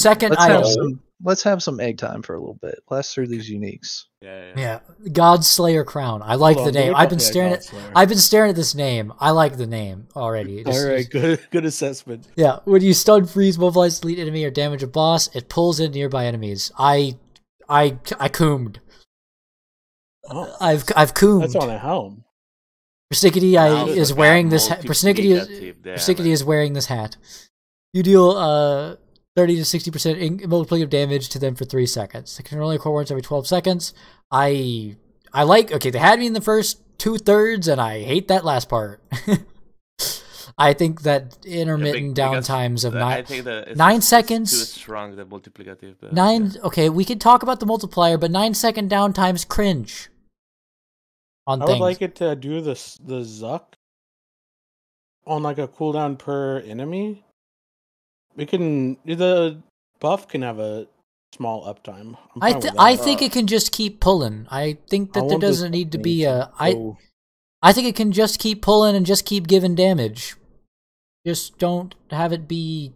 Second item. Let's have some egg time for a little bit. Blast through these uniques. Yeah. God Slayer Crown. I like the name. I've been staring at this name. I like the name already. All right, good assessment. Yeah, when you stun, freeze, mobilize, delete enemy, or damage a boss, it pulls in nearby enemies. I coomed. Oh, I've coomed. That's on a helm. Persnickety is wearing this. Persnickety is wearing this hat. You deal 30 to 60% multiplicative damage to them for 3 seconds. It can only occur once every 12 seconds. I like. Okay, they had me in the first 2/3, and I hate that last part. I think that intermittent downtimes of 9 seconds. Too strong, the multiplicative. 9. Okay, we could talk about the multiplier, but 9-second downtimes cringe. I would like it to do the Zuck on like a cooldown per enemy. The buff can have a small uptime. I think it can just keep pulling. I think that there doesn't need to be a. I think it can just keep pulling and just keep giving damage. Just don't have it be.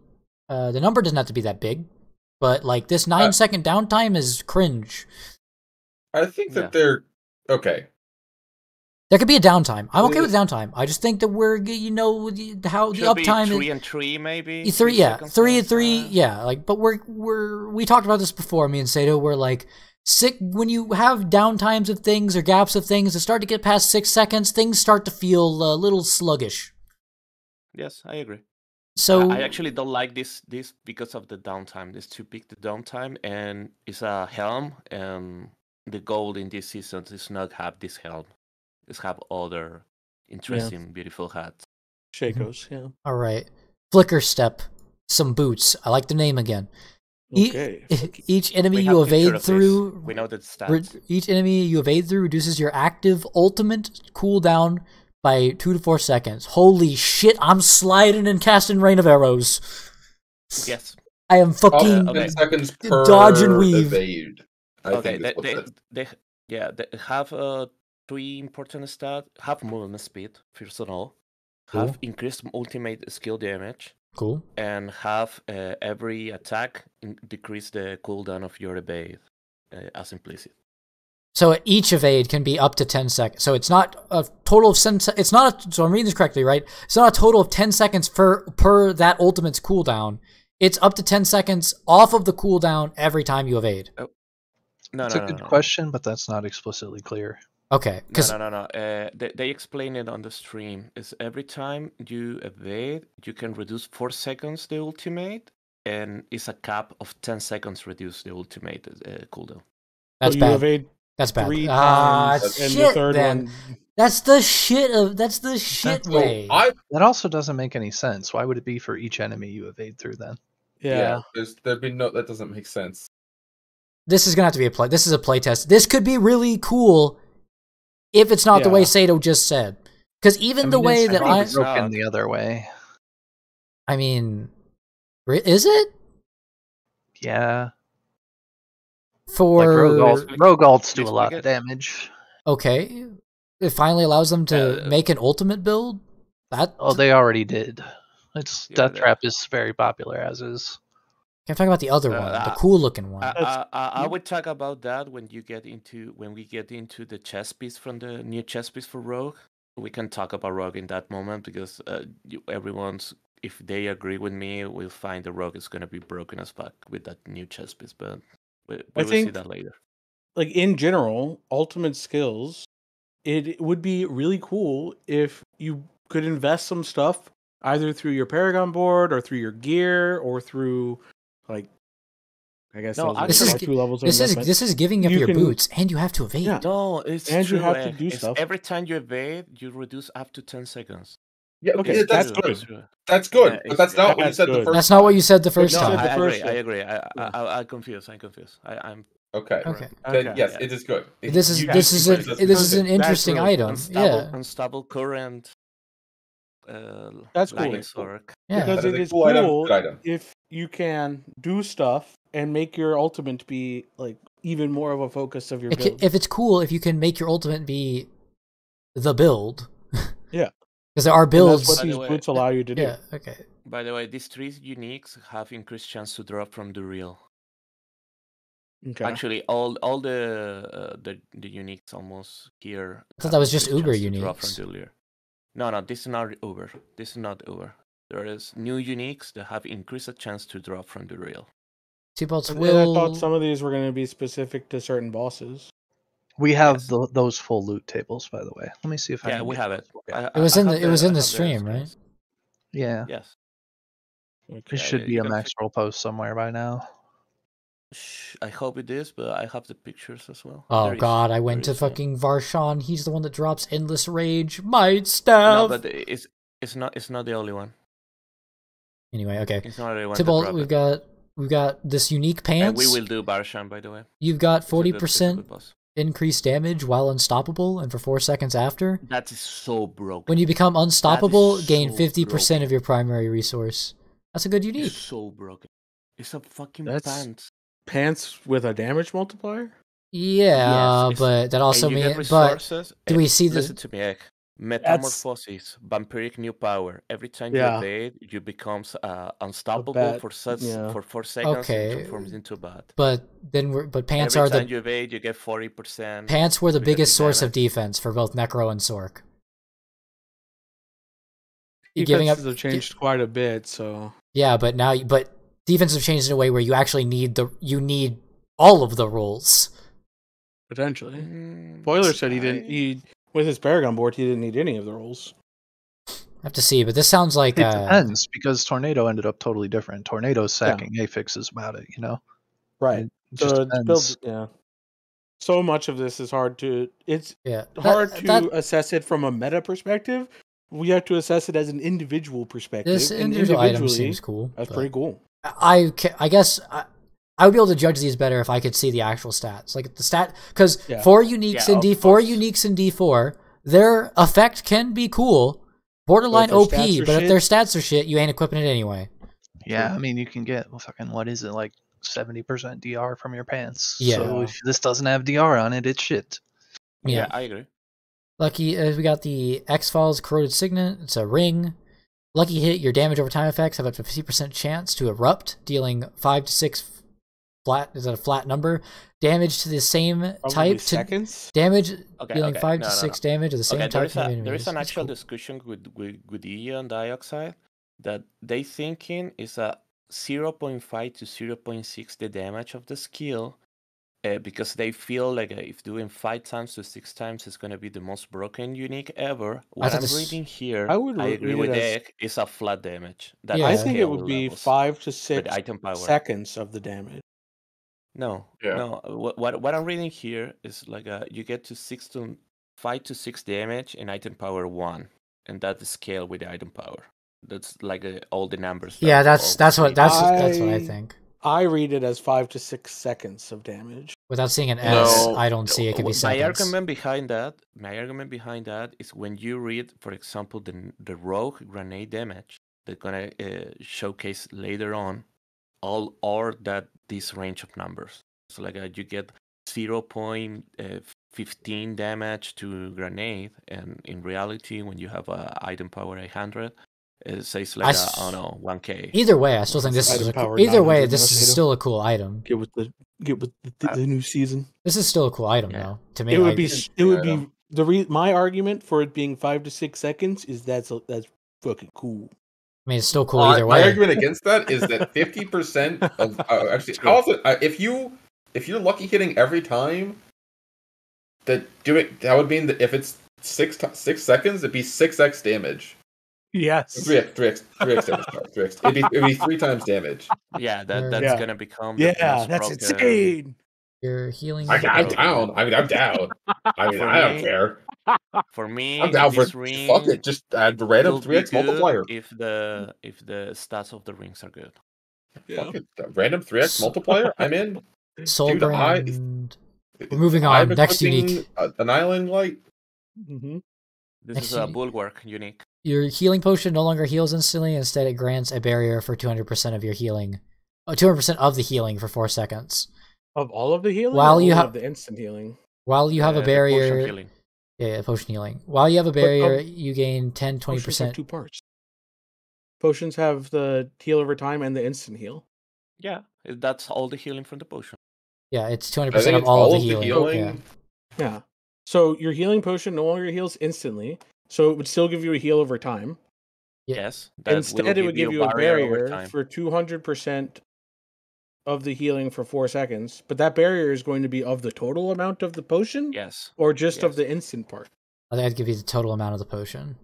The number doesn't have to be that big, but like this 9-second downtime is cringe. I think that they're okay. There could be a downtime. I'm okay with downtime. I just think that we're, how the uptime is 3 and 3 maybe. 3 and 3, yeah. Like, but we talked about this before. Me and Sato, we're like, when you have downtimes of things or gaps of things that start to get past 6 seconds, things start to feel a little sluggish. Yes, I agree. So I actually don't like this because of the downtime. It's too big the downtime, and it's a helm, and the goal in this season is not have this helm. Just have other interesting, beautiful hats. Shakos, yeah. All right. Flicker Step. Some boots. I like the name again. Okay. Each enemy you evade through... We know the stats. Each enemy you evade through reduces your active ultimate cooldown by 2 to 4 seconds. Holy shit, I'm sliding and casting Rain of Arrows. Yes. I am fucking 10 seconds per dodge and weave. Evade, they have 3 important stats. Have movement speed, first of all. Cool. Have increased ultimate skill damage. Cool. And have every attack decrease the cooldown of your evade as implicit. So each evade can be up to 10 seconds. So it's not a total of 10 it's not so I'm reading this correctly, right? It's not a total of 10 seconds per that ultimate's cooldown. It's up to 10 seconds off of the cooldown every time you evade. Oh. That's a good question, but that's not explicitly clear. Okay. No. They explain it on the stream. Is every time you evade, you can reduce 4 seconds the ultimate, and it's a cap of 10 seconds reduce the ultimate cooldown. That's so bad. You evade that's bad. 3 times, and shit, the third then. one. That's the shit way. That also doesn't make any sense. Why would it be for each enemy you evade through then? Yeah. That doesn't make sense. This is gonna have to be a play. This is a play test. This could be really cool if it's not the way Sato just said. Because even the way that it's broken the other way. I mean, is it? Yeah. For rogue alts do a lot of damage. Okay. It finally allows them to make an ultimate build? They already did. Death Trap is very popular, as is. I'm talking about the other one, the cool looking one. I would talk about that when we get into the chess piece from the new chess piece for Rogue. We can talk about Rogue in that moment because if they agree with me, we'll find the Rogue is going to be broken as fuck with that new chess piece. But we'll see that later. Like in general, ultimate skills, it would be really cool if you could invest some stuff either through your Paragon board or through your gear or through like. I guess this is giving up your boots, and you have to evade. Yeah. No, it's and true. You have to do stuff. Every time you evade, you reduce up to 10 seconds. Yeah, okay, that's good. That's good, but that's not what you said the first time. That's not what you said the first time. I agree. I'm confused. I'm okay. Yes, it is good. This is an interesting item. Unstable current. That's cool. Sorc. Yeah. Because it is cool if you can do stuff and make your ultimate be like even more of a focus of your build. If it's cool, if you can make your ultimate be the build. Yeah. Because there are builds. That's what these boots allow you to do. Yeah, okay. By the way, these 3 uniques have increased chance to drop from the reel. Okay. Actually, all the uniques almost here. I thought that was just Uber uniques. No, this is not Uber. This is not Uber. There is new uniques that have increased a chance to drop from the reel. T-Bolts I will... thought some of these were going to be specific to certain bosses. We have those full loot tables, by the way. Let me see if I can. Yeah, we have it. Yeah. It was in the stream, right? Yeah. Yes. It should be a max roll post somewhere by now. I hope it is, but I have the pictures as well. Oh god, I went to fucking Varshan. He's the one that drops Endless Rage. Might staff. No, but it's not the only one. Anyway, okay. It's not the only one. Tibalt, we've got this unique pants. We will do Varshan, by the way. You've got 40% increased damage while unstoppable, and for 4 seconds after. That is so broken. When you become unstoppable, gain 50% of your primary resource. That's a good unique. It's so broken. It's a fucking pants. Pants with a damage multiplier? Yeah, yes, but that also means. But do we see this? Listen to me, Egg. Metamorphosis, vampiric new power. Every time you evade, you become unstoppable for 4 seconds. Okay. And transforms into a bat. But pants Every are the. time you evade, you get 40%. Pants were the biggest source of defense for both Necro and Sorc. Defenses have changed quite a bit, so. Yeah, but defense have changed in a way where you actually need all of the rolls. Potentially. Boiler said he didn't need. With his Paragon board, he didn't need any of the rolls. I have to see, but this sounds like... It depends, because Tornado ended up totally different. Tornado's sacking affixes about it, you know? Right. It just depends. So much of this is hard to... It's hard to assess it from a meta perspective. We have to assess it as an individual perspective. This individual item seems cool. That's pretty cool. I guess... I would be able to judge these better if I could see the actual stats. Like the stat, because 4 uniques in D4, their effect can be cool, borderline OP, but if their stats are shit, you ain't equipping it anyway. Yeah, I mean, you can get fucking, what is it, like 70% DR from your pants. Yeah. So if this doesn't have DR on it, it's shit. Yeah, I agree. Lucky, we got the X-Files Corroded Signet. It's a ring. Lucky hit, your damage over time effects have up to 50% chance to erupt, dealing 5 to 6 flat. Is that a flat number? Damage to the same type. Seconds? Damage dealing 5 to 6 damage to the same type. There is an actual discussion with Ion Dioxide that they thinking is a 0.5 to 0.6 the damage of the skill, because they feel like if doing 5 times to 6 times is going to be the most broken unique ever. What I'm reading here, I agree with Egg, is a flat damage. I think it would be 5 to 6 seconds of the damage. No. What I'm reading here is like you get to 5 to 6 damage in item power 1, and that's the scale with the item power. That's like all the numbers. Yeah, that's what I think. I read it as 5 to 6 seconds of damage. Without seeing an S, I don't see it could be seconds. My argument behind that is when you read, for example, the rogue grenade damage, they're gonna showcase later on. All or that this range of numbers. So like you get 0.15 damage to grenade, and in reality, when you have a item power 800, it says like 1K. Either way, I still think this is still a cool item. Get with the new season. This is still a cool item though. To me, it would be my argument for it being 5 to 6 seconds is that's fucking cool. I mean, it's still cool either way. My argument against that is that 50% of actually, how often if you're lucky hitting every time, that would mean that if it's 6 seconds, it'd be 6x damage. Yes. 3x damage. 3x. It'd be 3 times damage. Yeah, that's gonna become. That's insane. You're healing. I'm down. I don't care. For me, I'm down for ring, fuck it. Just add the random 3x multiplier. If the stats of the rings are good. Fuck it. The random 3x multiplier. I'm in. Soulbrand. We're moving on. Next unique. An island light. Mm-hmm. This is a bulwark unique. Your healing potion no longer heals instantly. Instead, it grants a barrier for 200% of your healing. 200% of the healing for 4 seconds. Of all of the healing? While you have the instant healing. While you have a barrier. Yeah, potion healing. While you have a barrier, you gain 10, 20%. Potions have 2 parts. Potions have the heal over time and the instant heal. Yeah, that's all the healing from the potion. Yeah, it's 200% I think of it's all of the of healing. Yeah. So your healing potion no longer heals instantly, so it would still give you a heal over time. Yes. Instead, it would give you a barrier for 200% of the healing for 4 seconds, but that barrier is going to be of the total amount of the potion? Yes. Or just of the instant part? I think I'd give you the total amount of the potion.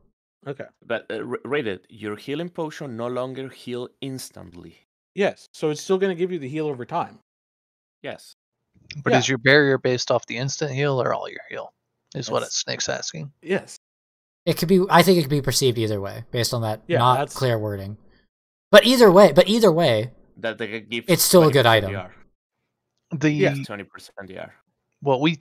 Okay. But rated, your healing potion no longer heal instantly. Yes, so it's still going to give you the heal over time. Yes. But is your barrier based off the instant heal or all your heal? Is what Snake's asking. Yes. It could be. I think it could be perceived either way, based on that not that's clear wording. But either way, that they give it's still a good item. The 20% DR. What we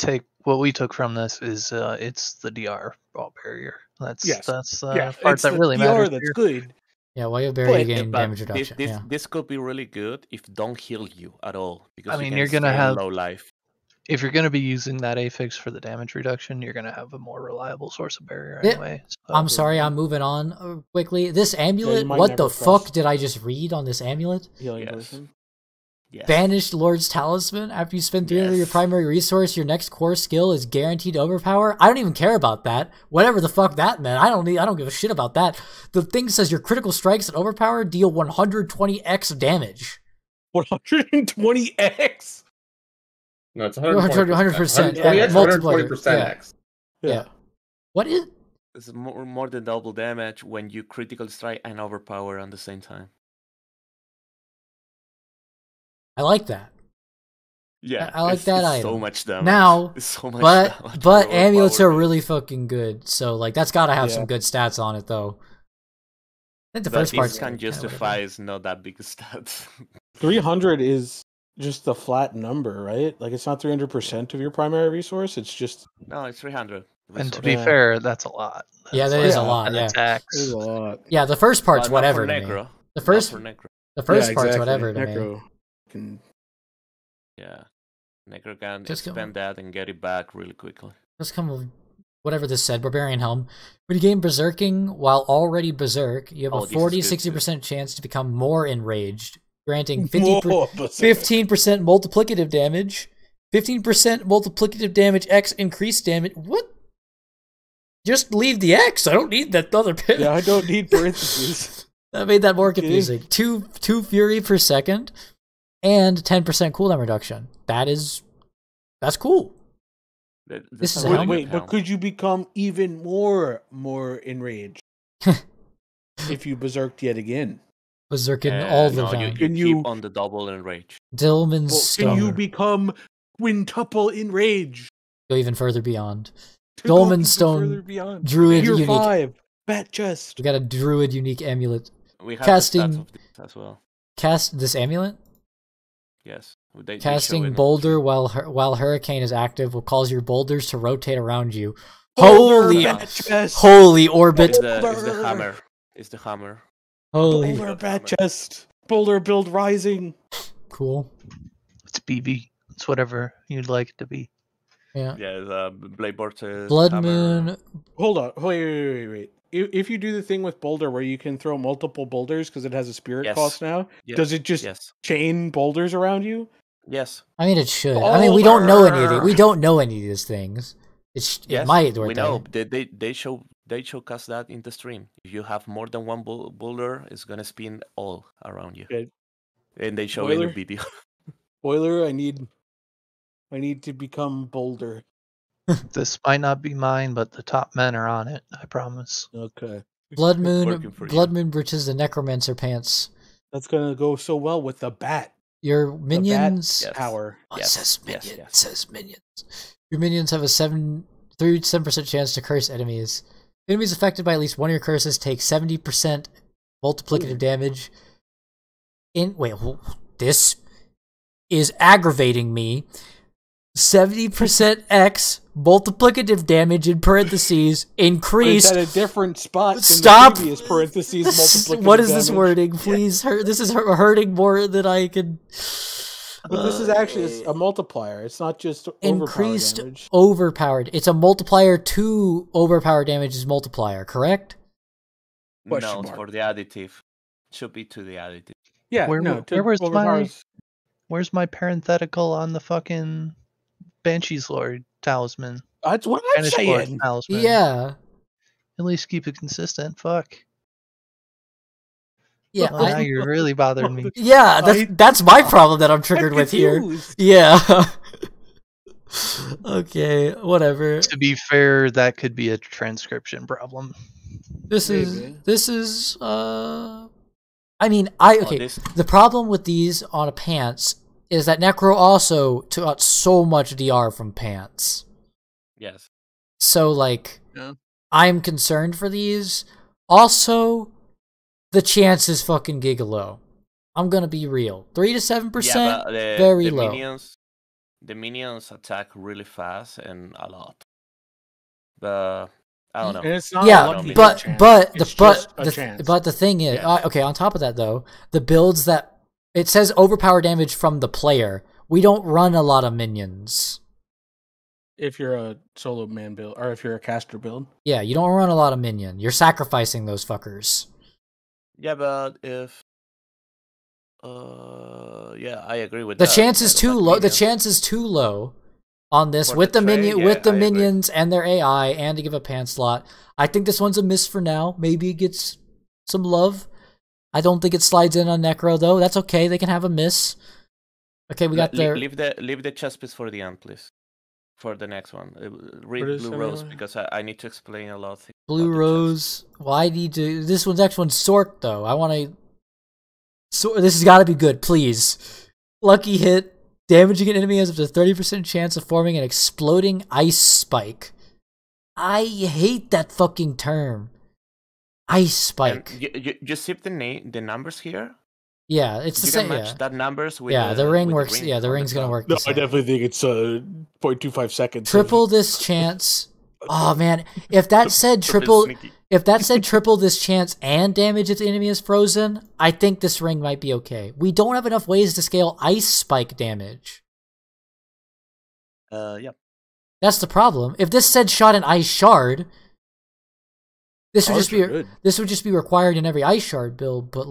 took from this is it's the DR ball barrier. That's the part that really matters. That's good. Yeah, while you barrier, you gain damage reduction. This could be really good if don't heal you at all. Because I mean, you're gonna have low life. If you're gonna be using that affix for the damage reduction, you're gonna have a more reliable source of barrier anyway. So. I'm sorry, I'm moving on quickly. This amulet, what the fuck did I just read on this amulet? Healing potion. Yes. Banished Lord's Talisman. After you spend 300 of your primary resource, your next core skill is guaranteed to overpower. I don't even care about that. Whatever the fuck that meant. I don't give a shit about that. The thing says your critical strikes and overpower deal 120x damage. 120x? No, it's 120%. 100%. 120% X. Yeah. What is? It's more than double damage when you critical strike and overpower at the same time. I like that. Yeah, I like that item. So much damage. Now, so much but amulets are really fucking good. So like that's got to have some good stats on it though. I think the first part can justify is not that big a stat. 300 is just the flat number, right? Like it's not 300% of your primary resource. It's just it's 300. And to be fair, that's a lot. Yeah, that is a lot. Yeah, that is a lot. Yeah, the first part's whatever to me. The first part's whatever to me. Yeah, Necro can expend that and get it back really quickly. Just come with whatever this said, Barbarian Helm. When you gain Berserking while already Berserk, you have a 40-60% chance to become more enraged, granting 15% multiplicative damage, 15% multiplicative damage X increased damage. What? Just leave the X. I don't need that other bit. Yeah, I don't need parentheses. That made that more confusing. Two fury per second. And 10% cooldown reduction. That's cool. This is but could you become even more enraged if you berserked yet again? Berserking all the time. You keep on the double enrage. Dillman's Stone. Can you become quintuple enrage? Go even further beyond. Dolmen's Stone. Druid Tier unique. 5. Bat chest. We got a druid unique amulet. We have casting the stats of this as well. Cast this amulet. Yes. Casting boulder while hurricane is active will cause your boulders to rotate around you. Holy orbit! It's the hammer. It's the hammer. Holy boulder bat chest. Boulder build rising. Cool. It's BB. It's whatever you'd like it to be. Yeah. Yeah. Blade Vortex. Blood hammer. Moon. Hold on. Wait. If you do the thing with boulder where you can throw multiple boulders because it has a spirit cost now, does it just chain boulders around you? Yes. I mean, it should. I mean, we don't know any of it. We don't know any of these things. It might. We know. They showcase that in the stream. If you have more than one boulder, it's gonna spin all around you. Good. And they show in the video. Boiler, I need to become boulder. This might not be mine, but the top men are on it. I promise. Okay. Blood Moon britches the necromancer pants. That's gonna go so well with the bat. Your minions power. Oh, it says minions. It says minions. Your minions have a 37% chance to curse enemies. Enemies affected by at least one of your curses take 70% multiplicative damage. This is aggravating me. 70% X multiplicative damage in parentheses increased. It's at a different spot than the previous parentheses multiplicative What is this damage. wording? Please, this is hurting more than I can. But this is actually a multiplier. It's not just increased damage. Overpowered. It's a multiplier to overpowered damage is multiplier, correct? No, for the additive. Should be to the additive. Yeah, where's my parenthetical on the fucking Banshee's Lord talisman? That's what I'm saying. Talisman. Yeah. At least keep it consistent. Fuck. Yeah, now you're really bothering me. Yeah, that's my problem that I'm triggered with here. Yeah. Okay, whatever. To be fair, that could be a transcription problem. This is I mean, the problem with these on a pants is that Necro also took out so much DR from pants. Yes. So I'm concerned for these. Also, the chance is fucking gigalow. I'm gonna be real. 3 to 7%, very low. The minions attack really fast and a lot. But I don't know. And it's not but the thing is, okay. On top of that, though, the builds that it says overpower damage from the player. We don't run a lot of minions. If you're a solo man build, or if you're a caster build, yeah, you don't run a lot of minion. You're sacrificing those fuckers. Yeah, but if I agree with the that. Chance is too low. The chance is too low on this with the minions and their AI, and to give a pan slot. I think this one's a miss for now. Maybe it gets some love. I don't think it slides in on Necro though. That's okay. They can have a miss. Okay, we got their leave the chess piece for the end, please. For the next one, read Blue Rose because I need to explain a lot of things. Blue Rose. Why do you do this? Next one's Sorc though. I want to. So this has got to be good, please. Lucky hit. Damaging an enemy has up to 30% chance of forming an exploding ice spike. I hate that fucking term. Ice spike. You see the numbers here? Yeah, it's the same. Match that numbers with the ring works. The ring's gonna work. No, I definitely think it's 0.25 seconds. Triple this chance. Oh man, if that said triple this chance and damage if the enemy is frozen, I think this ring might be okay. We don't have enough ways to scale ice spike damage. Yep. That's the problem. If this said shot an ice shard, this would just be required in every ice shard build, but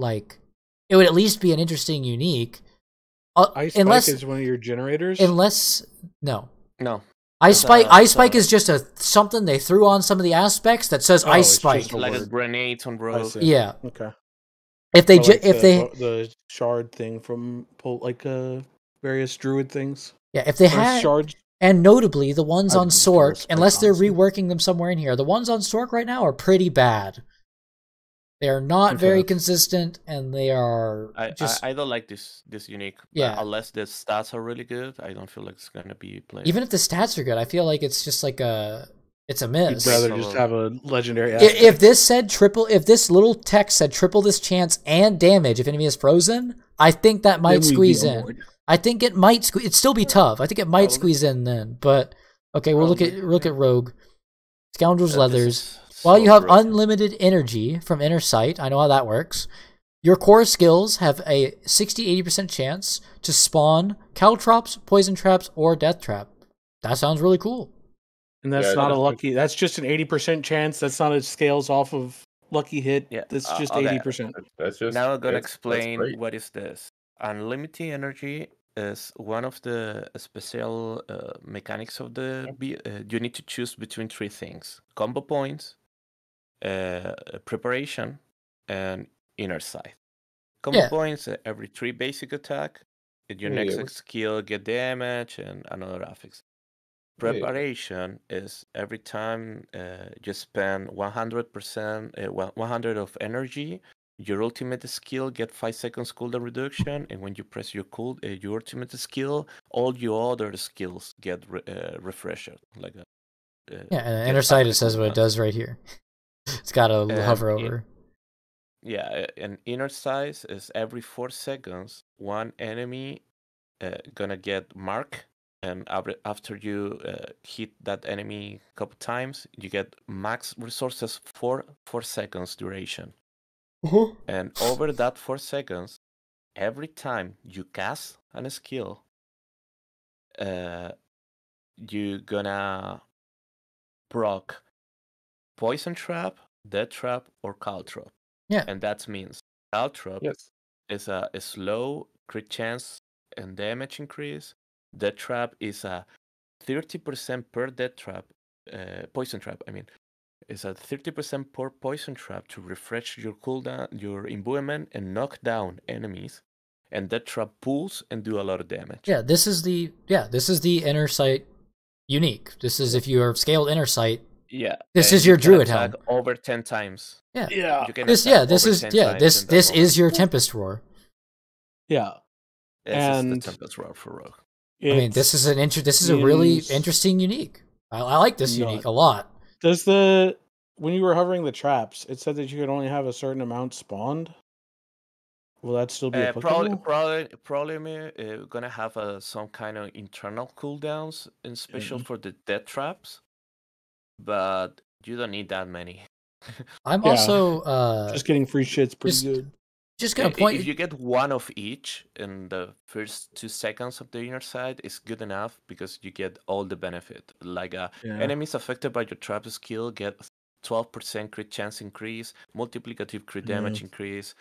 it would at least be an interesting unique. Ice spike is one of your generators? No. Ice spike is just something they threw on some of the aspects that says ice spike, like a grenade on road. Yeah. Okay. If they the shard thing from various druid things. Yeah, if they had shards. And notably, the ones on Sorc, unless they're reworking them somewhere in here, the ones on Sorc right now are pretty bad. They are not very consistent, and they are I don't like this unique. Yeah. Unless the stats are really good, I don't feel like it's gonna be played. Even if the stats are good, I feel like it's just it's a miss. You'd rather just have a legendary aspect. If this little text said triple this chance and damage if enemy is frozen, I think that might squeeze in. I think it might squeeze. It'd still be tough. I think it might squeeze in then. But okay, we'll look at Rogue. Scoundrel's Leathers. While you have unlimited energy from Inner Sight, I know how that works, your core skills have a 60-80% chance to spawn Caltrops, Poison Traps, or Death Trap. That sounds really cool. And that's not a lucky... That's just an 80% chance. That's not a scales off of lucky hit. Yeah. That's just 80%. That's just... Now I'm going to explain what is this. Unlimited energy is one of the special mechanics of the... you need to choose between 3 things. Combo points, preparation, and Inner Sight. Combo points every 3 basic attack. Your next skill get damage and another affix. Preparation is every time you spend 100%, 100 of energy, your ultimate skill get 5 seconds cooldown reduction, and when you press your ultimate skill, all your other skills get refreshed. And Inner Sight it says what it does right here. It's got a hover over. And Inner Sight is every 4 seconds, one enemy gonna get mark. And after you hit that enemy a couple times, you get max resources for 4 seconds duration. And over that 4 seconds, every time you cast a skill you're gonna proc Poison Trap, Death Trap, or Caltrop. Yeah. And that means Caltrop Yes. is a slow crit chance and damage increase. Death Trap is a 30% per Death Trap, Poison Trap, I mean. It's a 30% per Poison Trap to refresh your cooldown, your imbuement, and knock down enemies. And Death Trap pulls and do a lot of damage. Yeah, this is the Inner Sight unique. This is if you are scaled Inner Sight. Yeah. This is your Druid helm. Over 10 times. Yeah. You can this is your Tempest Roar. Yeah. This is the Tempest Roar for Rogue. I mean, this is a really interesting unique. I like this unique a lot. Does when you were hovering the traps, it said that you could only have a certain amount spawned? Will that still be applicable? Probably gonna have some kind of internal cooldowns, in special for the death traps, but you don't need that many. I'm also just getting free shit's pretty good. Just gonna point. If you get one of each in the first 2 seconds of the inner side, it's good enough because you get all the benefit. Like enemies affected by your trap skill get 12% crit chance increase, multiplicative crit damage increase,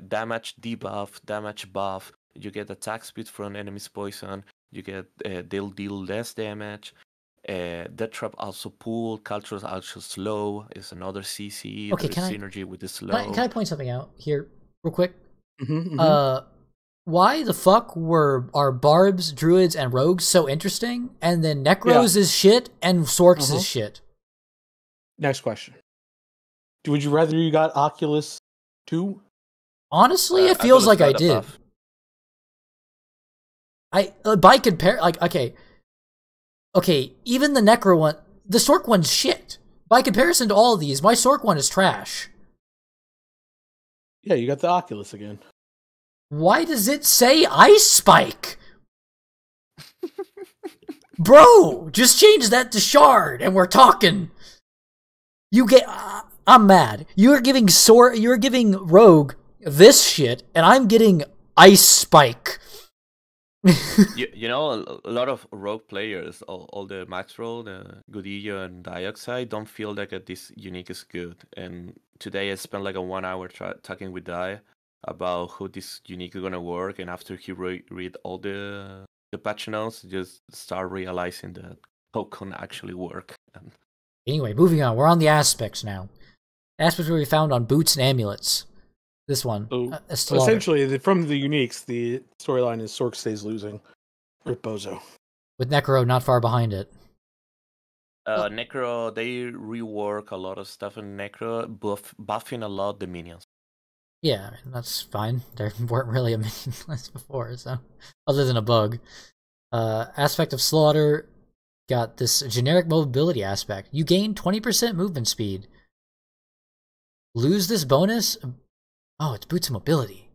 damage debuff, damage buff. You get attack speed from enemies' poison. You get they'll deal less damage. Death Trap also pull. Culture also slow. Is another CC. Okay, There's synergy with the slow. Can I point something out here real quick? Why the fuck were our barbs, druids, and rogues so interesting, and then necros is shit and sorcs is shit? Next question. Would you rather you got Oculus 2? Honestly, it feels like I did. By compare, like, okay, even the necro one, the sorc one's shit. By comparison to all of these, my sorc one is trash. Yeah, you got the Oculus again. Why does it say Ice Spike? Bro, just change that to Shard and we're talking. You get I'm mad. You're giving Rogue this shit and I'm getting Ice Spike. you know, a lot of rogue players, all the max roll, the Godillo and Dioxide, don't feel like this unique is good. And today I spent like 1 hour talking with Di about how this unique is gonna work. And after he read all the patch notes, just start realizing that how can actually work. Anyway, moving on. We're on the aspects now. Aspects will be found on boots and amulets. This one. So, essentially, from the uniques, the storyline is Sorc stays losing. Rip Bozo. With Necro not far behind it. Necro, they rework a lot of stuff in Necro, buffing a lot the minions. Yeah, that's fine. There weren't really a minion list before, so other than a bug. Aspect of Slaughter got this generic mobility aspect. You gain 20% movement speed. Lose this bonus. Oh, it's boots and mobility.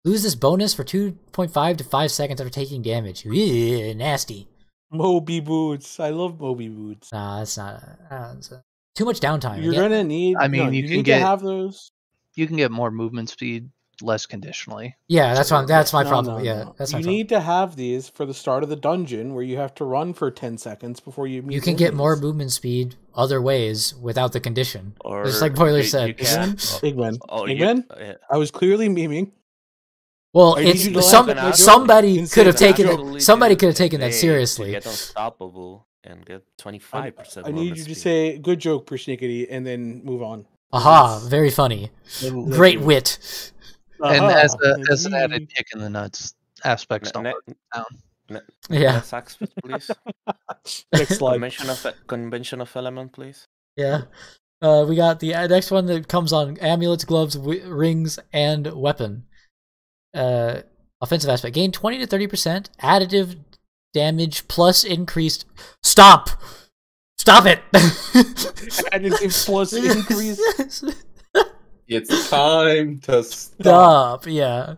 Lose this bonus for 2.5 to 5 seconds after taking damage. Ew, nasty. Moby boots. I love Moby boots. Nah, that's not. Too much downtime. You're gonna need. I mean, you can get to have those. You can get more movement speed less conditionally. Yeah, that's my problem. Yeah, that's you need to have these for the start of the dungeon where you have to run for 10 seconds before you meet. You can get more movement speed other ways without the condition. Or just like Boiler said. Eggman. Eggman? I was clearly memeing. Well, somebody could have taken that seriously. To get unstoppable and get 25%. I need you to say good joke, persnickety, and then move on. Aha, very funny. Great wit. And as an added kick in the nuts, aspects don't work down. Yeah. Next aspect, please. Next slide. Convention of element, please. Yeah. We got the next one that comes on amulets, gloves, rings, and weapon. Offensive aspect. Gain 20 to 30% additive damage plus increased... Stop it! Additive plus increase. It's time to stop. Yeah.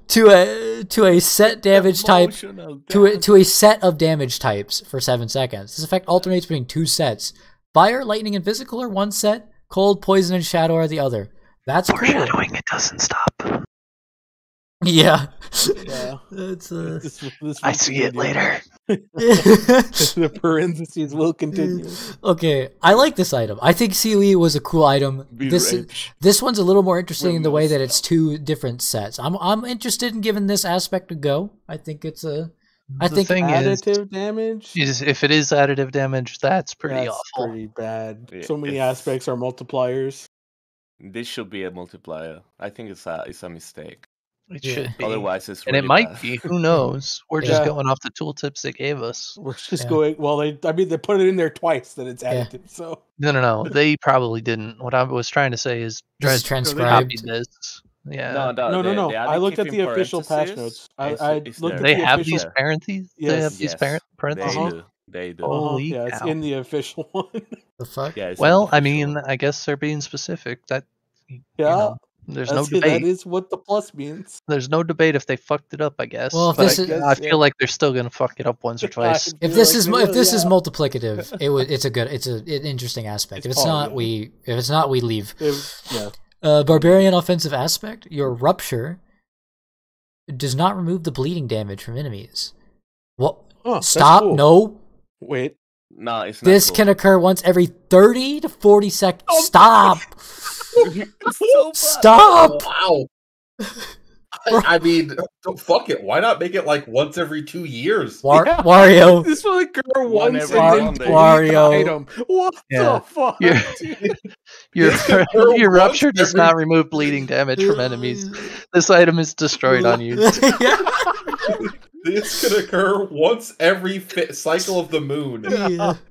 To a set damage type. To a set of damage types for 7 seconds. This effect alternates between 2 sets. Fire, lightning, and physical are one set. Cold, poison, and shadow are the other. That's cool. Foreshadowing, it doesn't stop. Yeah. Yeah. That's I see it later. The parentheses will continue. Okay, I like this item. I think COE was a cool item. This one's a little more interesting in the way that it's two different sets. I'm interested in giving this aspect a go. I think it's a. I think additive damage. If it is additive damage, that's pretty awful. Pretty bad. Yeah, So many aspects are multipliers. This should be a multiplier. I think it's a mistake. It should be. Otherwise, it's and really it might bad. be. Who knows? We're just going off the tooltips they gave us. We're just going. Well, they put it in there twice that it's additive. So no. They probably didn't. What I was trying to say is transcribed. This. Yeah. No. I looked at the official patch notes. I looked at they the have official... these parentheses. Yes. They have these parentheses. They do. Holy cow. It's in the official one. The fuck? Yeah, well, I mean, I guess they're being specific. That there's no debate. That is what the plus means. There's no debate if they fucked it up, I guess. Well, I feel like they're still gonna fuck it up once or twice. If this is multiplicative, it's an interesting aspect. If it's not, we leave. Barbarian offensive aspect. Your rupture does not remove the bleeding damage from enemies. What? Stop! Cool. No. Wait. No, it's not. This can occur once every 30 to 40 seconds. Stop! Stop! Wow. I mean, fuck it. Why not make it like once every 2 years? Wario. This will occur once every Wario. item. What the fuck? Your rupture does not remove bleeding damage from enemies. This item is destroyed on you. This could occur once every cycle of the moon.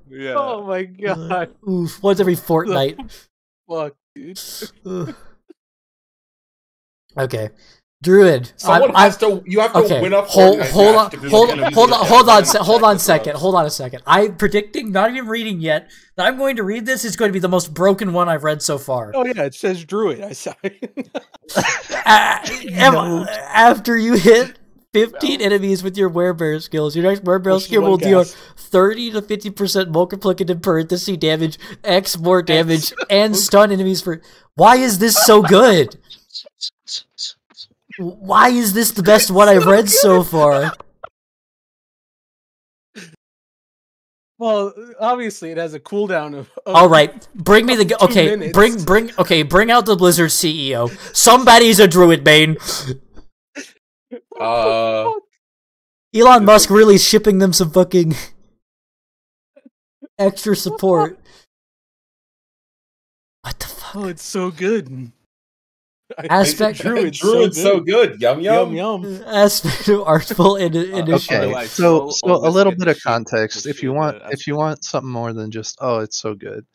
Yeah. Oh my god. Oof. Once every fortnight. Fuck, dude. Okay. Druid. You have to win up. Hold on a second. I'm predicting, not even reading yet, that I'm going to read this. It's going to be the most broken one I've read so far. Oh yeah, it says Druid. I saw it. After you hit 15 enemies with your werebear skills, your next werebear skill will deal 30 to 50% multiplicative parenthesis damage, X more damage, and stun enemies for... Why is this so good? Why is this the best one I've read so far? Well, obviously it has a cooldown of all right, bring me the bring out the Blizzard CEO. Somebody's a druid main. Elon Musk really shipping them some fucking extra support. What the fuck? Oh, it's so good. Aspect Druid's so good. Yum yum. Aspect of artful initiative. Okay, so a little bit of context. If you want something more than just it's so good,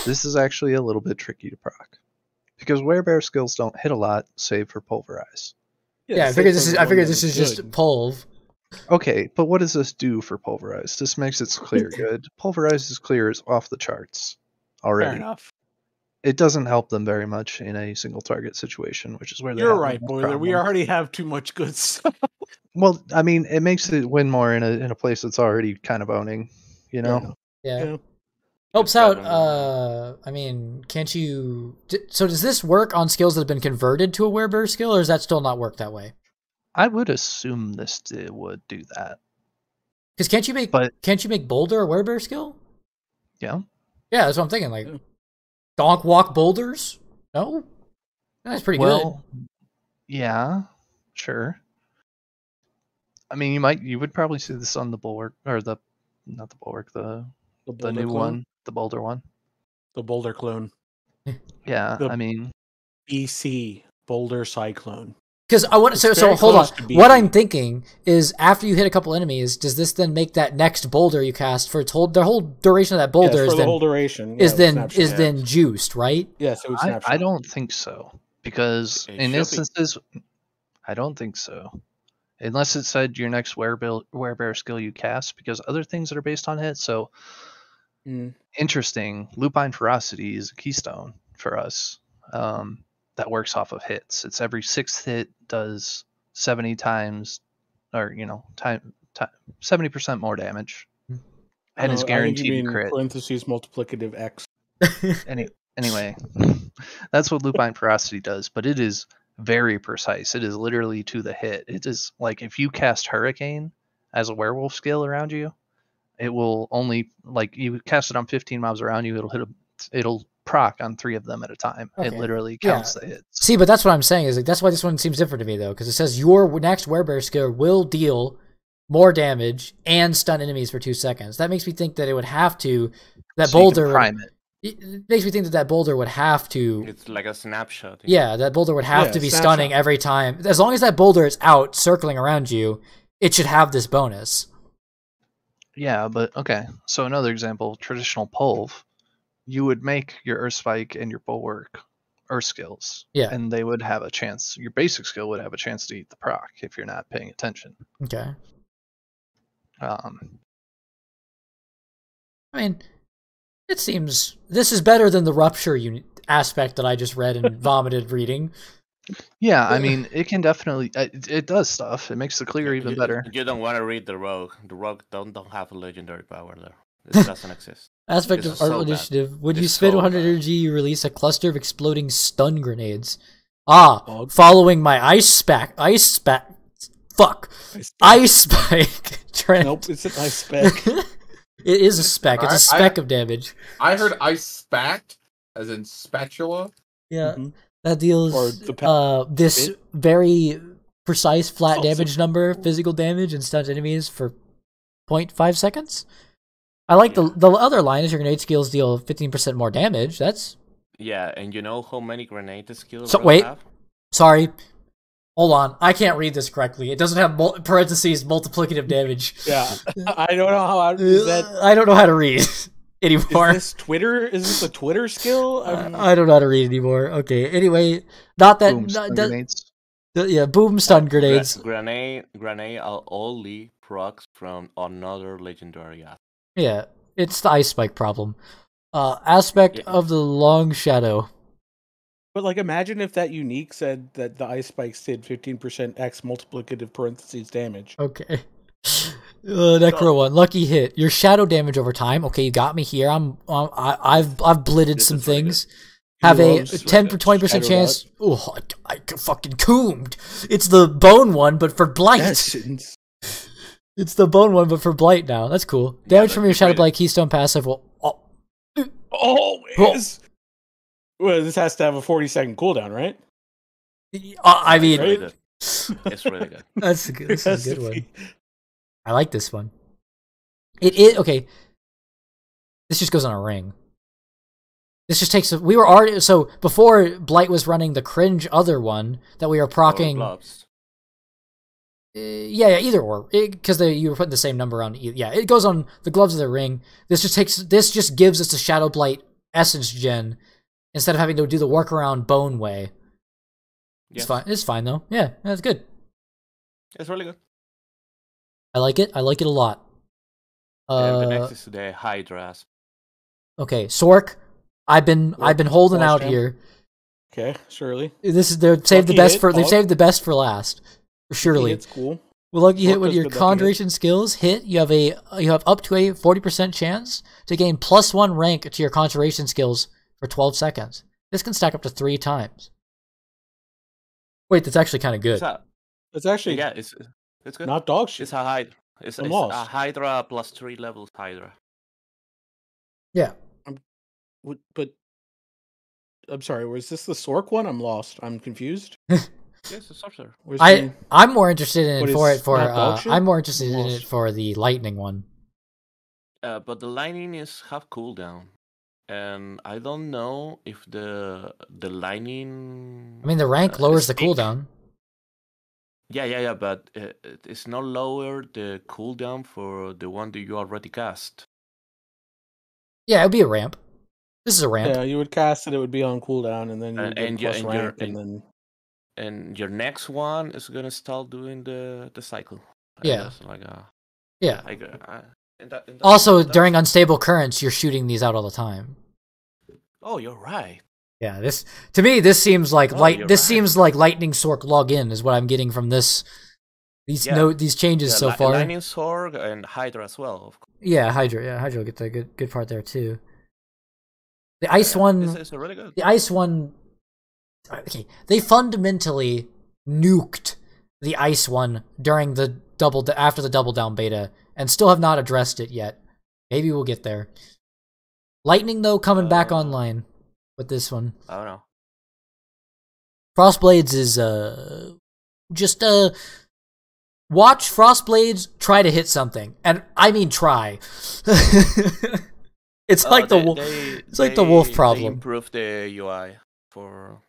this is actually a little bit tricky to proc because werebear skills don't hit a lot, save for pulverize. Yeah, I figure this is just pulv. Okay, but what does this do for pulverize? This makes it clear good. Pulverize is clear is off the charts already. Fair enough. It doesn't help them very much in a single target situation, which is where you're right, Boiler. We already have too much good stuff. Well, I mean, it makes it win more in a place that's already kind of owning, you know. Yeah. Helps out. I mean, can't you? So does this work on skills that have been converted to a werebear skill, or does that still not work that way? I would assume this would do that. Because can't you make Boulder a werebear skill? Yeah. Yeah, that's what I'm thinking. Like. Donk walk boulders? No? That's pretty good. Yeah, sure. I mean, you would probably see this on the bulwark, or the new one, the boulder one. The boulder clone. Yeah, I mean. BC, boulder cyclone. Because I want so hold on. What I'm thinking is after you hit a couple enemies, does this then make that next boulder you cast for the whole duration of that boulder is then juiced, right? Yes, it would snapshot. I don't think so because in instances, I don't think so. Unless it said your next werebear skill you cast, because other things that are based on hit. So interesting. Lupine Ferocity is a keystone for us. That works off of hits. It's every 6th hit does 70 times, or 70% more damage, and is guaranteed crit. Parentheses multiplicative X. Anyway, that's what Lupine Ferocity does, but it is very precise. It is literally to the hit. It is like if you cast Hurricane as a werewolf skill around you, it will only like you cast it on 15 mobs around you. It'll proc on 3 of them at a time. Okay. It literally counts the hits. See, but that's what I'm saying is like that's why this one seems different to me though, because it says your next werebear skill will deal more damage and stun enemies for 2 seconds. That makes me think that it would have to that so boulder. Prime it. It makes me think that boulder would have to. It's like a snapshot. Yeah, that boulder would have to be stunning every time. As long as that boulder is out circling around you, it should have this bonus. Yeah, but okay. So another example, traditional Pulve, you would make your Earth Spike and your Bulwark Earth skills. Yeah. And they would have a chance. Your basic skill would have a chance to eat the proc if you're not paying attention. Okay. I mean, it seems this is better than the rupture aspect that I just read and vomited reading. Yeah, I mean, it can definitely it does stuff. It makes the clear even better. You don't want to read the rogue. The rogue don't have a legendary power there. It doesn't exist. Aspect of Art Initiative. When you spend 100 energy, you release a cluster of exploding stun grenades. Following my ice spike trend. Nope, it's an ice spec. It is a spec. It's a spec of damage. I heard ice spat, as in spatula. Yeah, that deals this very precise flat damage number, physical damage, and stuns enemies for 0.5 seconds. I like the other line is your grenade skills deal 15% more damage. That's and you know how many grenade skills? So wait, sorry. Hold on, I can't read this correctly. It doesn't have parentheses multiplicative damage. Yeah, I don't know how. I don't know how to read anymore. Is this a Twitter skill? I don't know how to read anymore. Okay. Anyway, not that. Boom, stun grenades. Boom stun grenades. Grenade are only procs from another legendary asset. Yeah, it's the ice spike problem. Aspect of the long shadow. But like, imagine if that unique said that the ice spikes did 15% X multiplicative parentheses damage. Okay. Necro one, lucky hit. Your shadow damage over time. Okay, you got me here. I've blitted some things. Have a 10-20% chance. Oh, I fucking coomed. It's the bone one, but for blight. It's the bone one, but for blight now. That's cool. Damage from your Shadow Blight Keystone passive will always. Well, this has to have a 40-second cooldown, right? I mean, it's really good. That's a good one. I like this one. It is okay. This just goes on a ring. This just takes. We were already before Blight was running the cringe other one that we were procking. Yeah, either or, because you were putting the same number on. Yeah, it goes on the gloves of the ring. This just gives us the Shadow Blight essence gen instead of having to do the workaround bone way. Yes. It's fine. It's fine though. Yeah, that's good. It's really good. I like it. I like it a lot. And the next is the Hydra. Okay, Sorc. I've been holding out here. Okay, surely. They've saved the best for last. Surely. It's cool. Well, lucky hit with your conjuration skills. Hit, you have up to a 40% chance to gain +1 rank to your conjuration skills for 12 seconds. This can stack up to 3 times. Wait, that's actually kind of good. It's actually it's good. Not dog shit. It's a Hydra. It's a Hydra +3 levels Hydra. Yeah. But I'm sorry, was this the Sorc one? I'm lost. I'm confused. Yes, it's sorcerer. I'm more interested in it I'm more interested in it for the lightning one. But the lightning is half cooldown, and I don't know if the lightning. I mean, the rank lowers the cooldown. Yeah, but it's not lower the cooldown for the one that you already cast. Yeah, it'd be a ramp. This is a ramp. Yeah, you would cast it. It would be on cooldown, and then and your next one is gonna start doing the cycle. Yeah. Yeah. Also, during unstable currents, you're shooting these out all the time. Oh, you're right. Yeah, this seems like seems like Lightning Sorc login is what I'm getting from this. These changes so far. Lightning Sorc and Hydra as well. Of course. Yeah, Hydra will get the good part there too. The ice one. It's really good. The ice one okay, they fundamentally nuked the ice one during the after the double down beta, and still have not addressed it yet. Maybe we'll get there. Lightning though coming back online with this one. I don't know. Frostblades is just watch Frostblades try to hit something, and I mean try. It's like the wolf problem. They improved the UI for.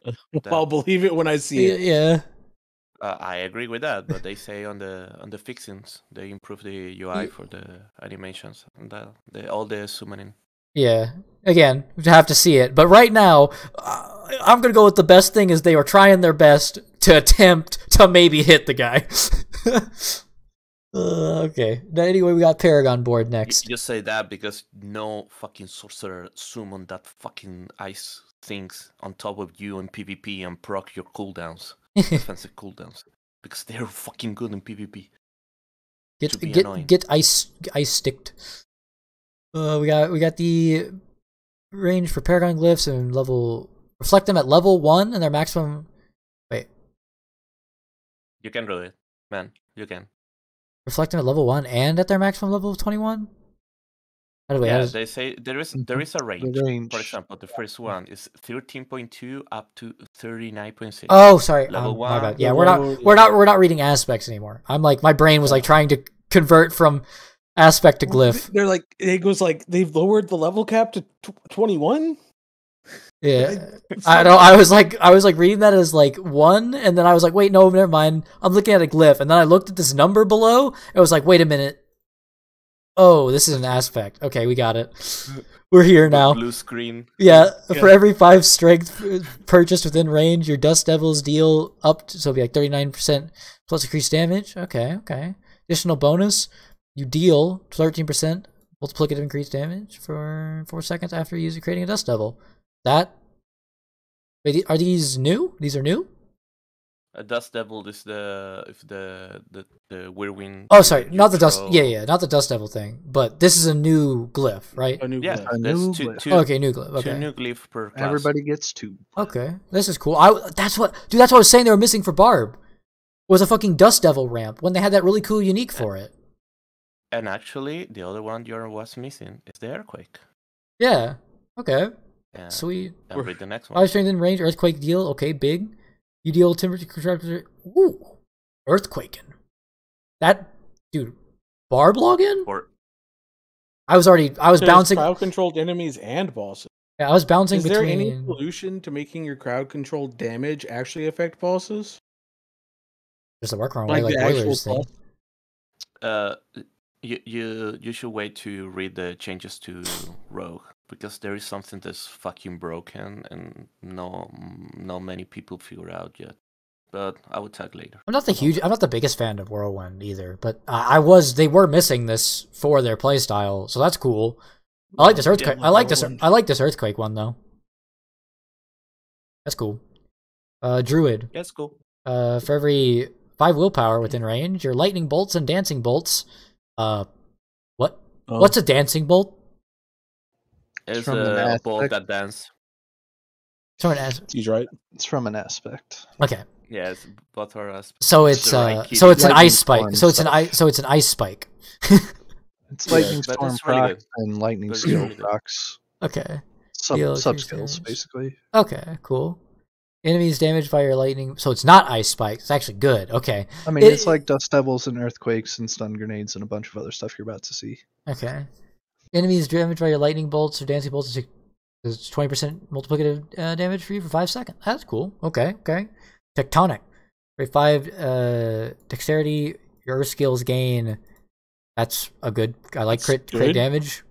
I'll believe it when I see it. Yeah. I agree with that, but they say on the fixings they improve the UI for the animations and all the summoning. Yeah. Again, we have to see it, but right now, I'm gonna go with the best thing is they were trying their best to attempt to maybe hit the guy. Okay. Now, anyway, we got Paragon board next. You just say that because no fucking sorcerer summon that fucking ice things on top of you in PvP and proc your cooldowns. Defensive cooldowns, because they're fucking good in PvP. Get ice sticked. We got the range for Paragon glyphs and reflect them at level 1 and their maximum. Wait, you can do it, man. You can reflect them at level 1 and at their maximum level of 21. They say there is a range. For example, the first one is 13.2 up to 39.6. Oh, sorry. Level 1. My bad. Yeah, we're not reading aspects anymore. I'm like, my brain was like trying to convert from aspect to glyph. They're like, it goes like they've lowered the level cap to 21. Yeah, I know. I was like reading that as like 1, and then I was like, wait, no, never mind. I'm looking at a glyph, and then I looked at this number below. It was like, wait a minute. Oh, this is an aspect. Okay, we got it. We're here now. Blue screen. Yeah, for every 5 strength purchased within range, your Dust Devils deal up to, so it'll be like 39% plus increased damage. Okay. Additional bonus, you deal 13% multiplicative increased damage for 4 seconds after creating a Dust Devil. Are these new? These are new? A Dust Devil is the whirlwind. Oh, sorry, not the Dust. Yeah, not the Dust Devil thing. But this is a new glyph, right? A new glyph. A new glyph. Okay, new glyph. Okay. 2 new glyph per class. Everybody gets 2. Okay, this is cool. That's what I was saying they were missing for Barb. Was a fucking Dust Devil ramp when they had that really cool unique for it. And actually, the other one you was missing is the Earthquake. Yeah. Okay. Yeah. Sweet. And read the next one. 5 strength in range, Earthquake deal. Okay, big. You deal temperature. Ooh, Earthquaking. That dude, Barb login. I was bouncing. Crowd controlled enemies and bosses. Yeah, I was bouncing. Is there any solution to making your crowd controlled damage actually affect bosses? There's a workaround, like the actual thing. You should wait to read the changes to Rogue, because there is something that's fucking broken and no many people figure out yet. But I will talk later. I'm not the biggest fan of Whirlwind either, but they were missing this for their playstyle, so that's cool. I like this Earthquake. I like this Earthquake one though. That's cool. Druid. That's cool. For every 5 willpower within range, your lightning bolts and dancing bolts. What? Oh. What's a dancing bolt? It's a bolt that dance. He's right. It's from an aspect. Okay. Yeah, both are aspects. So it's an ice spike. So it's an ice spike. It's lightning storm procs and lightning skill procs. Okay. Sub skills basically. Okay, cool. Enemies damaged by your lightning, so it's not ice spikes. It's actually good. Okay. I mean, it's like Dust Devils and Earthquakes and stun grenades and a bunch of other stuff you're about to see. Okay. Enemies damaged by your lightning bolts or dancing bolts is 20% multiplicative damage for you for 5 seconds. That's cool. Okay. Tectonic. For 5 dexterity, your earth skills gain. That's a good. I like crit damage.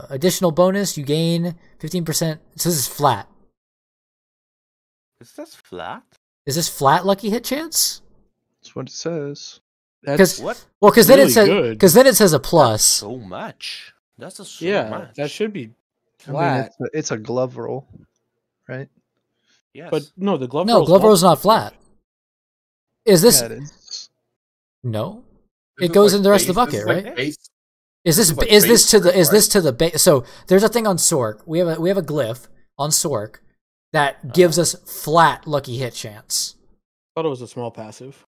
Additional bonus, you gain 15%. So this is flat. Is this flat? Is this flat lucky hit chance? That's what it says. Because then it says a plus. That's so much. That's so much. That should be flat. I mean, it's a glove roll, right? Yes. But no, the glove roll is not flat. Is this? Yeah, it is. No, it goes in the rest of the bucket, right? Is this to the base? So there's a thing on Sorc. We have a glyph on Sorc that gives us flat lucky hit chance. I thought it was a small passive.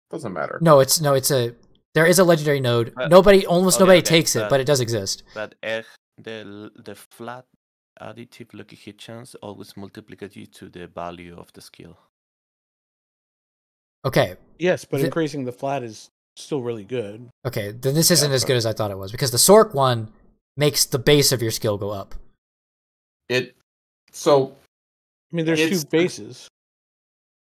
Doesn't matter. No, it's a. There is a legendary node. Almost nobody takes it, but it does exist. But the flat additive lucky hit chance always multiplicative to the value of the skill. Okay. Yes, but increasing the flat is still really good. Okay, then this isn't as good as I thought it was, because the Sorc one makes the base of your skill go up. I mean, there's two bases.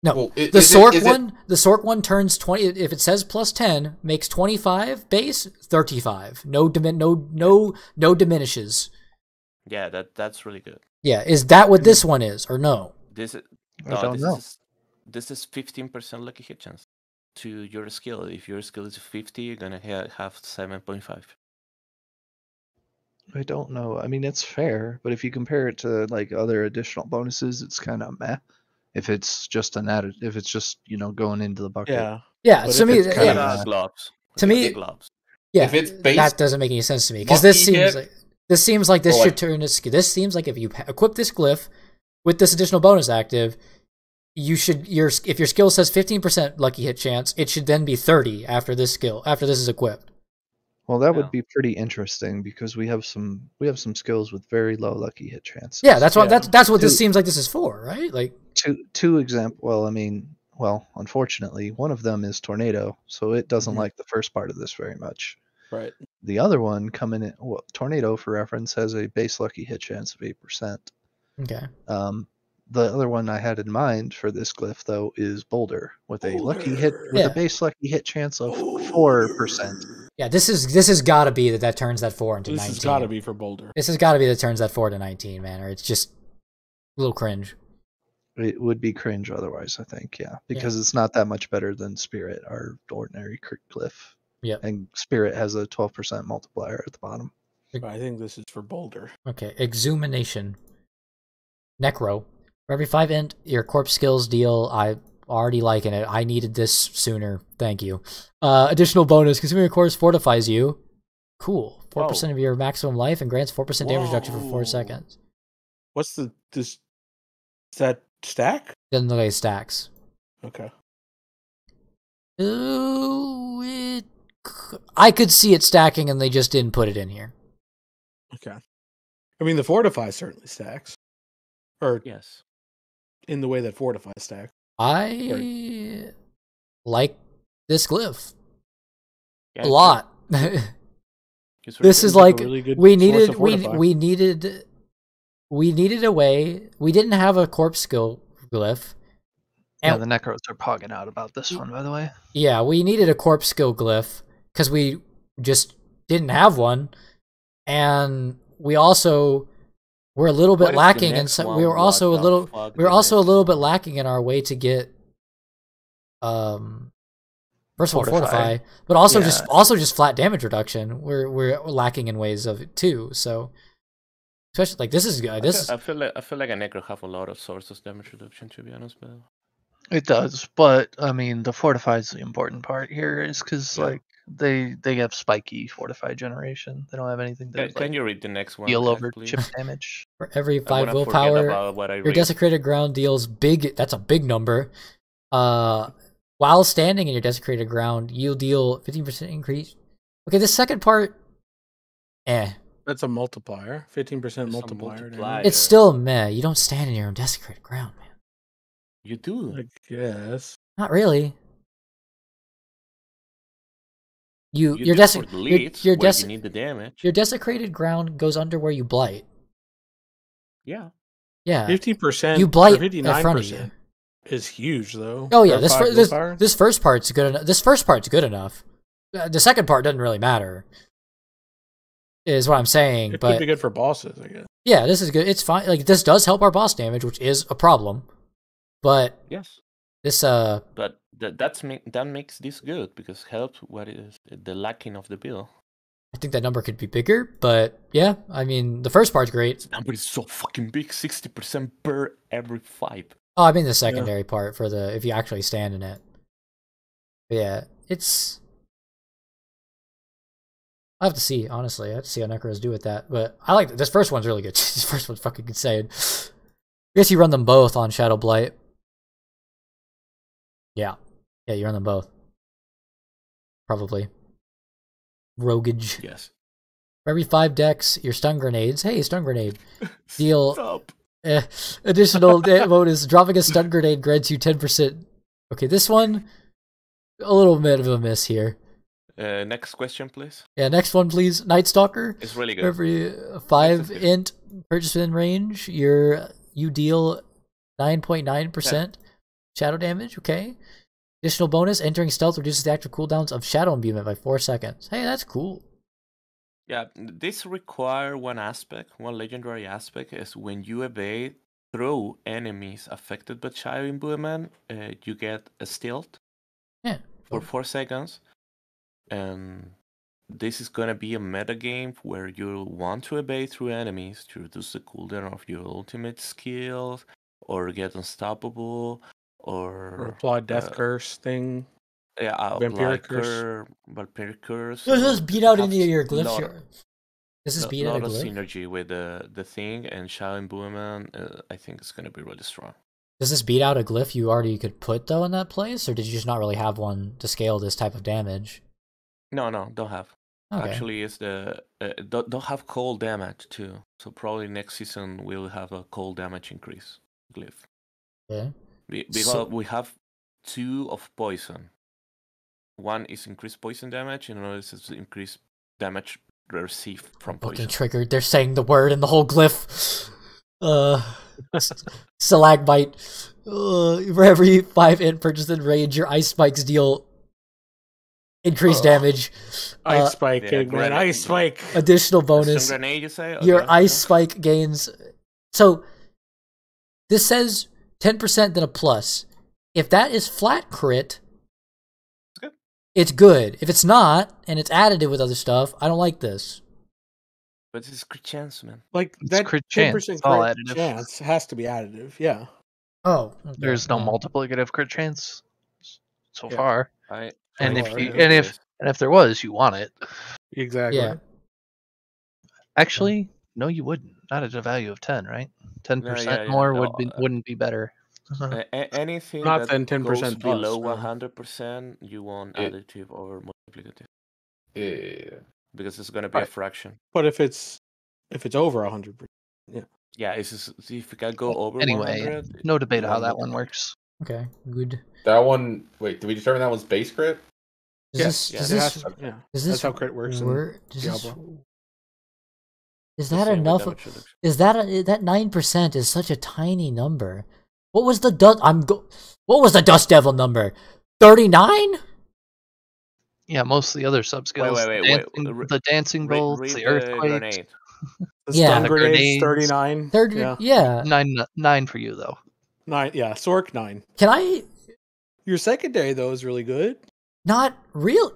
No, the Sorc one turns 20. If it says plus 10, makes 25 base, 35. No diminishes. Yeah, that's really good. Yeah, is that what this one is, or no? This is 15% lucky hit chance to your skill. If your skill is 50, you're gonna have 7.5. I don't know. I mean, it's fair, but if you compare it to like other additional bonuses, it's kind of meh. If it's just if it's just going into the bucket. Yeah. To me, gloves. To me, gloves. Yeah, if it's based, that doesn't make any sense to me, because this seems like this should turn this. This seems like if you equip this glyph with this additional bonus active, you should if your skill says 15% lucky hit chance, it should then be 30 after this is equipped. Well, that would be pretty interesting, because we have some skills with very low lucky hit chances. Yeah, that's what this seems like this is for, right? Like two example. Well, unfortunately, one of them is Tornado, so it doesn't like the first part of this very much. Right. The other one coming in, Tornado, for reference, has a base lucky hit chance of 8%. Okay. The other one I had in mind for this glyph, though, is Boulder, with a lucky hit a base lucky hit chance of 4%. Yeah, this has got to be that turns that 4 into 19. This has got to be for Boulder. This has got to be that turns that 4 to 19, man, or it's just a little cringe. It would be cringe otherwise, I think, because it's not that much better than Spirit, our ordinary glyph. Yeah. And Spirit has a 12% multiplier at the bottom. I think this is for Boulder. Okay, Exhumination. Necro. For every 5 int your corpse skills deal, I already liking it. I needed this sooner. Thank you. Additional bonus, consuming your corpse fortifies you. Cool. 4% of your maximum life and grants 4% damage reduction for 4 seconds. What's is that stack? Doesn't look like it stacks. Okay. I could see it stacking and they just didn't put it in here. Okay. I mean, the Fortify certainly stacks. Or yes, in the way that Fortify stacks. I like this glyph a lot. This is like really good we needed a way. We didn't have a corpse skill glyph. And the Necros are pogging out about this one, by the way. Yeah, we needed a corpse skill glyph because we just didn't have one, and we also were a little bit lacking, and so we were also a little bit lacking in our way to get first of all fortify, but also just flat damage reduction. We're lacking in ways of it too. So especially like this is good. I feel like a necro have a lot of sources of damage reduction, to be honest, but it does. But I mean, the fortify is the important part here, is because like they have spiky fortify generation. They don't have anything that can you read the next one? Heal over chip damage. For every 5 willpower, your desecrated ground deals big. That's a big number. While standing in your desecrated ground, you'll deal 15% increase. Okay, the second part, That's a multiplier. 15% multiplier. It's still meh. You don't stand in your own desecrated ground, man. You do. I guess. Not really. You need the damage. Your desecrated ground goes under where you blight. Yeah. Yeah. 50%. You blight 59% is huge, though. Oh yeah, this first part's good enough. This first part's good enough. The second part doesn't really matter. Is what I'm saying. It but could be good for bosses, I guess. Yeah, this is good. It's fine. Like this does help our boss damage, which is a problem. But yes, this But that makes this good because helps what is the lacking of the bill. I think that number could be bigger, but yeah, I mean the first part's great. This number is so fucking big, 60% per every 5. Oh, I mean the secondary part for the if you actually stand in it. But yeah, it's. I have to see, honestly. I have to see how Necros do with that. But I like this first one's really good. This first one's fucking insane. I guess you run them both on Shadow Blight. Yeah. Yeah, you run them both. Probably. Roguage. Yes. For every 5 decks, your stun grenades. Hey, stun grenade. Deal. Stop. Additional bonus. Dropping a stun grenade grants you 10%. Okay, this one, a little bit of a miss here. Next question, please. Yeah, next one, please. Night Stalker. It's really good. For every 5 int purchase within range, you deal 9.9% shadow damage. Okay. Additional bonus, entering stealth reduces the active cooldowns of shadow imbuement by 4 seconds. Hey, that's cool. Yeah, this require one legendary aspect is when you evade through enemies affected by shadow imbuement, you get a stealth for 4 seconds. And this is gonna be a meta game where you want to evade through enemies to reduce the cooldown of your ultimate skills, or get unstoppable, or apply death curse thing. Yeah, vampiric curse. Vampiric curse. Does this beat out any of your glyphs? Does this beat out a lot of glyph? synergy with the thing, and Shadow Imbuement, I think it's gonna be really strong. Does this beat out a glyph you already could put though in that place, or did you just not really have one to scale this type of damage? No, don't have. Okay. Actually, it's don't have cold damage too. So probably next season we'll have a cold damage increase glyph. Yeah. Because we have 2 of poison. One is increased poison damage, and another is increased damage received from poison. Fucking triggered. They're saying the word in the whole glyph. Stalagmite. For every 5 int purchased in range, your ice spikes deal increased damage. Ice spike, Eggman. Ice spike. Additional bonus. Stun grenade, you say? Okay. Your ice spike gains. So this says 10% then a plus. If that is flat crit, it's good. If it's not, and it's additive with other stuff, I don't like this. But it's crit chance, man. Like It's that crit 10% chance. It's all crit additive. chance has to be additive. Yeah. Oh, okay. There's no multiplicative crit chance so far. And if there was, you want it. Exactly. Yeah. Actually, no, you wouldn't. Not at a value of 10, right? 10% more wouldn't be better. Anything Not that 10% goes below plus, 100%, you want additive or multiplicative. Yeah. Because it's gonna be a fraction. But if it's over 100%, yeah, if it can go over anyway, 100, no debate how that one works. Okay, good. That one. Wait, did we determine that one's base crit? Does this how crit works in Diablo. Is that enough? Is that 9% is such a tiny number? What was the What was the Dust Devil number? 39? Yeah, most of the other sub skills. Wait. The dancing bolts, the earthquake. The stun grenades, 39. Yeah. 9 for you though. 9, yeah. Sorc 9. Can I? Your secondary though is really good. Not real.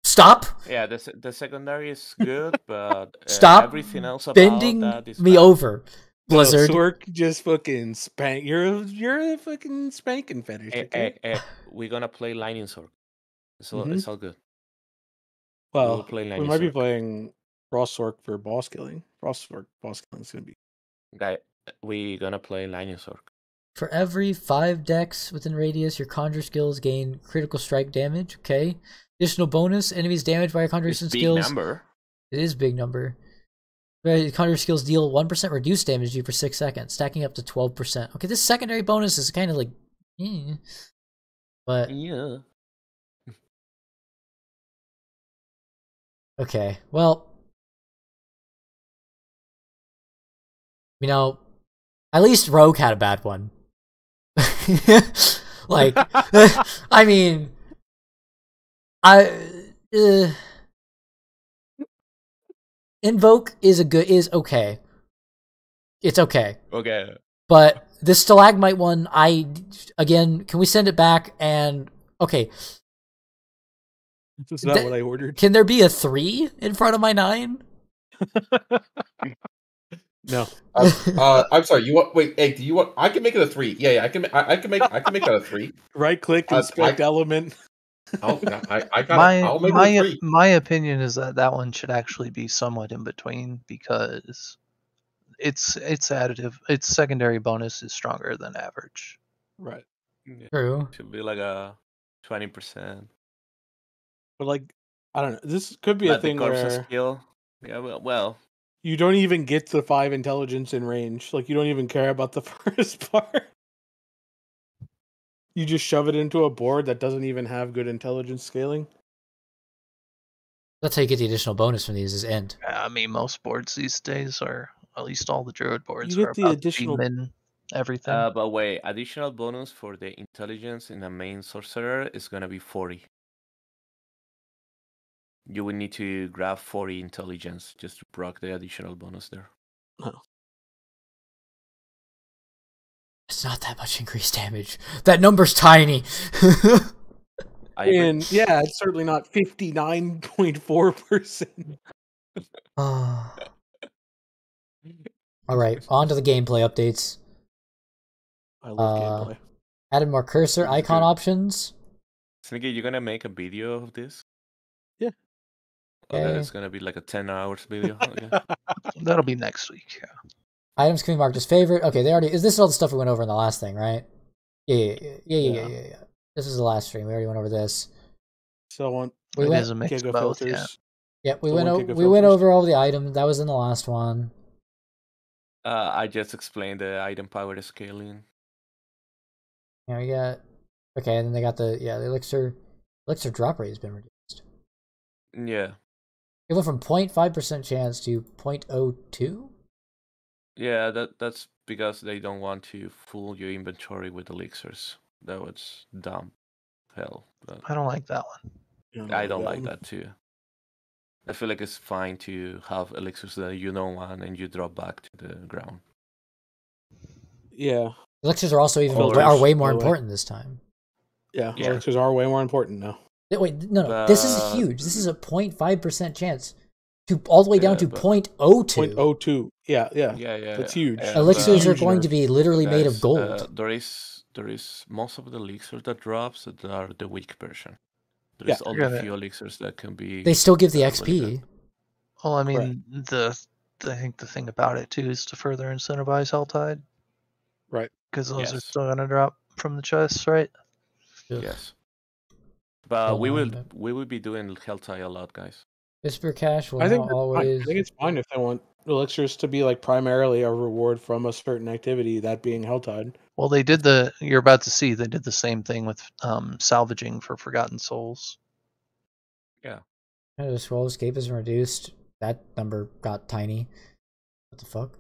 Stop. Yeah, the secondary is good, but stop everything else about bending that is me bad. over. Blizzard. No, Sorc just fucking spank. You're a fucking spanking fetish. Okay? We're gonna play Lightning Sorc. So it's all good. Well, we might be playing Frost Sorc for boss killing. Frost Sorc boss killing is gonna be. Guy, we're gonna play Lightning Sorc. For every 5 decks within radius, your conjure skills gain critical strike damage. Okay. Additional bonus: enemies damaged by your conjuration skills. Big number. It is big number. Conjure skills deal 1% reduced damage to you for 6 seconds, stacking up to 12%. Okay, this secondary bonus is kind of like, but yeah. Okay, well, you know, at least Rogue had a bad one. Like, I mean, Invoke is okay. It's okay. Okay. But this Stalagmite one, can we send it back and okay. This is not what I ordered. Can there be a 3 in front of my 9? No. I'm sorry. You want? Wait, Egg. Do you want? I can make it a 3. Yeah. I can make that a 3. Right click, inspect element. I'll make it a 3. My opinion is that one should actually be somewhat in between because its additive, its secondary bonus is stronger than average. Right. Yeah. True. Should be like a 20%. But like, I don't know. This could be a Like the thing corpse where skill. Yeah, well, you don't even get the 5 intelligence in range. Like, you don't even care about the first part. You just shove it into a board that doesn't even have good intelligence scaling. That's how you get the additional bonus from these is end. I mean, most boards these days are, at least all the druid boards, You get are the about additional- to be min everything. but wait, additional bonus for the intelligence in the main sorcerer is gonna be 40. You will need to grab 40 intelligence just to proc the additional bonus there. Oh. It's not that much increased damage. That number's tiny. And yeah, it's certainly not 59.4%. All right, on to the gameplay updates. I love gameplay. Added more cursor icon options. Sneaky, you gonna make a video of this? Yeah. Okay, it's gonna be like a 10 hours video. Okay. That'll be next week. Yeah. Items can be marked as favorite. Okay, they already. Is this all the stuff we went over in the last thing, right? Yeah. This is the last stream. We already went over this. So on. We It went. is a mix Giga of both. filters. Yeah, we So went. one We giga went filters. over all the items. That was in the last one. I just explained the item power scaling. Yeah, we got. Okay, and then they got the elixir drop rate has been reduced. Yeah. It went from 0.5% chance to 0.02. Yeah, that's because they don't want to fool your inventory with elixirs. That was dumb. Hell. But I don't like that one. I don't like that too. I feel like it's fine to have elixirs that you don't want and you drop back to the ground. Yeah. Elixirs are also Filters, are way more by the way. important this time. Yeah. Yeah. Elixirs are way more important now. Wait, no. This is huge. This is a 0.5% chance to all the way down to 0.02. 0.02. Yeah. That's huge. Elixirs are Huge going nerf. to be literally made of Guys, gold. There is most of the elixirs that drops that are the weak version. There's only a few elixirs that can be. They still give the really XP. good. Well, I mean, I think the thing about it too is to further incentivize Helltide. Right. Because those are Yes. still gonna drop from the chests, right? Yes. But we will be doing Helltide a lot, guys. Whisper Cash will I think now always. I think it's fine if they want elixirs to be like primarily a reward from a certain activity, that being Helltide. Well, they did you're about to see, they did the same thing with salvaging for Forgotten Souls. Yeah. The scroll escapism reduced. That number got tiny. What the fuck?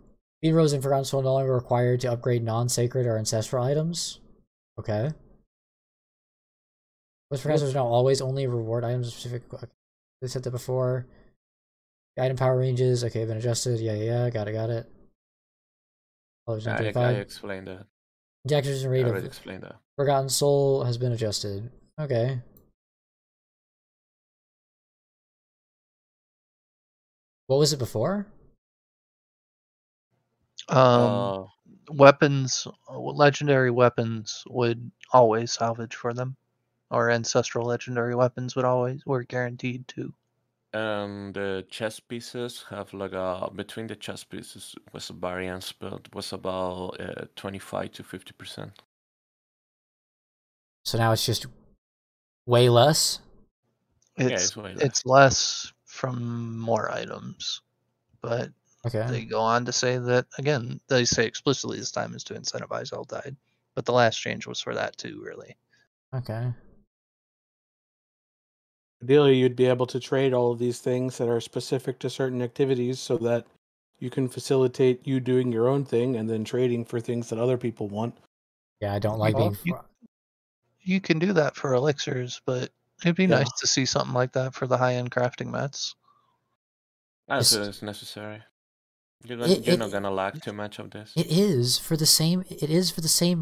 Speed Rose and Forgotten Soul no longer required to upgrade non-sacred or ancestral items. Okay. Whisper Cash is now always only reward items specific. They said that before. The item power ranges. Okay, been adjusted. Yeah. Got it. I explained that. The acquisition rate I already of explained that. Forgotten Soul has been adjusted. Okay. What was it before? Weapons, legendary weapons would always salvage for them, or ancestral legendary weapons were guaranteed to. The chess pieces have like between the chess pieces was a variance, but was about 25 to 50%. So now it's just way less? It's way less. It's less from more items, but Okay. they go on to say that, again, they say explicitly this time is to incentivize Helltide, but the last change was for that too, really. Okay. Ideally, you'd be able to trade all of these things that are specific to certain activities so that you can facilitate you doing your own thing and then trading for things that other people want. Yeah, I don't like being... You can do that for elixirs, but it'd be nice to see something like that for the high-end crafting mats. I don't feel it's necessary. You're not gonna lack too much of this. It is for the same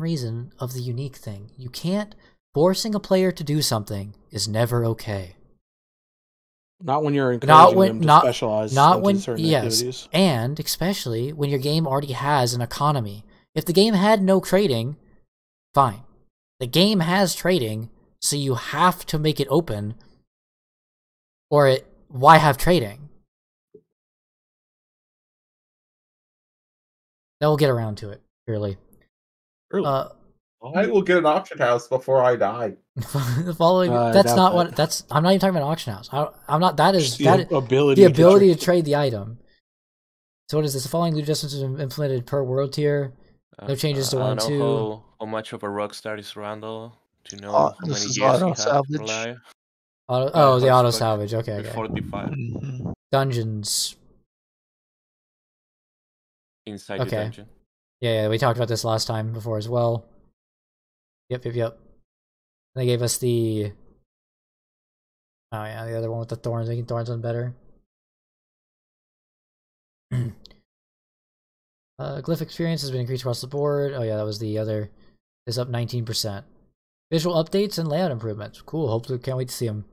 reason of the unique thing. You can't... Forcing a player to do something is never okay. Not when you're encouraging them to specialize into certain activities. And especially when your game already has an economy. If the game had no trading, fine. The game has trading, so you have to make it open. Or why have trading? They'll get around to it, clearly. I will get an auction house before I die. The following that's not what that's. I'm not even talking about auction house. I'm not. That is the ability to trade the item. So what is this? The following loot adjustments have been implemented per world tier. No changes to 1 2. How much of a rockstar is Randall? Do you know how many This is years he auto has salvage. for life? The auto salvage. Okay. 45 dungeons. Inside the dungeon. Yeah, we talked about this last time before as well. Yep. They gave us the... Oh yeah, the other one with the thorns, making thorns one better. Glyph experience has been increased across the board. Oh yeah, that was the other. Is up 19%. Visual updates and layout improvements. Cool. Hopefully, can't wait to see them.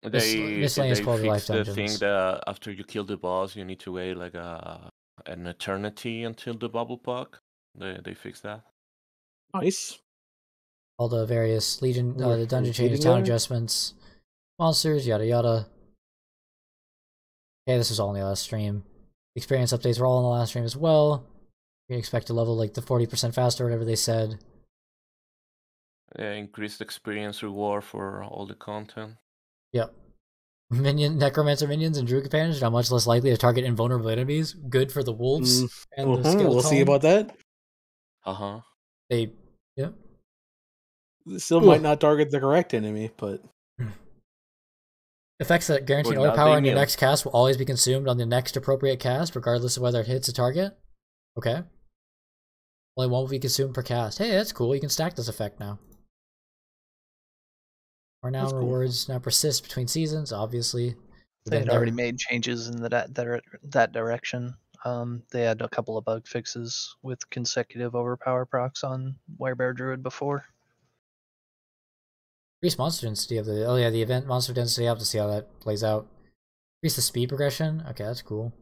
Miscellaneous quality life dungeons. The thing that after you kill the boss, you need to wait like an eternity until the bubble puck. They fixed that. Nice. All the various Legion, the dungeon changes, town adjustments, monsters, yada yada. Okay, this was all in the last stream. Experience updates were all in the last stream as well. You can expect to level like the 40% faster, whatever they said. Yeah, increased experience reward for all the content. Yep. Necromancer minions and druid companions are now much less likely to target invulnerable enemies. Good for the wolves and the skeleton. We'll see about that. Yep. Still might not target the correct enemy, but effects that guarantee an overpower on your next cast will always be consumed on the next appropriate cast, regardless of whether it hits a target. Okay. Only one will be consumed per cast. Hey, that's cool. You can stack this effect now. Renown rewards now persist between seasons, obviously. They had already made changes in that direction. They had a couple of bug fixes with consecutive overpower procs on Werebear Druid before. Increase monster density of the the event monster density. I'll have to see how that plays out. Increase the speed progression. Okay, that's cool.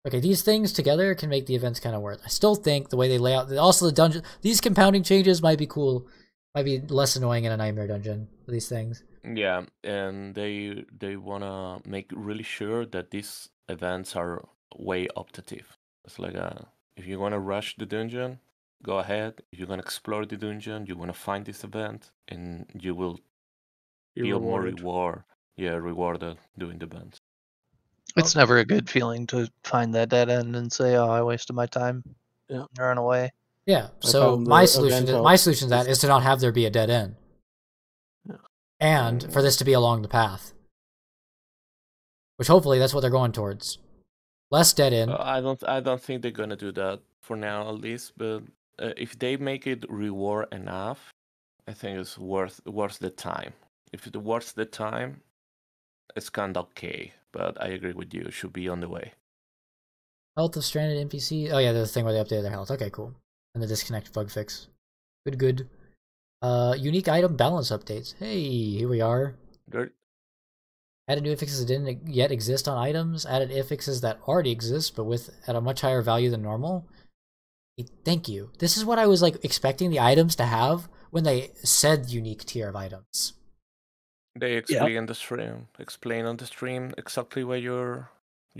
Okay, these things together can make the events kind of worth. I still think the way they lay out, also the dungeon, these compounding changes might be cool. Might be less annoying in a nightmare dungeon for these things. Yeah, and they wanna make really sure that these events are way optative. It's like if you wanna rush the dungeon, go ahead. If you're gonna explore the dungeon, you wanna find this event, and you will feel more rewarded doing the events. It's never a good feeling to find that dead end and say, "Oh, I wasted my time." Yeah, run away. Yeah. So my solution to that is to not have there be a dead end, and for this to be along the path, which hopefully that's what they're going towards. Less dead end. I don't think they're gonna do that for now, at least. But if they make it reward enough, I think it's worth the time. If it's worth the time, it's kind of okay. But I agree with you; it should be on the way. Health of stranded NPC. Oh yeah, the thing where they updated their health. Okay, cool. And the disconnect bug fix. Good. Unique item balance updates. Hey, here we are. Good. Added new affixes that didn't yet exist on items. Added affixes that already exist, but at a much higher value than normal. Hey, thank you. This is what I was expecting the items to have when they said unique tier of items. They explain on the stream exactly what you're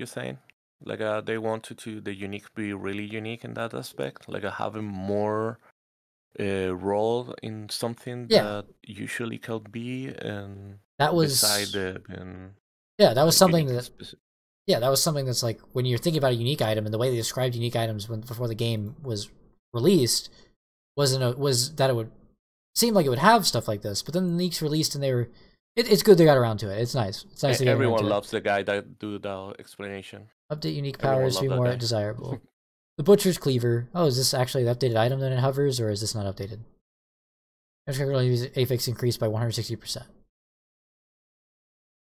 saying. Like they wanted the unique be really unique in that aspect, like having more role in something that usually can be, and that was that was something that's like when you're thinking about a unique item and the way they described unique items before the game was released was that it would seem like it would have stuff like this, but then the leaks released and they were. It's good they got around to it. It's nice. It's nice to get everyone loves the guy that do the explanation. Update unique powers to be more desirable. The Butcher's Cleaver. Oh, is this actually the updated item that it hovers, or is this not updated? I'm just going to use affix increased by 160%. I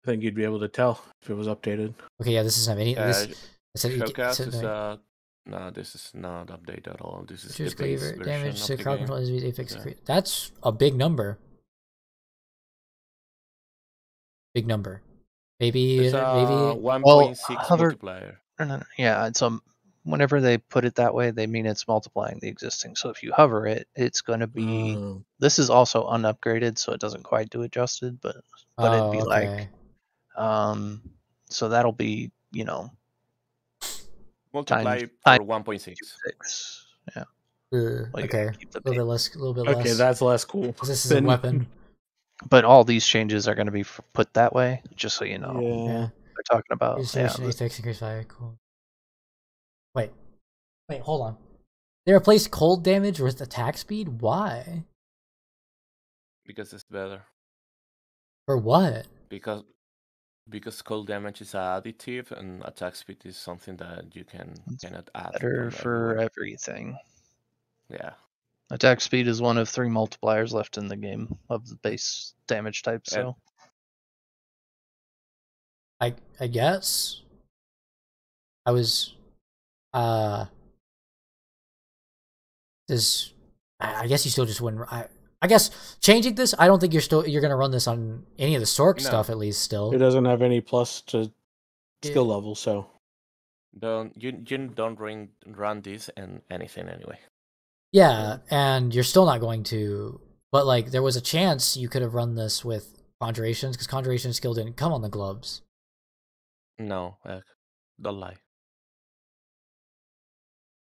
think you'd be able to tell if it was updated. Okay, yeah, this doesn't have any. No, this is not updated at all. This is Butcher's Cleaver damage to crowd control is affix increased. That's a big number. Big number. Maybe 1.6 multiplier. Yeah, so whenever they put it that way, they mean it's multiplying the existing. So if you hover it, it's going to be. This is also unupgraded, so it doesn't quite do adjusted, but it'd be like. So that'll be Multiply times for 1.6. 6. Yeah. Okay. Keep the A little bit less. A little bit Okay, less. that's less cool. 'Cause this is a weapon. But all these changes are going to be put that way, just so you know. Yeah. We're talking about Fix increase fire. Cool. Wait, hold on. They replaced cold damage with attack speed? Why? Because it's better. For what? Because cold damage is additive and attack speed is something that you cannot add. better for everything. Yeah. Attack speed is one of 3 multipliers left in the game of the base damage type, so. I guess. I was I guess you still just wouldn't. I guess changing this, I don't think you're gonna run this on any of the Sorc stuff at least. Still, it doesn't have any plus to skill level, so you don't run this and anything anyway. Yeah, and you're still not going to. But like, there was a chance you could have run this with Conjurations because Conjuration skill didn't come on the gloves. No, don't lie.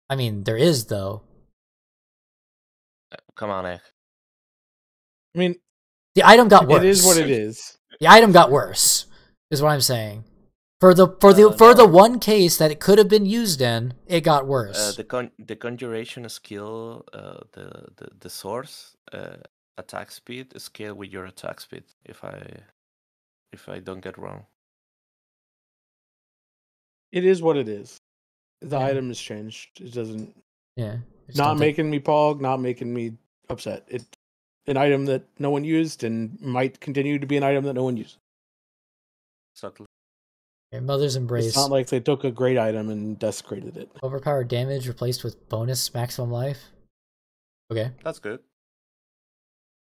I mean, there is though. Come on, Egg. I mean, the item got worse. It is what it is. The item got worse, is what I'm saying. For the one case that it could have been used in, it got worse. The conjuration skill, the source attack speed scale with your attack speed. If I don't get wrong. It is what it is. The item has changed. It doesn't. Yeah. Not making me pog. Not making me upset. It's an item that no one used and might continue to be an item that no one used. Exactly. Okay, Mother's Embrace. It's not like they took a great item and desecrated it. Overpowered damage replaced with bonus maximum life. Okay. That's good.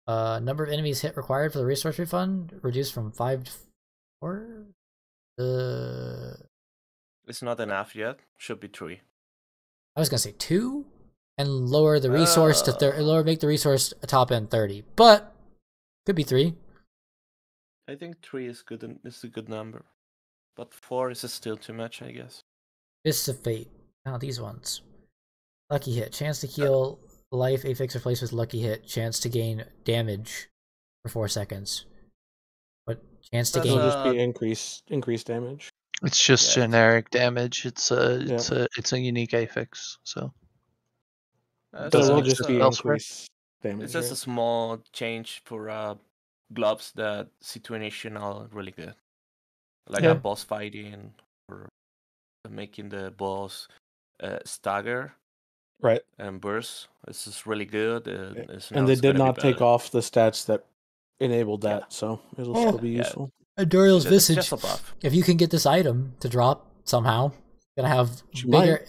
Number of enemies hit required for the resource refund reduced from 5 to 4. It's not enough yet. Should be 3. I was gonna say 2, and lower the resource to make the resource a top end 30, but could be 3. I think 3 is good. It's a good number, but 4 is still too much, I guess. Fists of Fate. Now these ones. Lucky hit. Chance to heal life. Affix replaced with lucky hit. Chance to gain damage for 4 seconds. But chance to gain. It'll just be increased damage. It's just generic damage. It's a unique affix, so. So it will just be increased damage. It's just a small change for gloves that situational really good. Like a boss fighting or making the boss stagger. Right. And burst. This is really good. And they did not take off the stats that enabled that, so it'll still be useful. Adorial's Visage. Just a buff. If you can get this item to drop somehow, gonna have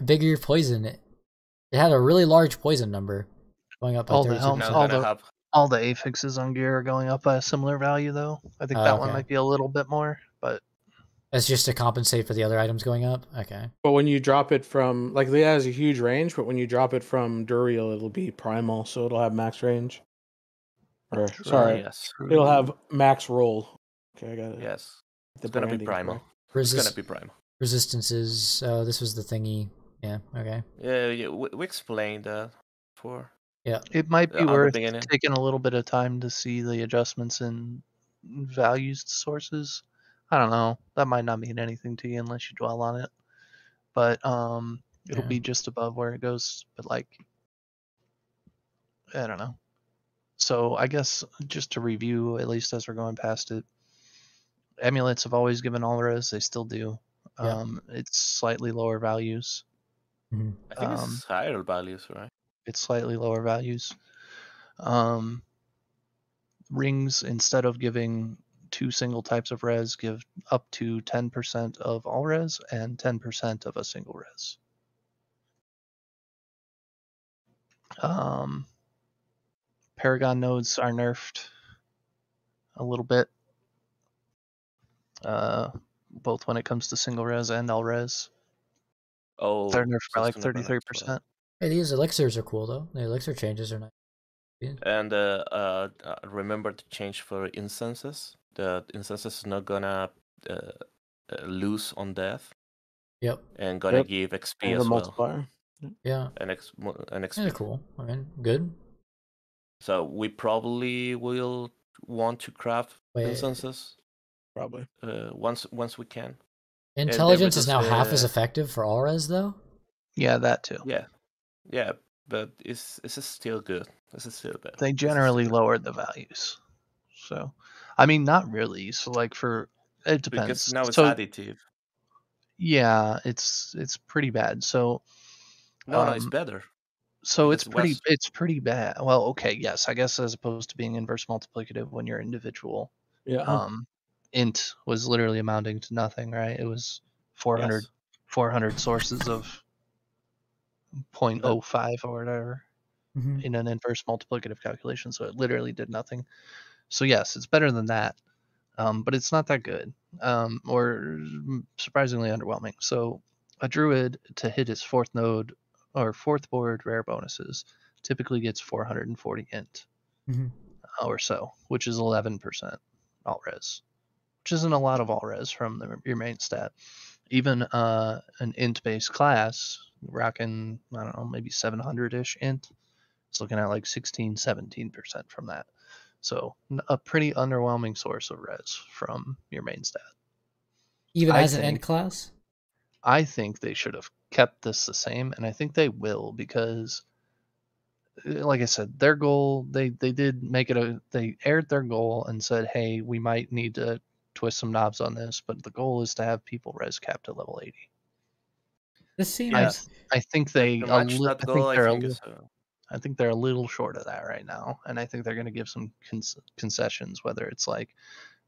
bigger poison. It had a really large poison number, going up by 32%. All the affixes on gear are going up by a similar value, though. I think that one might be a little bit more, but that's just to compensate for the other items going up. Okay. But when you drop it from it has a huge range, but when you drop it from Duriel, it'll be primal, so it'll have max range. Or it'll have max roll. Okay, I got it. Yes, it's gonna be primal. It's gonna be primal. Resistances. This was the thingy. Yeah. Okay. Yeah. We explained that before. Yeah. It might be worth taking a little bit of time to see the adjustments in values to sources. I don't know. That might not mean anything to you unless you dwell on it. But it'll be just above where it goes. But I don't know. So I guess just to review, at least as we're going past it, amulets have always given all res. They still do. It's slightly lower values. Mm-hmm. I think it's higher values, right? It's slightly lower values. Rings, instead of giving 2 single types of res, give up to 10% of all res and 10% of a single res. Paragon nodes are nerfed a little bit, both when it comes to single res and all res. Oh, they're nerfed by 33%. Hey, these elixirs are cool though. The elixir changes are nice. And remember to change for instances. The instances is not gonna lose on death. Yep. And gonna give XP And as the well. multiplier. Yeah. And XP. Yeah, cool. I mean, good. So we probably will want to craft instances. Probably. Once we can. Intelligence is now half as effective for all res, though? Yeah, that too. Yeah, but it's still good. This is still bad. They generally lowered the values. So, I mean, not really. So, like it depends. Because now it's additive. Yeah, it's pretty bad. So, no, it's better. So it's pretty bad. Well, okay, yes, I guess as opposed to being inverse multiplicative when you're individual. Yeah. Int was literally amounting to nothing, right? It was 400 sources of 0.05 or whatever in an inverse multiplicative calculation. So it literally did nothing. So yes, it's better than that. But it's not that good, or surprisingly underwhelming. So a druid to hit his fourth node or fourth board rare bonuses typically gets 440 int or so, which is 11% alt res, which isn't a lot of alt res from your main stat. Even an int based class rocking, I don't know, maybe 700-ish int, it's looking at like 16-17% from that. So a pretty underwhelming source of res from your main stat. Even as an end class? I think they should have kept this the same, and I think they will because, like I said, their goal, they did make it they aired their goal and said, hey, we might need to twist some knobs on this, but the goal is to have people res capped at level 80. This seems... I think they... I think they're a little short of that right now, and I think they're going to give some concessions, whether it's like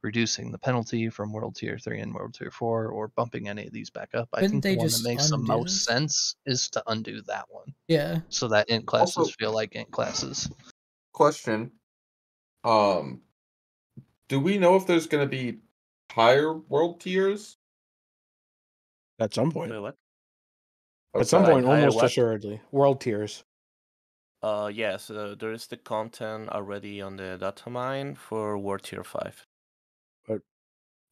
reducing the penalty from World Tier 3 and World Tier 4, or bumping any of these back up. I think the one that makes the most sense is to undo that one. Yeah. So that int classes feel like int classes. Question. Do we know if there's going to be higher World Tiers? At some point. Wait, what? At some point, almost assuredly. World Tiers. Yes, there is the content already on the data mine for World Tier 5. But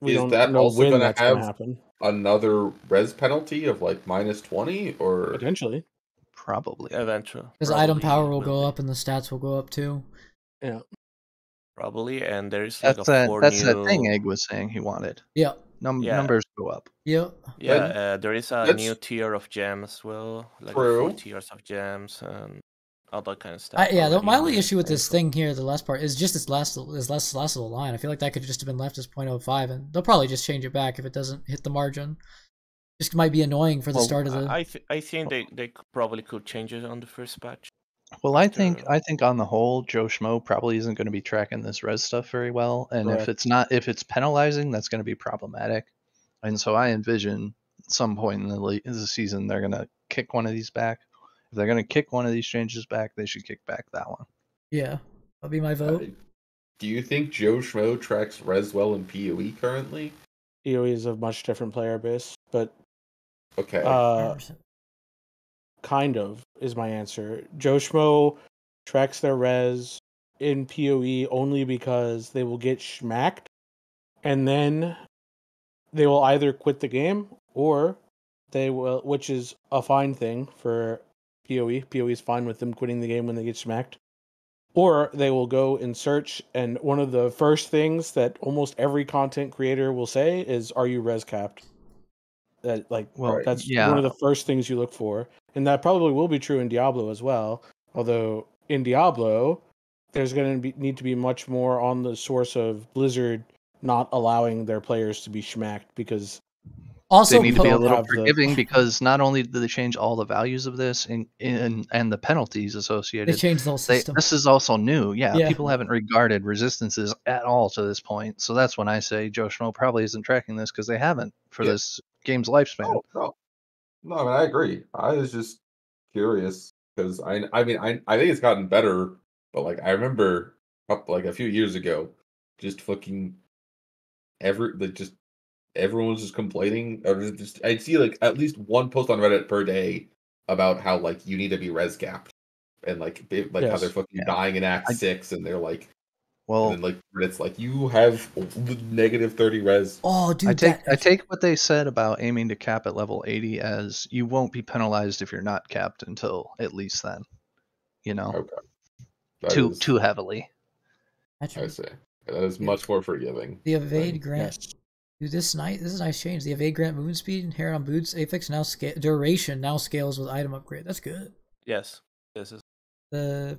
we don't know when that's going to happen. Another res penalty of like -20 or potentially? Probably. Eventually. Because item power will go up and the stats will go up too. Yeah. Probably, and there's that's that thing Egg was saying he wanted. Yeah. Numbers go up. Yep. Yeah, there is a new tier of gems as well, like 4 tiers of gems and all that kind of stuff. My only issue with this thing here, the last part, is just this last little line. I feel like that could just have been left as 0.05, and they'll probably just change it back if it doesn't hit the margin. Just might be annoying for the start of the... I think they probably could change it on the first patch. Well, I think on the whole, Joe Schmo probably isn't going to be tracking this res stuff very well, and if it's penalizing, that's going to be problematic. And so I envision at some point in the season they're going to kick one of these back. If they're going to kick one of these changes back, they should kick back that one. Yeah, that'll be my vote. Do you think Joe Schmo tracks res well in PoE currently? PoE is a much different player base, but okay. Kind of is my answer. Joe Schmo tracks their res in PoE only because they will get schmacked, and then they will either quit the game or they will, which is a fine thing for PoE. PoE is fine with them quitting the game when they get smacked. Or they will go and search, and one of the first things that almost every content creator will say is, "Are you res capped?" That's one of the first things you look for, and that probably will be true in Diablo as well. Although in Diablo, there's going to need to be much more on the source of Blizzard not allowing their players to be schmacked, because also they need to be a little forgiving because not only do they change all the values of this and the penalties associated, they changed the whole system. This is also new. Yeah, people haven't regarded resistances at all to this point. So that's when I say Joe Schmo probably isn't tracking this because they haven't for this game's lifespan. No, I mean, I agree. I was just curious because I think it's gotten better, but like I remember a few years ago, just fucking everyone was just complaining, or just I'd see like at least one post on Reddit per day about how like you need to be res capped, and how they're fucking dying in Act 6, and they're like, Well, and then it's like you have negative 30 res. Oh, dude, I take what they said about aiming to cap at level 80 as you won't be penalized if you're not capped until at least then. You know, Okay. too heavily. I see. That is much more forgiving. The evade grant. Dude, this is a nice change. The evade grant movement speed inherent on boots affix now duration now scales with item upgrade. That's good. Yes, this is the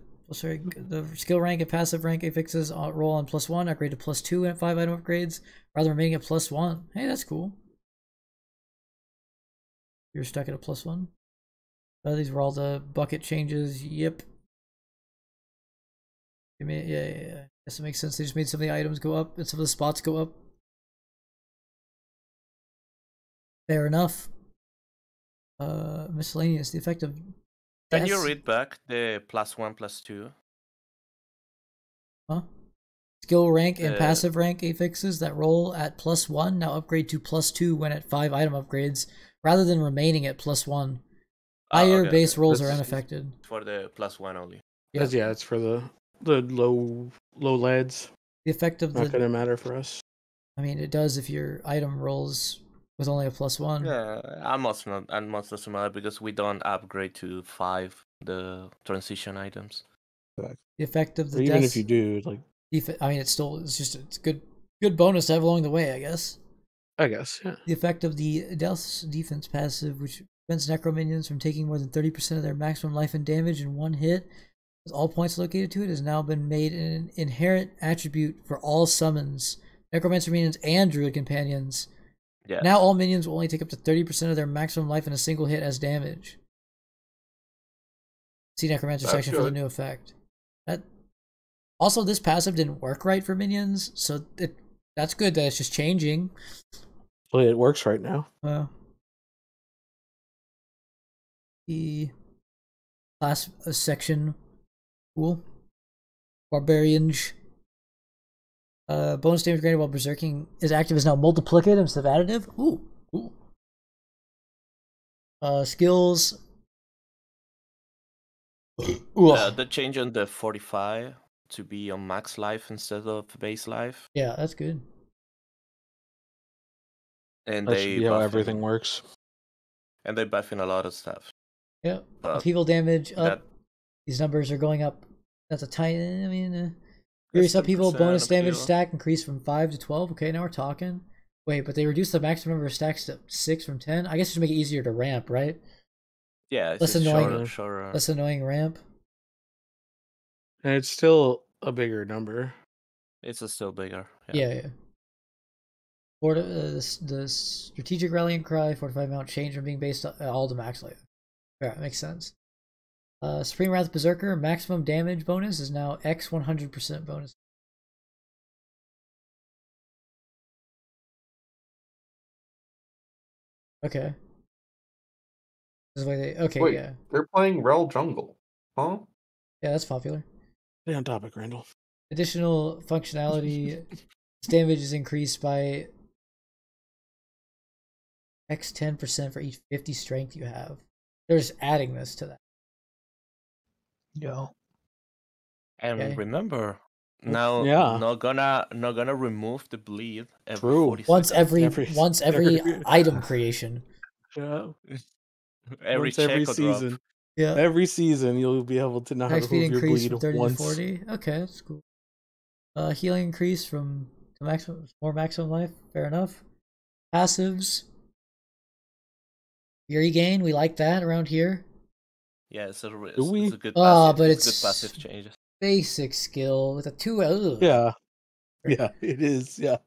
skill rank and passive rank affixes roll on +1, upgrade to +2 at 5 item upgrades, rather than remaining at +1. Hey, that's cool. You're stuck at a +1. These were all the bucket changes. Yep. Yeah. Guess it makes sense. They just made some of the items go up and some of the spots go up. Fair enough. Miscellaneous. The effect of. Can you read back the +1, +2? Huh? Skill rank and passive rank affixes that roll at +1 now upgrade to +2 when at 5 item upgrades, rather than remaining at +1. Higher base rolls are unaffected. For the +1 only. Yep. Yeah, it's for the low leads. The effect of not gonna matter for us. I mean, it does if your item rolls with only a +1. Yeah, almost doesn't matter because we don't upgrade to 5 the transition items. The effect of the even if you do, like, I mean, it's good bonus to have along the way, I guess. Yeah. The effect of the Death's Defense passive, which prevents necro minions from taking more than 30% of their maximum life and damage in one hit, with all points located to it, has now been made an inherent attribute for all summons, necromancer minions and druid companions. Yes. Now all minions will only take up to 30% of their maximum life in a single hit as damage. See necromancer section for the new effect. Also, this passive didn't work right for minions, so that's good that it's just changing. Well, it works right now. The class section, cool. Barbarians. Bonus damage granted while berserking is active is now multiplicative instead of additive. Ooh, cool. Skills. The change on the 45 to be on max life instead of base life. Yeah, that's good. And that should be how everything works. And they buff in a lot of stuff. Yeah, upheaval damage up. These numbers are going up. That's a tiny. I mean, furious upheaval bonus damage stack increased from 5 to 12. Okay, now we're talking. Wait, but they reduced the maximum number of stacks to 6 from 10. I guess to make it easier to ramp, right? Yeah, it's less annoying. Shorter. Less annoying ramp. And it's still a bigger number. It's still bigger. Yeah. The strategic rallying cry, 45 amount change from being based on all to max life. Yeah, makes sense. Supreme Wrath Berserker maximum damage bonus is now X 100% bonus. Okay. This is the way Wait, yeah. They're playing Rel Jungle, huh? Yeah, that's popular. Stay on topic, Randall. Additional functionality. Damage is increased by X 10% for each 50 strength you have. They're just adding this to that. Yo. And remember, now not gonna remove the bleed every 40 once seconds. once every item creation. Yeah. Every season. Yeah. Every season you'll be able to not remove your bleed from 30 once. To 40. Okay, that's cool. Healing increase from maximum life. Fair enough. Passives. Fury gain. We like that around here. Yeah, it's a good passive. But it's good passive change. Basic skill with a 2. Yeah, it is. Yeah.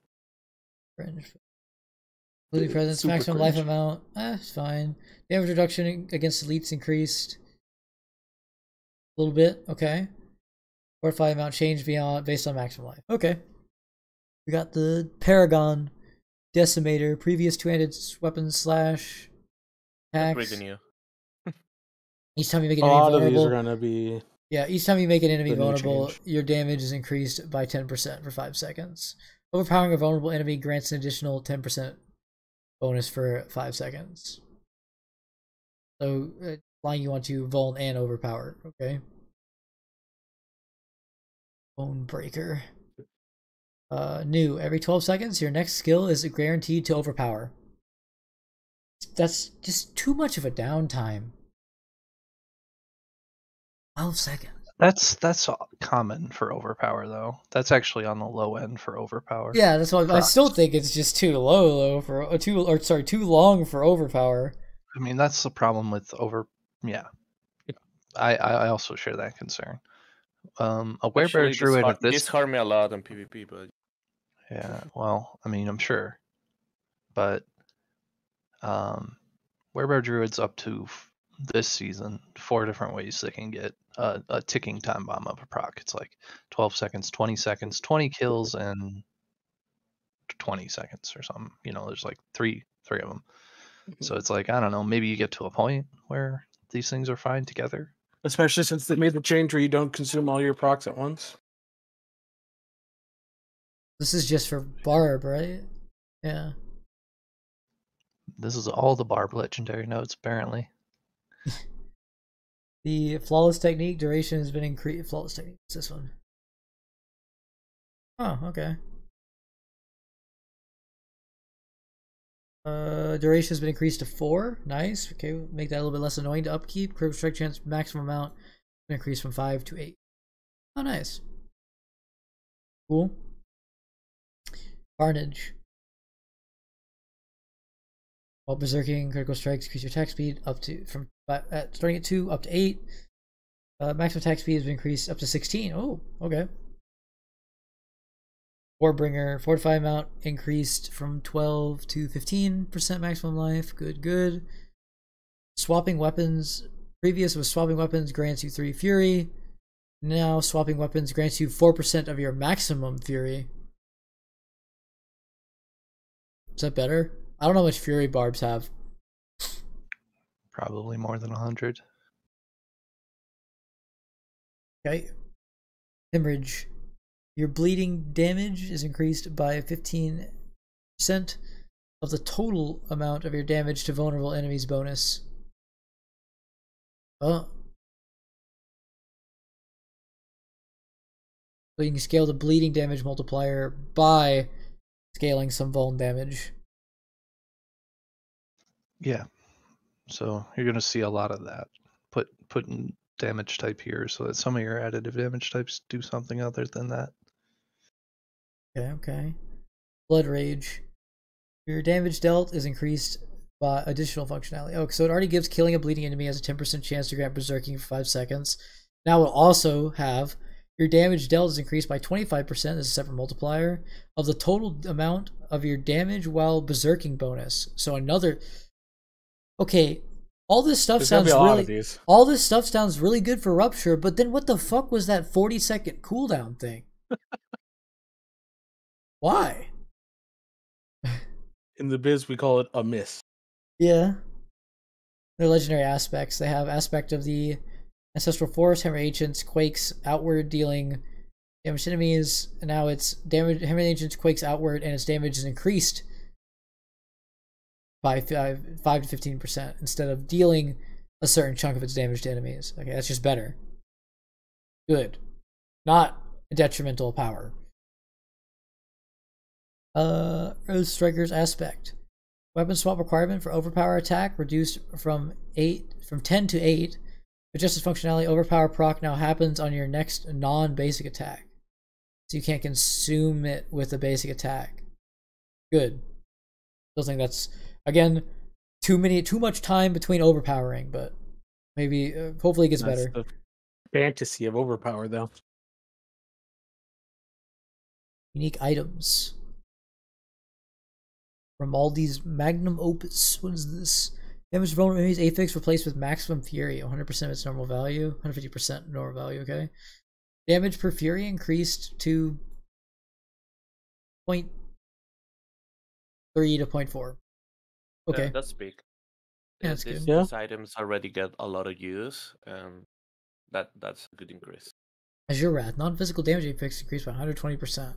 Including presence, maximum life amount. It's fine. Damage reduction against elites increased a little bit. Okay. Fortify amount changed based on maximum life. Okay. We got the Paragon Decimator. Previous two-handed weapon slash attacks. Pretty new. Each time you make an enemy vulnerable, of these are gonna be. Yeah, each time you make an enemy vulnerable, your damage is increased by 10% for 5 seconds. Overpowering a vulnerable enemy grants an additional 10% bonus for 5 seconds. So, implying you want to vuln and overpower, okay? Bone Breaker. New. Every 12 seconds, your next skill is guaranteed to overpower. That's just too much of a downtime. 12 seconds. That's common for overpower though. That's actually on the low end for overpower. Yeah, that's why I still think it's just too low for too long for overpower. I mean, that's the problem with yeah. I also share that concern. A Werebear Druid at this hurt me a lot in PvP, but yeah, well, I mean, I'm sure, but Werebear Druids up to this season 4 different ways they can get a ticking time bomb of a proc. It's like 12 seconds, 20 seconds, 20 kills, and 20 seconds or something. You know, there's like three of them. So it's like, I don't know, maybe you get to a point where these things are fine together. Especially since they made the change where you don't consume all your procs at once. This is just for Barb, right? Yeah. This is all the Barb legendary notes, apparently. The flawless technique duration has been increased. Flawless technique. What's this one? Oh, okay. Duration has been increased to 4. Nice. Okay, we'll make that a little bit less annoying to upkeep. Critical strike chance maximum amount increased from 5 to 8. Oh, nice. Cool. Carnage. While berserking, critical strikes increase your attack speed up to starting at 2 up to 8. Maximum attack speed has been increased up to 16. Oh, okay. Warbringer, fortify amount increased from 12 to 15% maximum life. Good, good. Swapping weapons. Previous was swapping weapons grants you 3 fury. Now swapping weapons grants you 4% of your maximum fury. Is that better? I don't know how much fury barbs have. Probably more than 100. Okay. Hemorrhage. Your bleeding damage is increased by 15% of the total amount of your damage to vulnerable enemies bonus. Oh. So you can scale the bleeding damage multiplier by scaling some vuln damage. Yeah. So you're going to see a lot of that. Putting damage type here so that some of your additive damage types do something other than that. Okay, okay. Blood Rage. Your damage dealt is increased by additional functionality. Oh, so it already gives killing a bleeding enemy has a 10% chance to grant berserking for 5 seconds. Now we'll also have your damage dealt is increased by 25%, this is a separate multiplier, of the total amount of your damage while berserking bonus. So another... Okay, all this stuff sounds really good for Rupture, but then what the fuck was that 40-second cooldown thing? Why? In the biz, we call it a miss. Yeah. They're legendary aspects. They have aspect of the Ancestral Force, Hammer Ancients, Quakes, outward, dealing damage to enemies. And now it's damage. Hammer Ancients quakes outward, and its damage is increased by 5 to 15% instead of dealing a certain chunk of its damage to enemies. Okay, that's just better. Good. Not a detrimental power. Earth Striker's aspect. Weapon swap requirement for overpower attack reduced from 10 to 8. Adjusted functionality, overpower proc now happens on your next non-basic attack. So you can't consume it with a basic attack. Good. Still think that's, again, too much time between overpowering, but maybe hopefully it gets better. The fantasy of overpower though. Unique items. Romaldi's Magnum Opus. What is this? Damage to vulnerable enemies affix replaced with maximum fury. 100% of its normal value. 150% normal value, okay. Damage per fury increased to 0.3 to 0.4. Okay. Yeah, that's big. Yeah, that's good. These items already get a lot of use, and that's a good increase. Azure Wrath. Non-physical damage affix increased by 120%.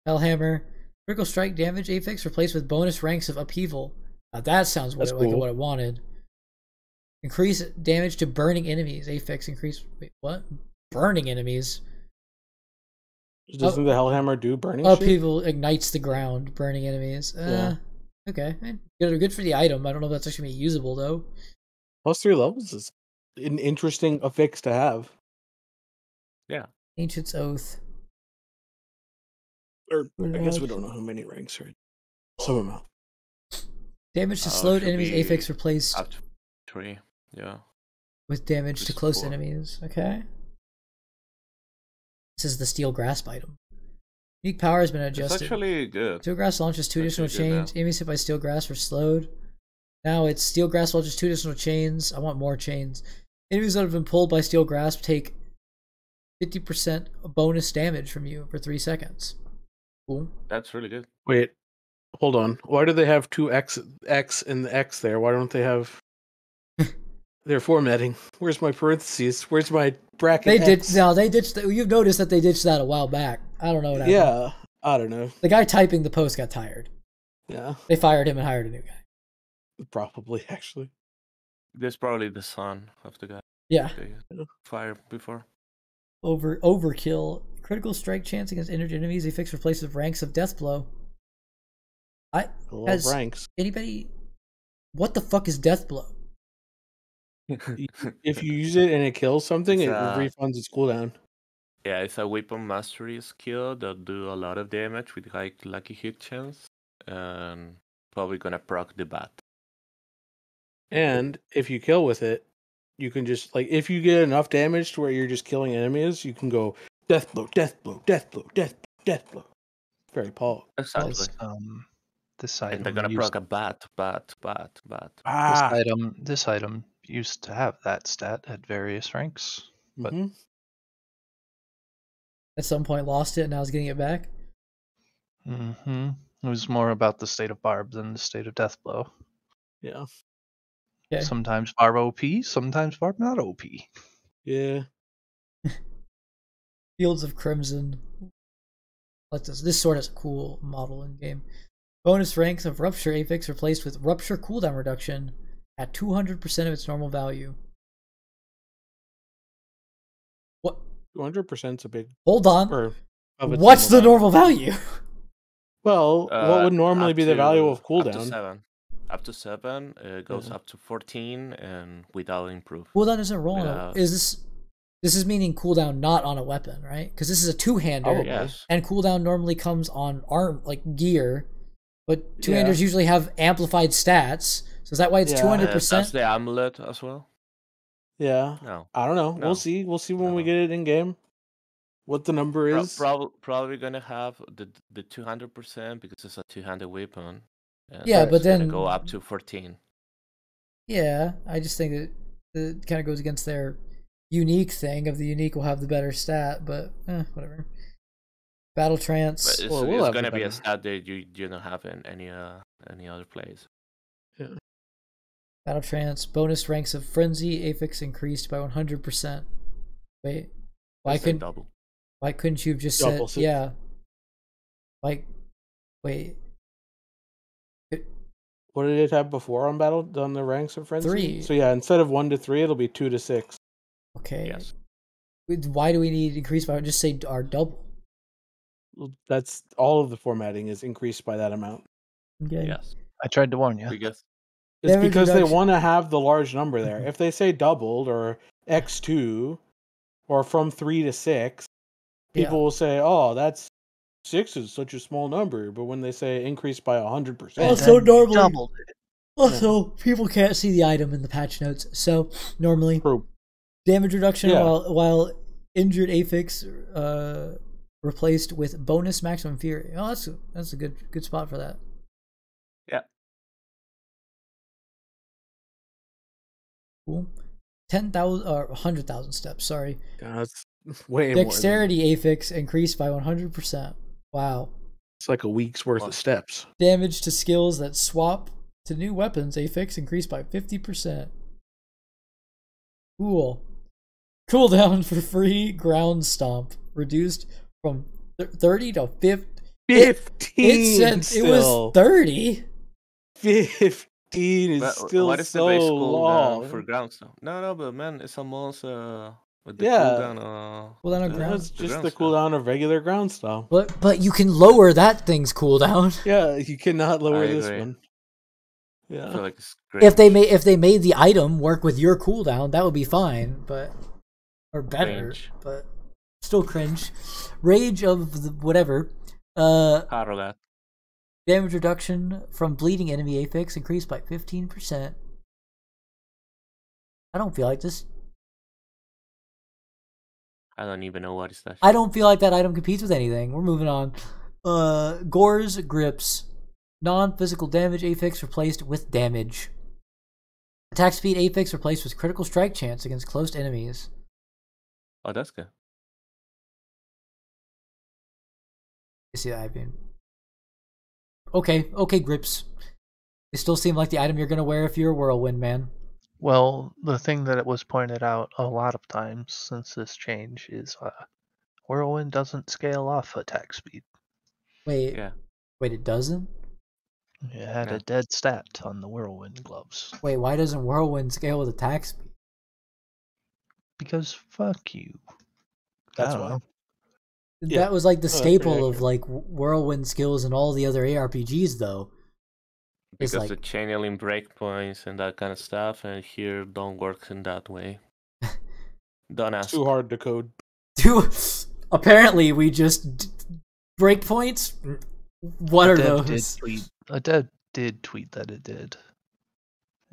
Hellhammer. Critical strike damage affix replaced with bonus ranks of upheaval. Now that sounds what I wanted. Increase damage to burning enemies. Affix increase. Wait, what? burning enemies. Doesn't the Hellhammer do burning? People ignites the ground, burning enemies. Yeah. Okay, good for the item. I don't know if that's actually gonna be usable though. Plus 3 levels is an interesting affix to have. Yeah. Ancient's Oath. Or I guess we don't know how many ranks, right? Some amount. Damage to slowed enemies affix replaced up to 3. Yeah. with damage to close 4. enemies. Okay. This is the Steel Grasp item. Unique power has been adjusted. It's actually good. Steel Grasp launches 2 additional chains. Enemies hit by Steel Grasp are slowed. Now it's Steel Grasp launches 2 additional chains. I want more chains. Enemies that have been pulled by Steel Grasp take 50% bonus damage from you for 3 seconds. Cool. That's really good. Wait, hold on. Why do they have 2 X and the X there? Why don't they have their formatting? Where's my parentheses? Where's my bracket? They ditched. You've noticed that they ditched that a while back. I don't know what happened. Yeah, I don't know. The guy typing the post got tired. Yeah, they fired him and hired a new guy. Probably, actually. There's probably the son of the guy. Yeah. They fired before. Overkill. Critical strike chance against injured enemies. They fix replaces ranks of death blow. Has ranks. Anybody? What the fuck is death blow? If you use it and it kills something, it refunds its cooldown. Yeah, it's a weapon mastery skill that do a lot of damage with high lucky hit chance, and probably gonna proc the bat. And if you kill with it, you can just if you get enough damage to where you're just killing enemies, you can go death blow, death blow, death blow, death blow. Very powerful. Exactly. This item. And they're gonna proc a bat. This item used to have that stat at various ranks, but at some point lost it and now is getting it back. It was more about the state of Barb than the state of Deathblow. Yeah. Okay. Sometimes Barb OP, sometimes Barb not OP. Yeah. Fields of Crimson. This sword has a cool model in game. Bonus ranks of Rupture affix replaced with Rupture cooldown reduction at 200% of its normal value. What? 200% is a big. Hold on. What's the normal value? Well, what would normally be the value of cooldown? Up to 7. It goes up to 14, and without improve. Cooldown isn't rolling. This is meaning cooldown not on a weapon, right? Because this is a two-hander, and cooldown normally comes on arm, like gear, but two-handers usually have amplified stats. So is that why it's 200%? That's the amulet as well. Yeah. No, I don't know. No. We'll see. We'll see when we get it in game. What the number is? Probably gonna have the 200% because it's a two-handed weapon. But then go up to 14. Yeah, I just think that it kind of goes against their unique thing of the unique will have the better stat, but whatever. Battle trance. It's gonna be a stat that you don't have in any other place. Yeah. Battle trance bonus ranks of frenzy affix increased by 100%. Wait, why couldn't you have just said wait? What did it have before on the ranks of frenzy? 3. So yeah, instead of 1 to 3, it'll be 2 to 6. Okay. Yes. Why do we need increase by? Just say our double. That's all of the formatting is increased by that amount. Okay. Yes. I tried to warn you. It's because they want to have the large number there. If they say doubled or X2 or from 3 to 6, people will say, "Oh, that's 6 is such a small number." But when they say increased by 100%, also normally doubled it. Also, people can't see the item in the patch notes, so normally damage reduction while injured affix replaced with bonus maximum fury. Oh, that's a good spot for that. Yeah. Cool. 10,000 or 100,000 steps. Sorry. That's way Dexterity affix increased by 100%. Wow. It's like a week's worth of steps. Damage to skills that swap to new weapons affix increased by 50%. Cool. Cooldown for free ground stomp reduced from 30 to 50. 15. It was 30. 15 is still what is so the base long for ground stomp? No, but man, it's almost With the cooldown, Cooldown on ground. It's just the cooldown of regular ground style. But you can lower that thing's cooldown. Yeah, you cannot lower this one. Yeah. I feel like it's great. If they made the item work with your cooldown, that would be fine, or better, cringe. But still cringe. Rage of the whatever. Harogat. Damage reduction from bleeding enemy affix increased by 15%. I don't feel like this. I don't even know what is that. I don't feel like that item competes with anything. We're moving on. Gore's grips. Non-physical damage affix replaced with damage. Attack speed affix replaced with critical strike chance against close enemies. Oh, that's good. You see that? I mean, okay, grips. They still seem like the item you're gonna wear if you're a whirlwind man. Well, the thing that it was pointed out a lot of times since this change is whirlwind doesn't scale off attack speed. Wait, it doesn't? It had a dead stat on the whirlwind gloves. Wait, why doesn't whirlwind scale with attack speed? Because fuck you. That's why. That was like the staple of like whirlwind skills and all the other ARPGs, though. Because like, the channeling breakpoints and that kind of stuff, and here don't work in that way. Don't ask. Too hard to code. Apparently, we just breakpoints. What are those? A dev did tweet that it did.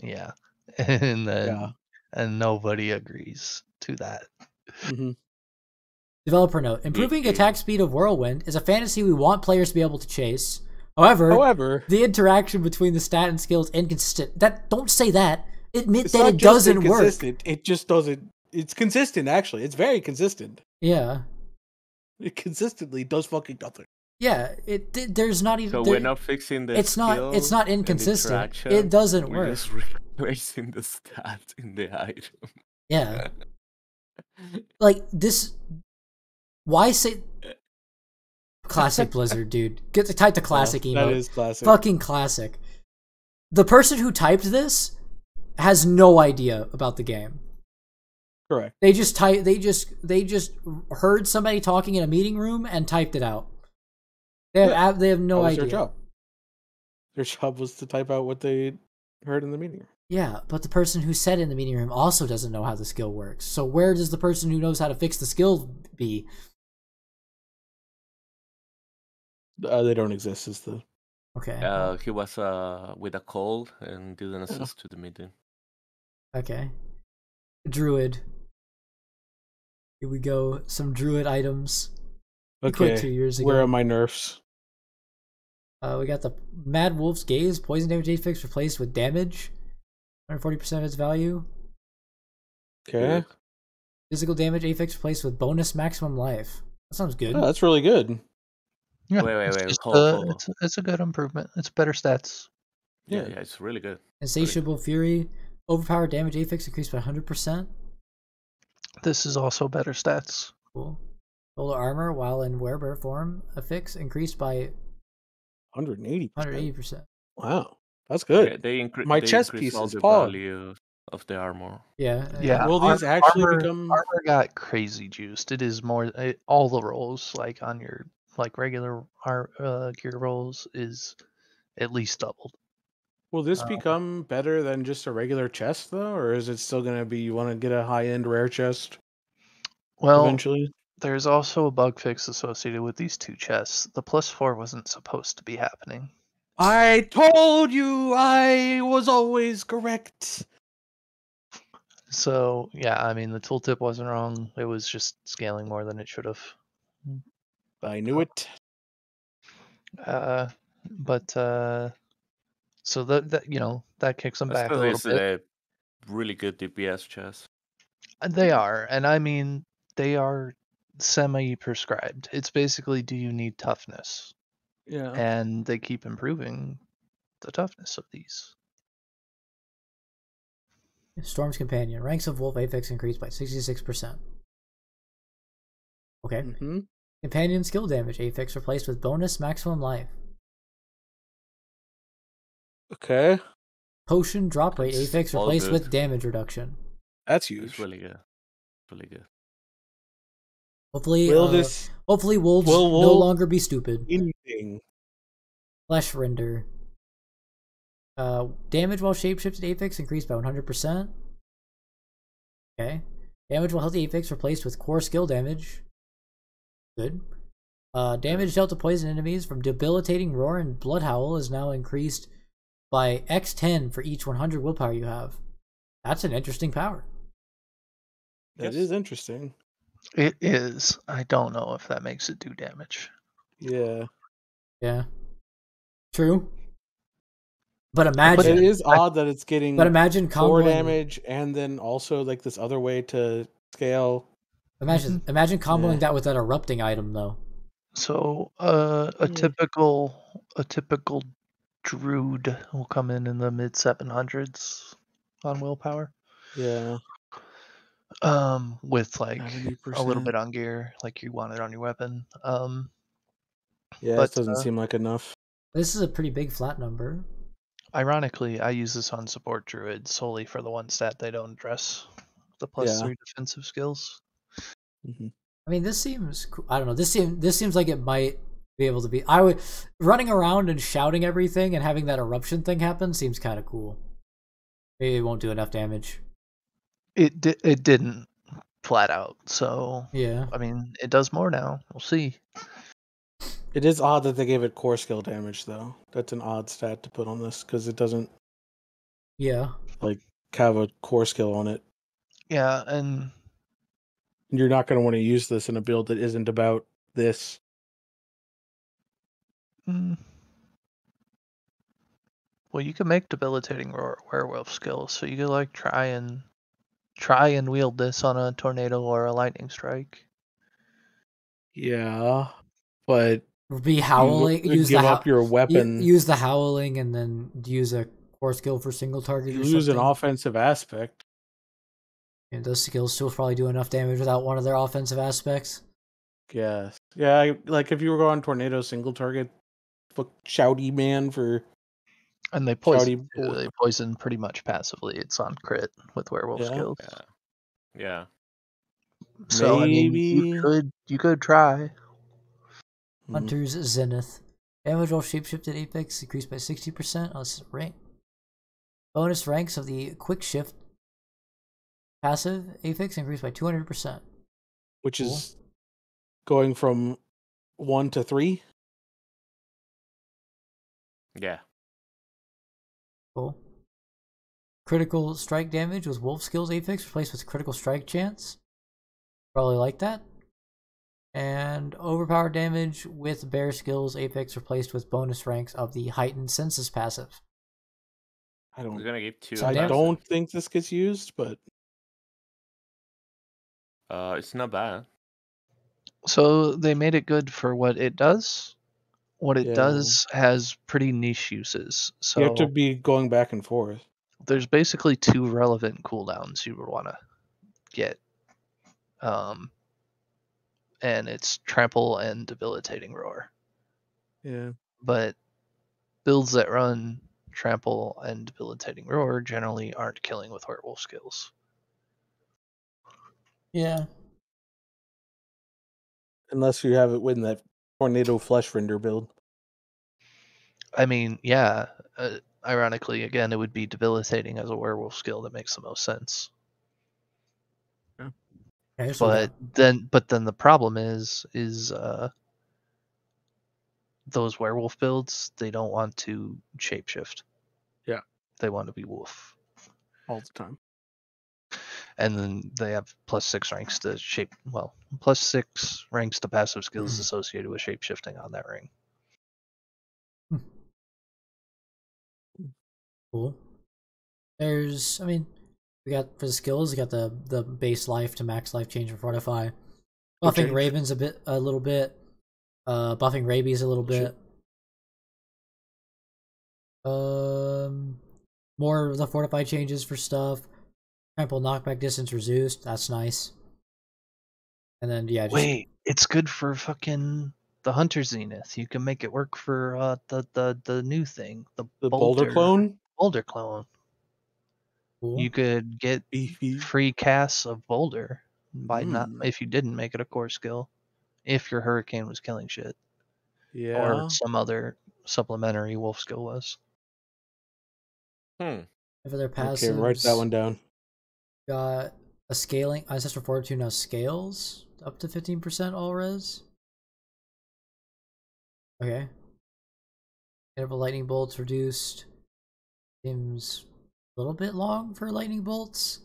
Yeah, and then and nobody agrees to that. Mm-hmm. Developer note: improving attack speed of Whirlwind is a fantasy we want players to be able to chase. However, the interaction between the stat and skill is inconsistent. Don't say that. Admit that it doesn't work. It just doesn't. It's consistent, actually. It's very consistent. Yeah. It consistently does fucking nothing. Yeah, there's not even. So we're not fixing the. It's not inconsistent. It doesn't work. We're just replacing the stat in the item. Yeah. Like this. Why say? Classic Blizzard, dude. Type the classic emote. That is classic. Fucking classic. The person who typed this has no idea about the game. Correct. They just heard somebody talking in a meeting room and typed it out. They have no idea. Their job was to type out what they heard in the meeting room. Yeah, but the person who said it in the meeting room also doesn't know how the skill works. So where does the person who knows how to fix the skill be? They don't exist, is the... Okay. He was with a cold and didn't assist to the meeting. Okay. Druid. Here we go. Some druid items. Okay. Quit 2 years ago. Where are my nerfs? We got the Mad Wolf's Gaze. Poison damage affix replaced with damage. 140% of its value. Okay. Physical damage affix replaced with bonus maximum life. That sounds good. Oh, that's really good. Yeah, wait. Hold. It's a good improvement. It's better stats. Yeah, it's really good. Insatiable Fury. Overpowered damage affix increased by 100%. This is also better stats. Cool. Solar armor while in wearer form affix increased by 180%. Wow, that's good. Yeah, my chest piece is value of the armor. Yeah. Will these actually become? Armor got crazy juiced. It is more all the rolls like on your regular gear rolls is at least doubled. Will this become better than just a regular chest though, or is it still going to be you want to get a high-end rare chest? Well, eventually, there's also a bug fix associated with these two chests. The +4 wasn't supposed to be happening. I told you I was always correct. So yeah, I mean the tooltip wasn't wrong. It was just scaling more than it should have. I knew it. So that kicks them back a little bit. A really good DPS chest. They are, and I mean they are semi-prescribed. It's basically, do you need toughness? Yeah. And they keep improving the toughness of these. Storm's Companion. Ranks of Wolf affix increased by 66%. Okay. Mm-hmm. Companion skill damage affix replaced with bonus maximum life. Okay. Potion drop rate affix replaced with damage reduction. That's huge. It's really good. Really good. Hopefully, hopefully wolves will no longer be stupid. Anything. Flesh render. Damage while shapeshifted Apex increased by 100%. Okay. Damage while healthy Apex replaced with core skill damage. Good. Damage dealt to poison enemies from debilitating roar and blood howl is now increased by x10 for each 100 willpower you have. That's an interesting power. That is interesting. It is. I don't know if that makes it do damage. Yeah. Yeah. True. But imagine it is odd that it's getting imagine core damage and then also like this other way to scale. Imagine comboing that with that erupting item though. So a typical druid will come in the mid 700s on willpower. Yeah. With like 70%. a little bit on gear, like you want it on your weapon. Yeah, but it doesn't seem like enough. This is a pretty big flat number. Ironically, I use this on support druid solely for the one stat they don't address, the +3 defensive skills. Mm-hmm. I mean, this seems cool. I don't know. This seems like it might be able to be. I would running around and shouting everything and having that eruption thing happen seems kind of cool. Maybe it won't do enough damage. It didn't flat out. So yeah. I mean, it does more now. We'll see. It is odd that they gave it core skill damage, though. That's an odd stat to put on this because it doesn't. Yeah. Like have a core skill on it. Yeah, and you're not going to want to use this in a build that isn't about this. Well, you can make debilitating werewolf skills, so you could like try and wield this on a tornado or a lightning strike. Yeah, but be howling. Give up your weapon. Use the howling, and then use a core skill for single target. You or lose something. An offensive aspect. And those skills still probably do enough damage without one of their offensive aspects. Yes. Yeah, like if you were going tornado single target, fuck shouty man for. And they poison. They poison pretty much passively. It's on crit with werewolf skills. Yeah. So maybe I mean, you could try. Hunter's Zenith. Damage while shapeshifted Apex increased by 60%. Oh, this is rank. Bonus ranks of the quick shift passive Apex increased by 200%. Which is going from 1 to 3. Yeah. Cool. Critical strike damage with wolf skills Apex replaced with critical strike chance. Probably like that. And overpowered damage with bear skills Apex replaced with bonus ranks of the heightened senses passive. I don't. We're gonna give 2. I don't think this gets used, but it's not bad. So they made it good for what it does. What it does has pretty niche uses. So you have to be going back and forth. There's basically 2 relevant cooldowns you would want to get. And it's trample and debilitating roar. Yeah. But builds that run trample and debilitating roar generally aren't killing with werewolf skills. Yeah. Unless you have it win that tornado flesh render build. I mean, yeah. Ironically, again, it would be debilitating as a werewolf skill that makes the most sense. Yeah. But then the problem is those werewolf builds, they don't want to shapeshift. Yeah. They want to be wolf all the time. And then they have +6 ranks to +6 ranks to passive skills associated with shapeshifting on that ring. Cool. There's, I mean, we got for the skills, we got the base life to max life change for Fortify. Buffing Ravens a little bit. Buffing Rabies a little bit. More of the Fortify changes for stuff. Trample knockback distance reduced. That's nice. And then wait, it's good for fucking the Hunter Zenith. You can make it work for the new thing, the Boulder clone. Boulder clone. Cool. You could get free casts of Boulder by not if you didn't make it a core skill, if your hurricane was killing shit, or some other supplementary wolf skill was. For their passives, Okay, write that one down. Got a scaling ancestral fortitude now scales up to 15% all res. Okay. Interval lightning bolts reduced. Seems a little bit long for lightning bolts.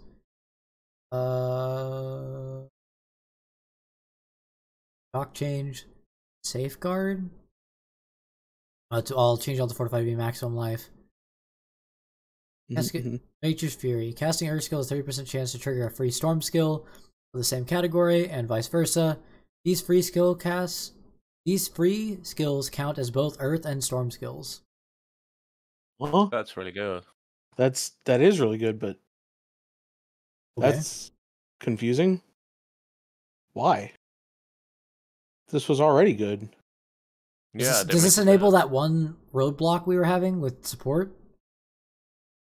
Dock change. Safeguard. I'll change all the fortified to be maximum life. Nature's Fury. Casting Earth skill has 30% chance to trigger a free storm skill of the same category, and vice versa. These free skills count as both Earth and Storm skills. Well, that's really good. That is really good, but that's confusing. Why? This was already good. Does this enable that one roadblock we were having with support?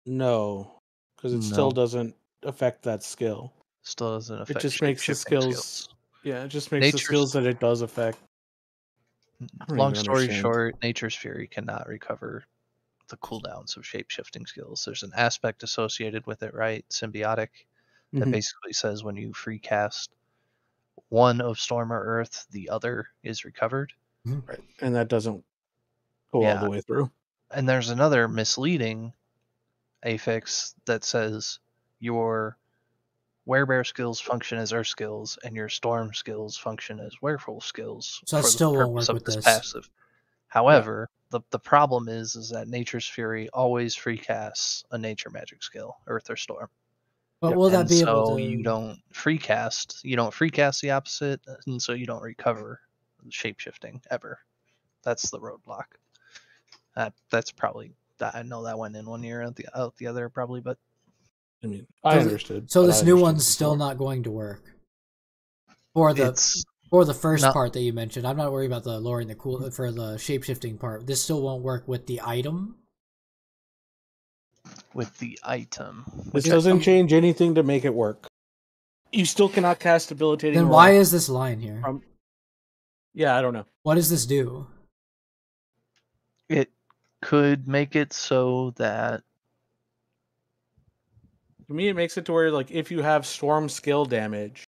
No, because it still doesn't affect that skill. Still doesn't affect. It just makes the skills. Yeah, it just makes the skills that it does affect. Long story short, Nature's Fury cannot recover the cooldowns of shape-shifting skills. There's an aspect associated with it, right? Symbiotic, that basically says when you free cast one of Storm or Earth, the other is recovered. Right, and that doesn't go all the way through. And there's another misleading affix that says your Werebear skills function as Earth skills, and your Storm skills function as Werewolf skills. So it still won't work with this passive. However, the problem is that Nature's Fury always free casts a nature magic skill, Earth or Storm. But will that be able to? You don't free cast the opposite, and so you don't recover shapeshifting ever. That's the roadblock. That's probably. I know that went in one ear out the other probably, but I mean, I understood. So this new one's still not going to work for the first part that you mentioned. I'm not worried about the lowering the cool for the shapeshifting part. This still won't work with the item. This doesn't change anything to make it work. You still cannot cast debilitating. Then why is this line here? Yeah, I don't know. What does this do? It could make it so that. To me, it makes it to where, like, if you have Storm skill damage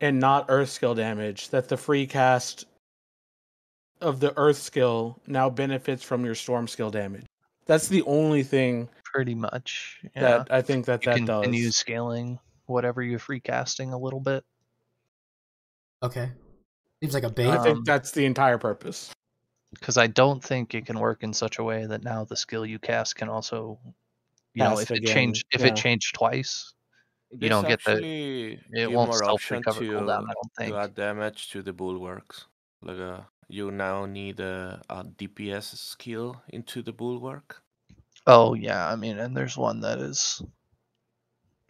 and not Earth skill damage, that the free cast of the Earth skill now benefits from your Storm skill damage. That's the only thing, pretty much, that I think that does. Continue scaling whatever you're free casting a little bit. Okay, seems like a bait. I think that's the entire purpose. Because I don't think it can work in such a way that now the skill you cast can also. If it changed twice, you don't get the. It won't self-recover cooldown, I don't think. To add damage to the bulwarks. Like you now need a DPS skill into the bulwark. Oh yeah, I mean, and there's one that is.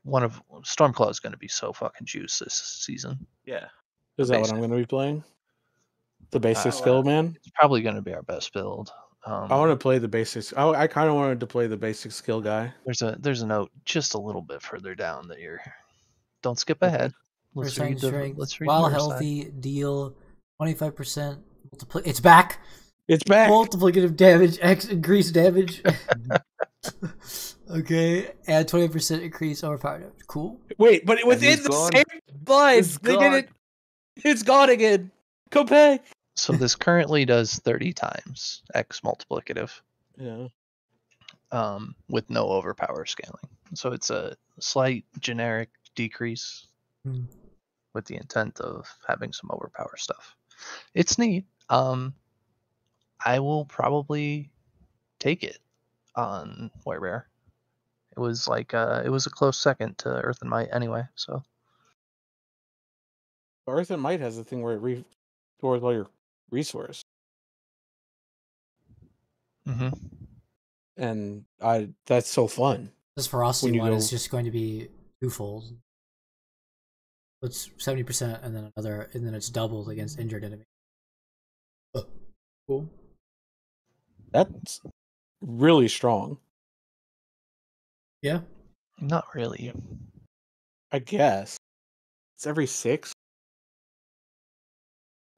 One of Stormclaw is going to be so fucking juiced this season. Yeah. Is that what I'm going to be playing? The basic skill, man? It's probably going to be our best build. I want to play the basics. I kind of wanted to play the basic skill guy. There's a note just a little bit further down that you're. Don't skip ahead. Let's read while healthy, deal 25%. It's back. It's back. Multiplicative damage, increased damage. Okay, and 20% increase overpower damage. Cool. Wait, but within the same line, they did it. It's gone again. Go back. So this currently does 30 times X multiplicative. Yeah. With no overpower scaling. So it's a slight generic decrease with the intent of having some overpower stuff. It's neat. I will probably take it on Werebear. It was it was a close second to Earth and Might anyway. So Earth and Might has a thing where it restores all your resource. And that's so fun. This ferocity one is just going to be twofold. It's 70% and then it's doubled against injured enemy. Cool. That's really strong. Yeah. Not really. I guess. It's every 6.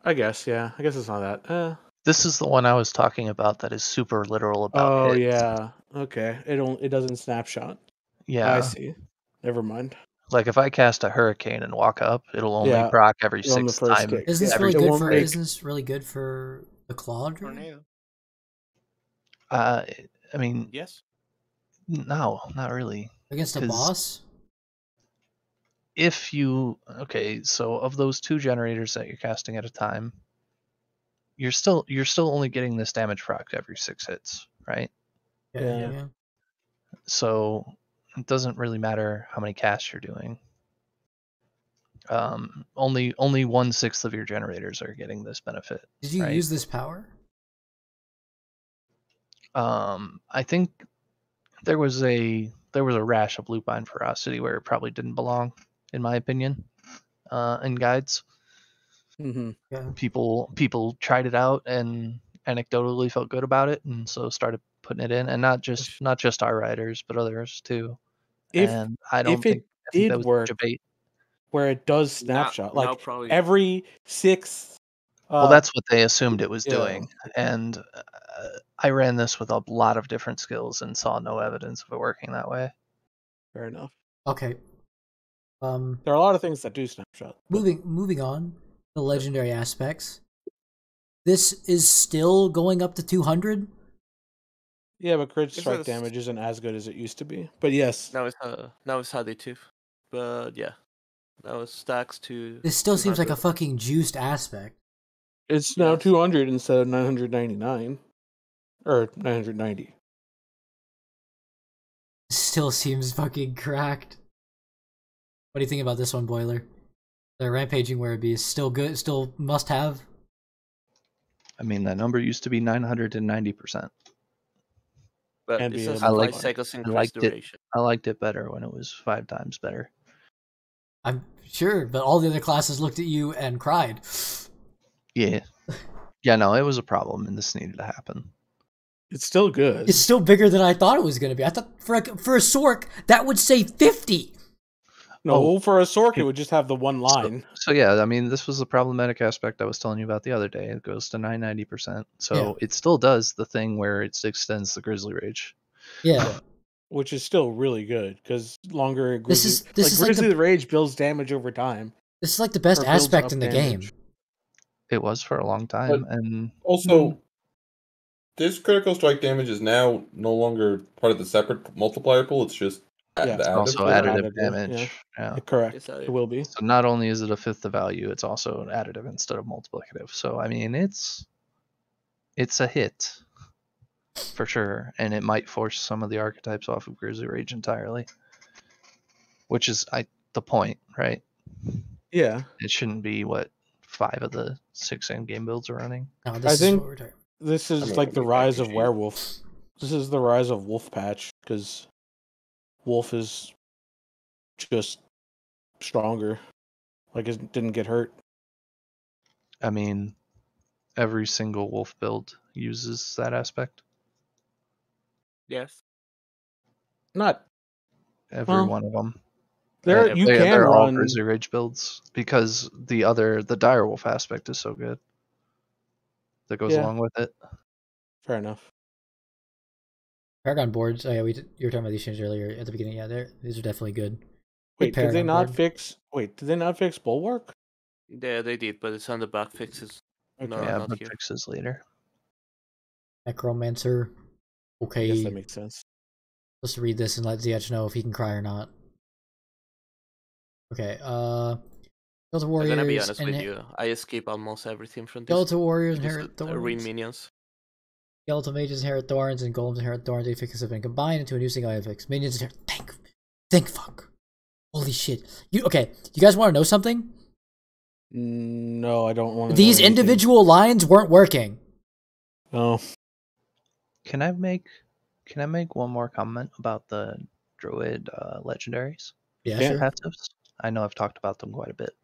I guess, yeah. I guess it's not that. This is the one I was talking about that is super literal about Oh hits. yeah. Okay. It doesn't snapshot. Yeah. I see. Never mind. Like if I cast a hurricane and walk up, it'll only Yeah, proc every on the 6th first time. kick. Isn't this Yeah, really it good won't for? make- Isn't this really good for the Claude? Tornado. I mean, Yes. no, not really. Against a 'Cause boss? If you so of those 2 generators that you're casting at a time, you're still only getting this damage proc every 6 hits, right? Yeah. So it doesn't really matter how many casts you're doing. Only 1/6 of your generators are getting this benefit. Did you right? use this power? I think there was a rash of lupine ferocity where it probably didn't belong, in my opinion, in guides. Mm-hmm. Yeah. People tried it out and anecdotally felt good about it, and so started putting it in, and not just our riders, but others too. And I don't think that was work, such a bait. where it does snapshot, Now like probably every 6. Well, that's what they assumed it was yeah. doing, and I ran this with a lot of different skills and saw no evidence of it working that way. Fair enough. Okay. There are a lot of things that do snapshot. Moving on, the legendary aspects. This is still going up to 200. Yeah, but crit This strike is- damage isn't as good as it used to be. But yes, now it's additive, but yeah, now it stacks to. This still seems like a 200. fucking juiced aspect. it's now Yes. 200 instead of 999 or 990. Still seems fucking cracked. What do you think about this one, Boiler? The rampaging Werebeast still good, still must have. I mean, that number used to be 990%. But And it be says able to 5 fly. seconds I increased liked it. duration. I liked it better when it was 5 times better. I'm sure, but all the other classes looked at you and cried. Yeah. Yeah, no, it was a problem, and this needed to happen. It's still good. It's still bigger than I thought it was going to be. I thought for a Sorc, that would say 50. No, for a Sorc, it would just have the one line. So yeah, I mean, this was the problematic aspect I was telling you about the other day. It goes to 990%. So it still does the thing where it extends the Grizzly Rage. Yeah. Which is still really good, because longer Grizzly... This is like Grizzly the Rage builds damage over time. This is like the best Or builds aspect up in the damage. game. It was for a long time, and Also, this critical strike damage is now no longer part of the separate multiplier pool. It's just Yeah, the it's additive. also to it. additive additive, damage. Yeah. Correct. It's additive. It will be. So not only is it a fifth the value, it's also additive instead of multiplicative. So I mean, it's a hit for sure, and it might force some of the archetypes off of Grizzly Rage entirely, which is the point, right? Yeah. It shouldn't be what 5 of the 6 end game builds are running. No, I this is think- what we're talking. This is I mean, like the it's rise of RPG. Werewolf. This is the rise of Wolf Patch, because Wolf is just stronger. Like, it didn't get hurt. I mean, every single wolf build uses that aspect. Yes. Not Every Well, one of them. there. You can they're all run. Grizzly Rage builds because the direwolf aspect is so good that goes Yeah. along with it. Fair enough. Paragon boards. Oh yeah, you were talking about these changes earlier at the beginning. Yeah, these are definitely good. Wait, did they Paragon not board. fix? Wait, did they not fix Bulwark? Yeah, they did, but it's on the back fixes. Okay. No, Yeah, not but here. fixes later. Necromancer. I Okay, guess that makes sense. let's read this and let Ziach know if he can cry or not. Okay, Delta I'm Warriors. gonna be honest and with you. I escape almost everything from this. Delta Warriors because inherit arena thorns. minions. Skeletal mages inherit thorns, and golems inherit thorns. Affixes have been combined into a new single affix. Minions inherit. Thank fuck. Holy shit. You guys want to know something? No, I don't want to. These individual lines weren't working. Oh, Can I make one more comment about the Druid legendaries? Yeah, Yeah. sure. Passives? I know I've talked about them quite a bit.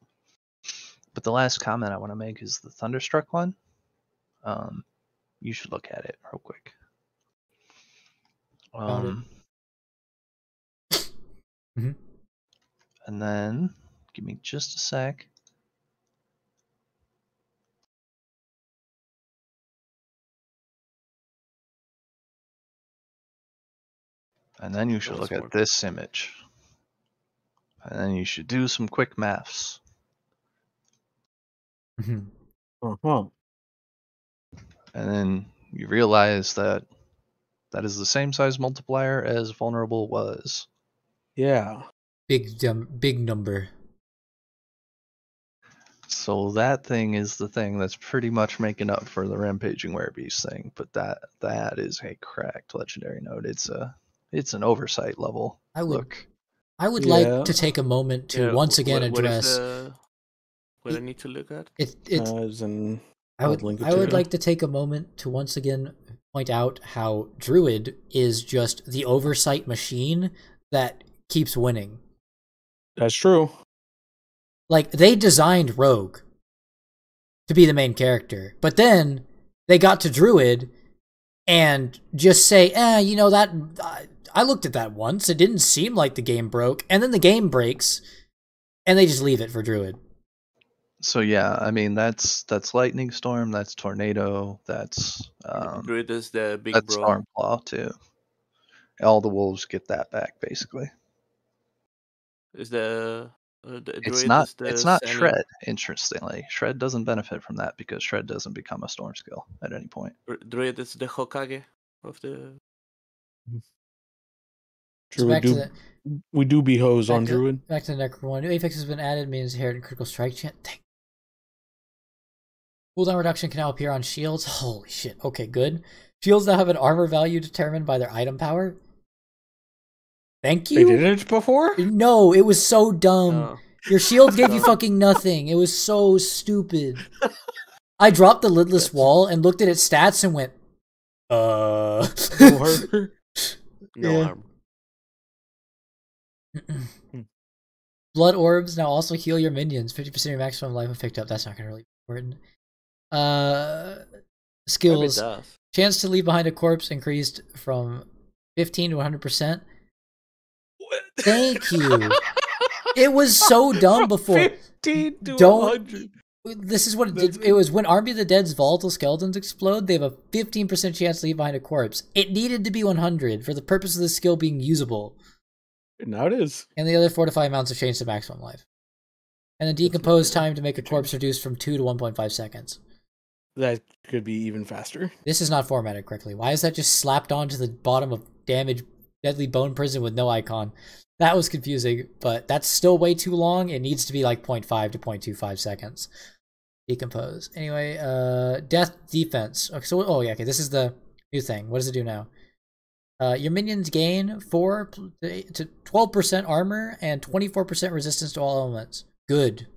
But the last comment I want to make is the Thunderstruck one. You should look at it real quick. Found it. Mhm. And then Give me just a sec. And then you should look at this image. And then you should do some quick maths. Uh-huh. And then you realize that that is the same size multiplier as vulnerable was. Yeah. Big number. So that thing is the thing that's pretty much making up for the rampaging werebeast thing, but that is a cracked legendary node. It's an oversight level. I would Yeah. like to take a moment to once again address. What I need to look at? I would like to take a moment to once again point out how Druid is just the oversight machine that keeps winning. That's true. Like, they designed Rogue to be the main character, but then they got to Druid and just say, that I looked at that once, it didn't seem like the game broke, and then the game breaks, and they just leave it for Druid. So yeah, I mean that's lightning storm, that's tornado, that's Druid is the big that's bro. Stormclaw too. All the wolves get that back basically. Is the It's Druid not is the it's not Sani- Shred, interestingly. Shred doesn't benefit from that because Shred doesn't become a storm skill at any point. Druid is the Hokage of the. True, we do be hoes on Druid. Back to the Necro one. New affix has been added, means inherent critical strike chance. Cooldown reduction can now appear on shields. Holy shit. Okay, good. Shields now have an armor value determined by their item power. Thank you. They did it before? No, it was so dumb. Your shield gave you fucking nothing. It was so stupid. I dropped the lidless wall and looked at its stats and went, No armor. No armor. Blood orbs now also heal your minions. 50% of your maximum life when picked up. That's not going to really be important. Skills. Chance to leave behind a corpse increased from 15 to 100%. Thank you. It was so dumb before. 15 to 100. This is what it did. It was when Army of the Dead's volatile skeletons explode, they have a 15% chance to leave behind a corpse. It needed to be 100 for the purpose of the skill being usable. Now it is. And the other 4 to 5 amounts have changed to maximum life. And the decompose time to make a corpse reduced from 2 to 1.5 seconds. That could be even faster. This is not formatted correctly. Why is that just slapped onto the bottom of damaged deadly bone prison with no icon? That was confusing, but that's still way too long. It needs to be like 0.5 to 0.25 seconds. Decompose. Anyway, death defense. Okay, so okay, this is the new thing. What does it do now? Your minions gain 4 to 12% armor and 24% resistance to all elements. Good.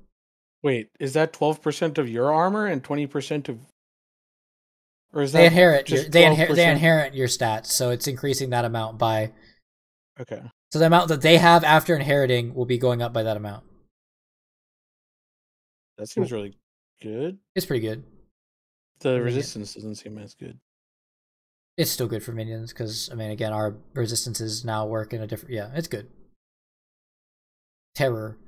Wait, is that 12% of your armor and 20% of, or is that they inherit they inherit your stats, so it's increasing that amount by. Okay. So the amount that they have after inheriting will be going up by that amount. That seems really good. It's pretty good. The resistance doesn't seem as good. It's still good for minions because, I mean, again, our resistances now work in a different. Yeah, it's good. Terror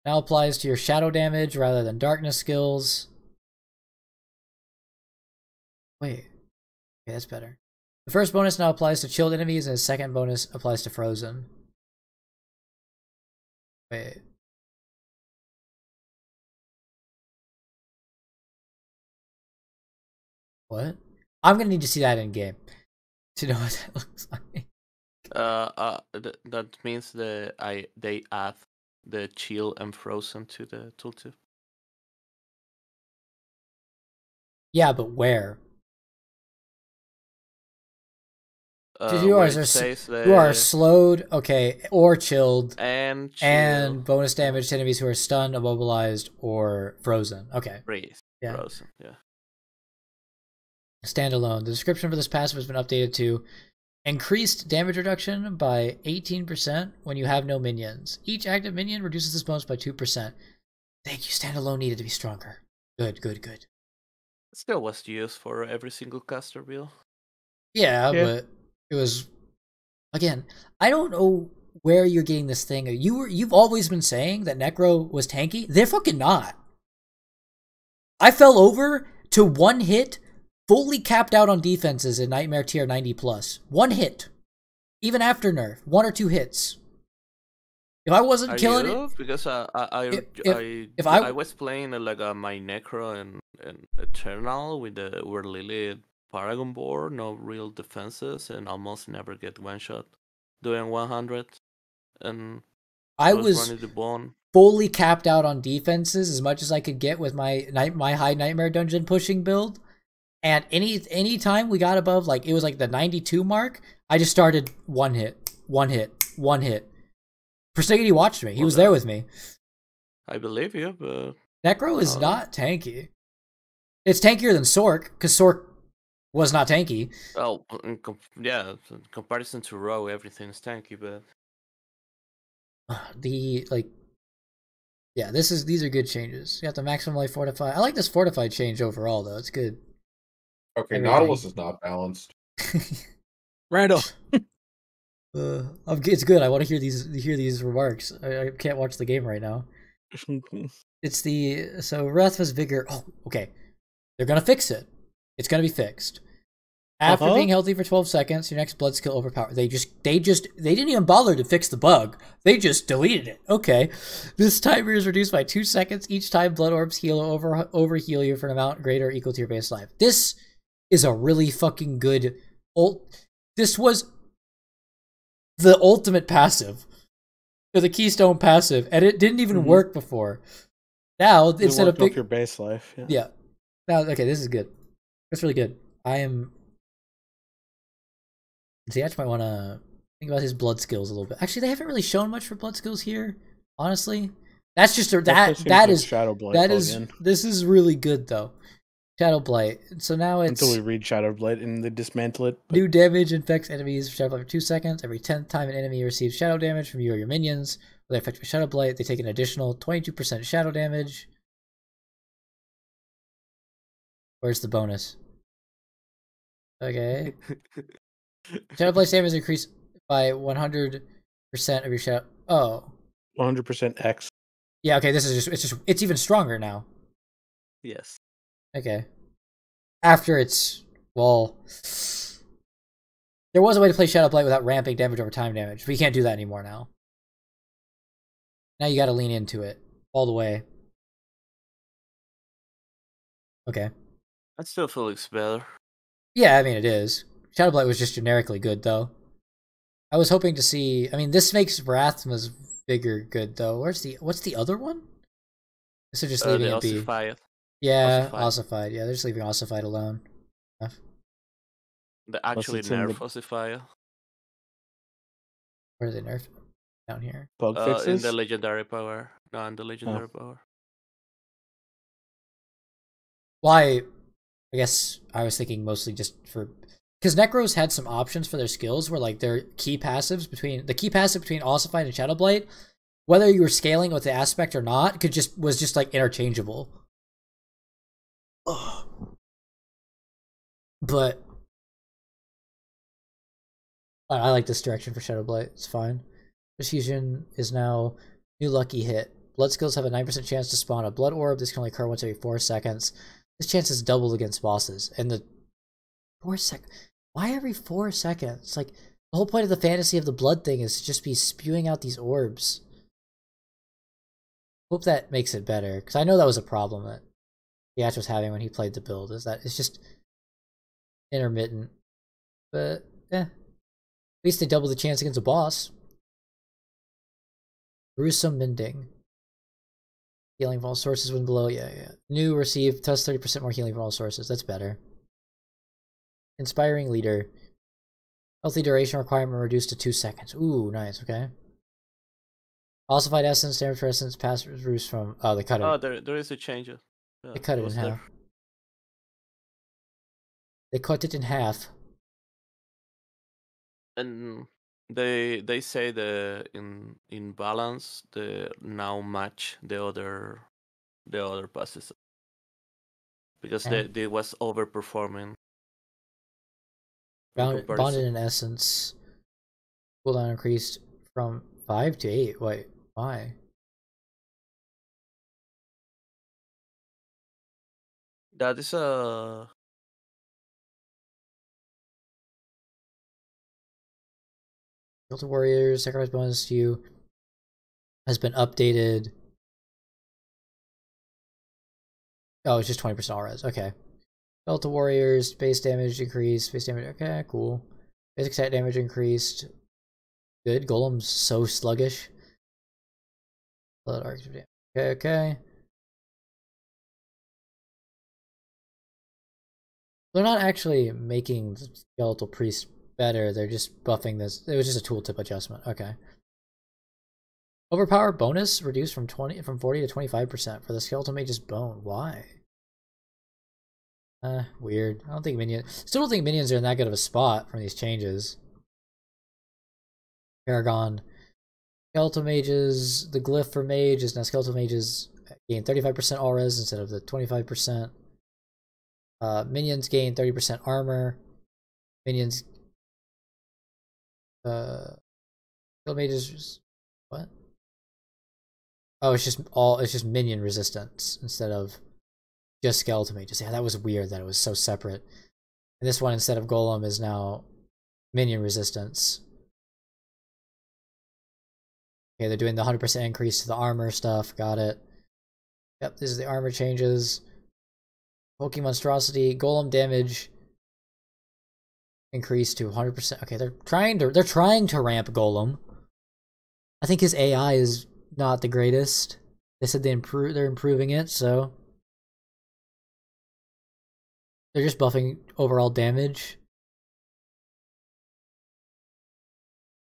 now applies to your shadow damage rather than darkness skills. Wait. Okay, that's better. The first bonus now applies to chilled enemies, and the second bonus applies to frozen. Wait. What? I'm gonna need to see that in game to know what that looks like. That means they add the chill and frozen to the tooltip. Yeah, but where? You are slowed, okay, or chilled, and bonus damage to enemies who are stunned, immobilized, or frozen. Okay. Freeze. Yeah. Frozen. Yeah. Standalone. The description for this passive has been updated to increased damage reduction by 18% when you have no minions. Each active minion reduces this bonus by 2%. Thank you. Standalone needed to be stronger. Good. It still was used for every single caster wheel. Yeah, but it was, again, I don't know where you're getting this thing. You've always been saying that Necro was tanky. They're fucking not. I fell over to one hit, fully capped out on defenses in Nightmare tier 90+. One hit. Even after nerf. 1 or 2 hits. If I wasn't killing it... Because if I was playing like my Necro and Eternal with the Lily Paragon board, no real defenses, and almost never get one-shot doing 100. And I was running the bone. Fully capped out on defenses as much as I could get with my high Nightmare Dungeon pushing build. And any time we got above, like, it was like the 92 mark, I just started one hit. Persnickety watched me. He was there with me. I believe you, but... Necro is not tanky. It's tankier than Sorc, because Sorc was not tanky. Well, in comparison to Rogue, everything is tanky, but... These are good changes. You got the maximum life fortify. I like this fortified change overall, though. It's good. Okay, Nautilus is not balanced. Randall. It's good. I want to hear these remarks. I can't watch the game right now. It's Wrath's Vigor. Oh, okay. They're gonna fix it. It's gonna be fixed. After being healthy for 12 seconds, your next blood skill overpower. They didn't even bother to fix the bug. They just deleted it. Okay. This timer is reduced by 2 seconds each time blood orbs heal over heal you for an amount greater or equal to your base life. This is a really fucking good this was the ultimate passive. Or the keystone passive, and it didn't even work before. Now instead of your base life. Yeah. Now this is good. That's really good. Ziyech might want to think about his blood skills a little bit. Actually, they haven't really shown much for blood skills here. Honestly, that's just Shadow Blight. This is really good though. Shadow Blight. So now it's until we read Shadow Blight and they dismantle it. New damage infects enemies for Shadow Blight for 2 seconds. Every 10th time an enemy receives shadow damage from you or your minions, when they're affected by Shadow Blight, they take an additional 22% shadow damage. Where's the bonus? Okay. Shadow Blight's damage increased by 100% of your shadow. Oh. 100% X. Yeah, okay, it's even stronger now. Yes. Okay. After it's, well, there was a way to play Shadow Blight without ramping damage over time damage, but you can't do that anymore now. Now you gotta lean into it all the way. Okay. That still feels better. Yeah, I mean, it is. Shadow Blight was just generically good, though. I was hoping to see... I mean, this makes Wrathma's Vigor good, though. What's the other one? This is just leaving it be. Yeah, Ossified. Yeah, they're just leaving Ossified alone. They actually nerf Ossified. Where do they nerf? Down here. Bug fixes? In the legendary power. No, in the legendary power. Why? I guess I was thinking mostly just for... Because Necros had some options for their skills where, like, their key passives between... The key passive between Ossified and Shadow Blight, whether you were scaling with the aspect or not, was just, like, interchangeable. Ugh. But... I like this direction for Shadow Blight. It's fine. Fusion is now new lucky hit. Blood skills have a 9% chance to spawn a blood orb. This can only occur once every 4 seconds. This chance is doubled against bosses. And the 4 seconds... Why every 4 seconds? Like, the whole point of the fantasy of the blood thing is to just be spewing out these orbs. Hope that makes it better. Because I know that was a problem that Diablo was having when he played the build. Is that it's just intermittent. But, at least they double the chance against a boss. Gruesome Mending. Healing from all sources when below. Yeah. New receive plus 30% more healing from all sources. That's better. Inspiring Leader. Healthy duration requirement reduced to 2 seconds. Ooh, nice, okay. Ossified Essence, damage for Essence, pass roost from... Oh, they cut it. Oh, there is a change. They cut it in half. They cut it in half. And they say the in balance the now match the other passes. Because they was overperforming. Bonded in Essence. Cooldown increased from 5 to 8. Wait, why? That is a Delta Warriors, sacrifice bonus to you has been updated. Oh, it's just 20% all res. Okay. Delta Warriors, base damage increased. Base damage, okay, cool. Basic stat damage increased. Good. Golem's so sluggish. Okay, okay. They're not actually making Skeletal Priest better, they're just buffing this. It was just a tooltip adjustment. Okay. Overpower bonus reduced from 40 to 25% for the Skeletal Mage's Bone. Why? Weird. I don't think still don't think minions are in that good of a spot from these changes. Paragon. Skeletal Mages, the glyph for mage is now Skeletal Mages gain 35% all res instead of the 25%. Minions gain 30% armor. Minions Skeletal Mages, what? Oh, it's just minion resistance instead of just Skeletal Mages. Yeah, that was weird that it was so separate. And this one, instead of Golem, is now minion resistance. Okay, they're doing the 100% increase to the armor stuff. Got it. Yep, this is the armor changes. Pokemon Monstrosity, Golem damage increased to 100%. Okay, they're trying to ramp Golem. I think his AI is not the greatest. They said they're improving it, so they're just buffing overall damage.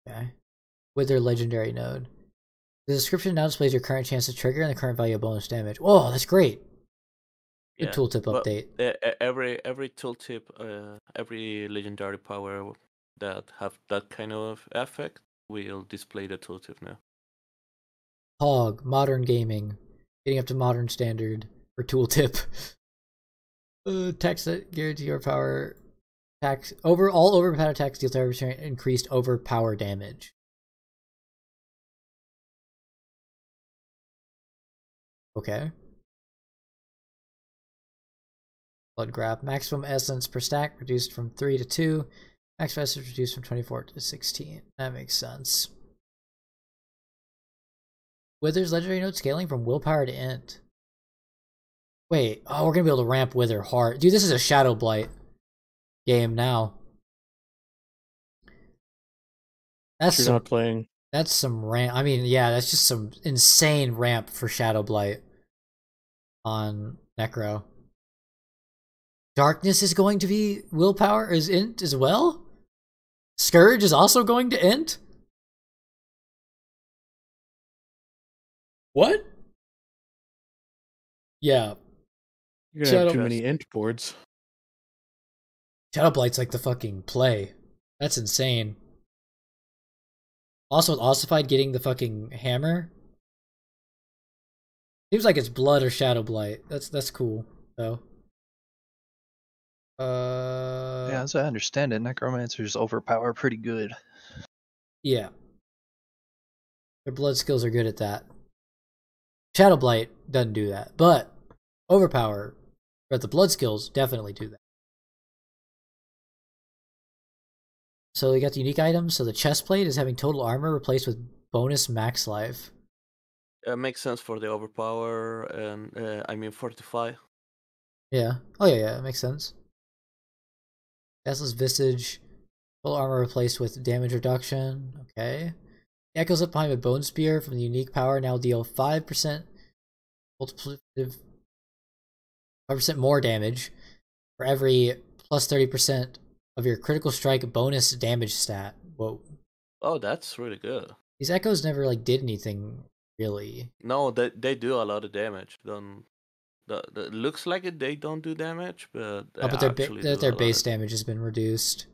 Okay. With their legendary node. The description now displays your current chance to trigger and the current value of bonus damage. Oh, that's great. Good tooltip update. Every tooltip, every legendary power that have that kind of effect will display the tooltip now. Hog, modern gaming, getting up to modern standard for tooltip. Tax that guarantee your power. Tax all overpowered attacks deal 30% increased overpower damage. Okay. Blood grab. Maximum essence per stack reduced from 3 to 2. Maximum essence reduced from 24 to 16. That makes sense. Wither's legendary node scaling from willpower to int. Wait, oh, we're gonna be able to ramp Wither hard. Dude, this is a Shadow Blight game now. That's you're not playing. That's some ramp. I mean, yeah, that's just some insane ramp for Shadow Blight on Necro. Darkness is going to be willpower is int as well? Scourge is also going to int? What? Yeah. You're gonna have too many int boards. Shadow Blight's like the fucking play. That's insane. Also with Ossified getting the fucking hammer. Seems like it's blood or Shadow Blight. That's cool, though. Yeah, as I understand it, Necromancers overpower pretty good. Yeah. Their blood skills are good at that. Shadow Blight doesn't do that, but overpower, but the blood skills definitely do that. So we got the unique items. So the chest plate is having total armor replaced with bonus max life. It makes sense for the overpower and I mean fortify. Yeah. Oh yeah, it makes sense. Tesla's Visage, total armor replaced with damage reduction. Okay. Echoes up behind a Bone Spear from the unique power now deal 5% multiplicative 5% more damage for every plus 30% of your critical strike bonus damage stat. Whoa. Oh, that's really good. These echoes never like did anything really. No, they do a lot of damage. It looks like they don't do damage, but their base damage has been reduced.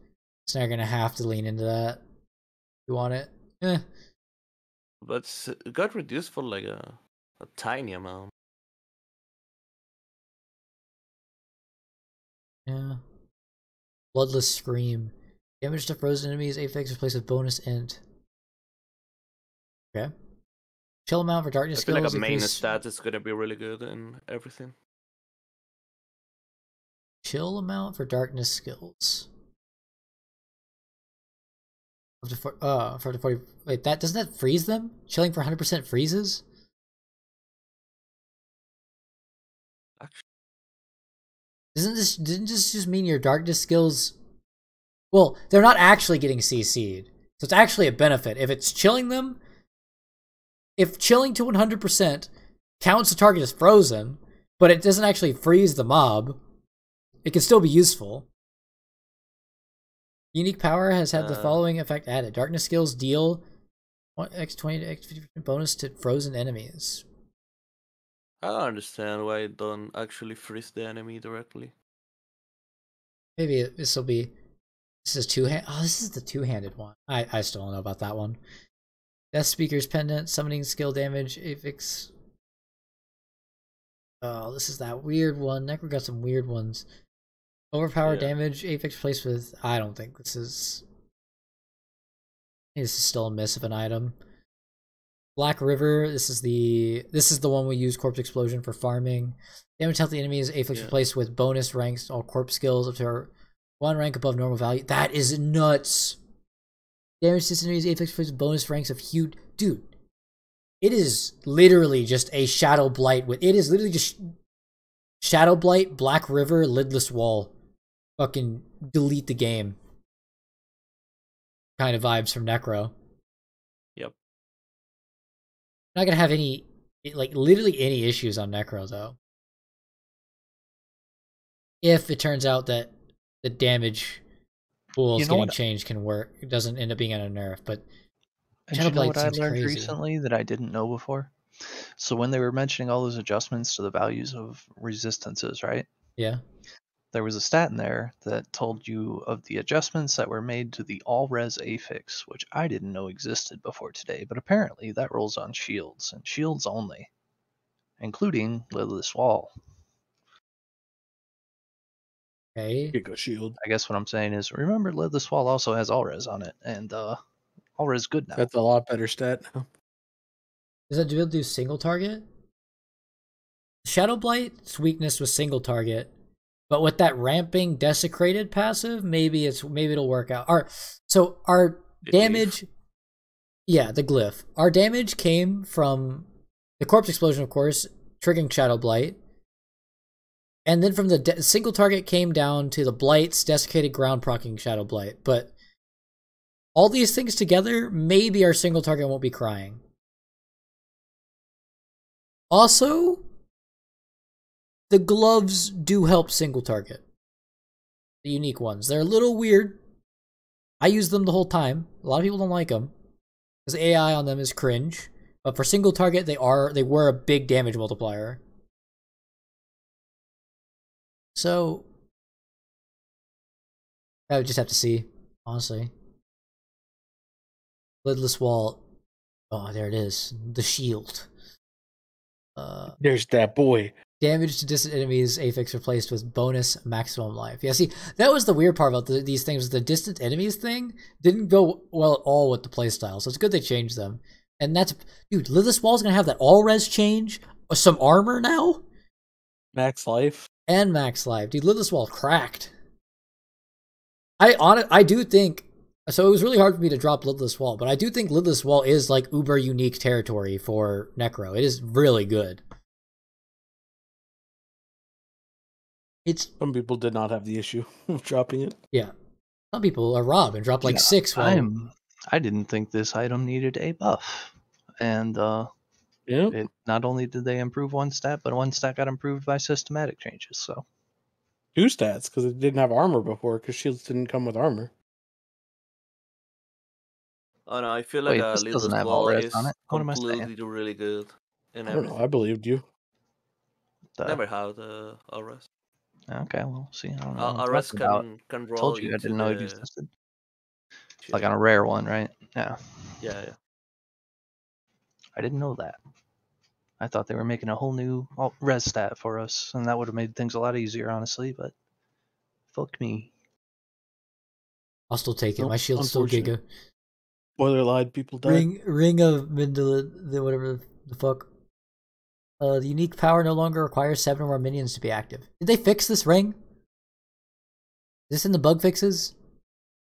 So now you're gonna have to lean into that. You want it? Eh. But it got reduced for like a tiny amount. Yeah. Bloodless Scream. Damage to frozen enemies, Apex replaced with bonus int. Okay. Chill amount for darkness I feel skills. like a main Increase... stat is gonna be really good in everything. Chill amount for darkness skills. Up to 40. Wait, doesn't that freeze them? Chilling for 100% freezes? Actually, Didn't this just mean your darkness skills? Well, they're not actually getting CC'd, so it's actually a benefit. If it's chilling them, if chilling to 100% counts the target as frozen, but it doesn't actually freeze the mob, it can still be useful. Unique power has had the following effect added. Darkness skills deal x20 to x50% bonus to frozen enemies. I don't understand why it don't actually freeze the enemy directly. Maybe this will be... This is two-hand... Oh, this is the two-handed one. I still don't know about that one. Death Speaker's Pendant, summoning skill damage, affix... Oh, this is that weird one. Necro got some weird ones. Overpower damage, affix replaced with... I don't think this is... I think this is still a miss of an item. Black River, this is the one we use Corpse Explosion for farming. Damage healthy enemies, affix replaced with bonus ranks, all corpse skills up to 1 rank above normal value. That is nuts! Damage to enemies, affix replaced with bonus ranks of huge... Dude, it is literally just a Shadow Blight with... It is literally just... Shadow Blight, Black River, Lidless Wall. Fucking delete the game. Kind of vibes from Necro. Yep. Not gonna have any, like, literally any issues on Necro, though. If it turns out that the damage pools getting changed can work. It doesn't end up being on a nerf, but Shadow Blade what I learned crazy. Recently that I didn't know before? So when they were mentioning all those adjustments to the values of resistances, right? Yeah. There was a stat in there that told you of the adjustments that were made to the all-res affix, which I didn't know existed before today, but apparently that rolls on shields, and shields only, including Lidless Wall. Okay. Go shield. I guess what I'm saying is, remember Lidless Wall also has all-res on it, and all-res good now. That's a lot better stat now. Does that do single target? Shadow Blight's weakness was single target. But with that ramping desecrated passive, maybe it'll work out. Our damage, yeah, the glyph. Our damage came from the corpse explosion, of course, triggering Shadow Blight, and then from the single target came down to the blights, desecrated ground proccing Shadow Blight. But all these things together, maybe our single target won't be crying. Also, the gloves do help single target. The unique ones. They're a little weird. I use them the whole time. A lot of people don't like them because the AI on them is cringe. But for single target, they were a big damage multiplier. So I would just have to see, honestly. Lidless Wall. Oh, there it is. The shield. There's that boy. Damage to distant enemies, affix replaced with bonus maximum life. Yeah, see, that was the weird part about these things. The distant enemies thing didn't go well at all with the playstyle, so it's good they changed them. And that's... Dude, Lidless Wall's gonna have that all-res change, some armor now? Max life. And max life. Dude, Lidless Wall cracked. I do think... So it was really hard for me to drop Lidless Wall, but I do think Lidless Wall is like uber unique territory for Necro. It is really good. Some people did not have the issue of dropping it. Yeah. Some people are robbed and drop like 6. I didn't think this item needed a buff. And it not only did they improve one stat, but one stat got improved by systematic changes. So 2 stats, because it didn't have armor before, because shields didn't come with armor. Oh no, I feel like this doesn't have Wall all-res is on it. What am I saying? completely really good. I don't know, I believed you. Never had all-res. Okay, well, see, I don't know. All-res can roll. I told you I didn't know it existed. Like on a rare one, right? Yeah. Yeah. I didn't know that. I thought they were making a whole new res stat for us, and that would have made things a lot easier, honestly, but fuck me. I'll still take it. My shield's still Giga. Spoiler lied, people died. Ring of Mindala, whatever the fuck. The unique power no longer requires 7 or more minions to be active. Did they fix this ring? Is this in the bug fixes?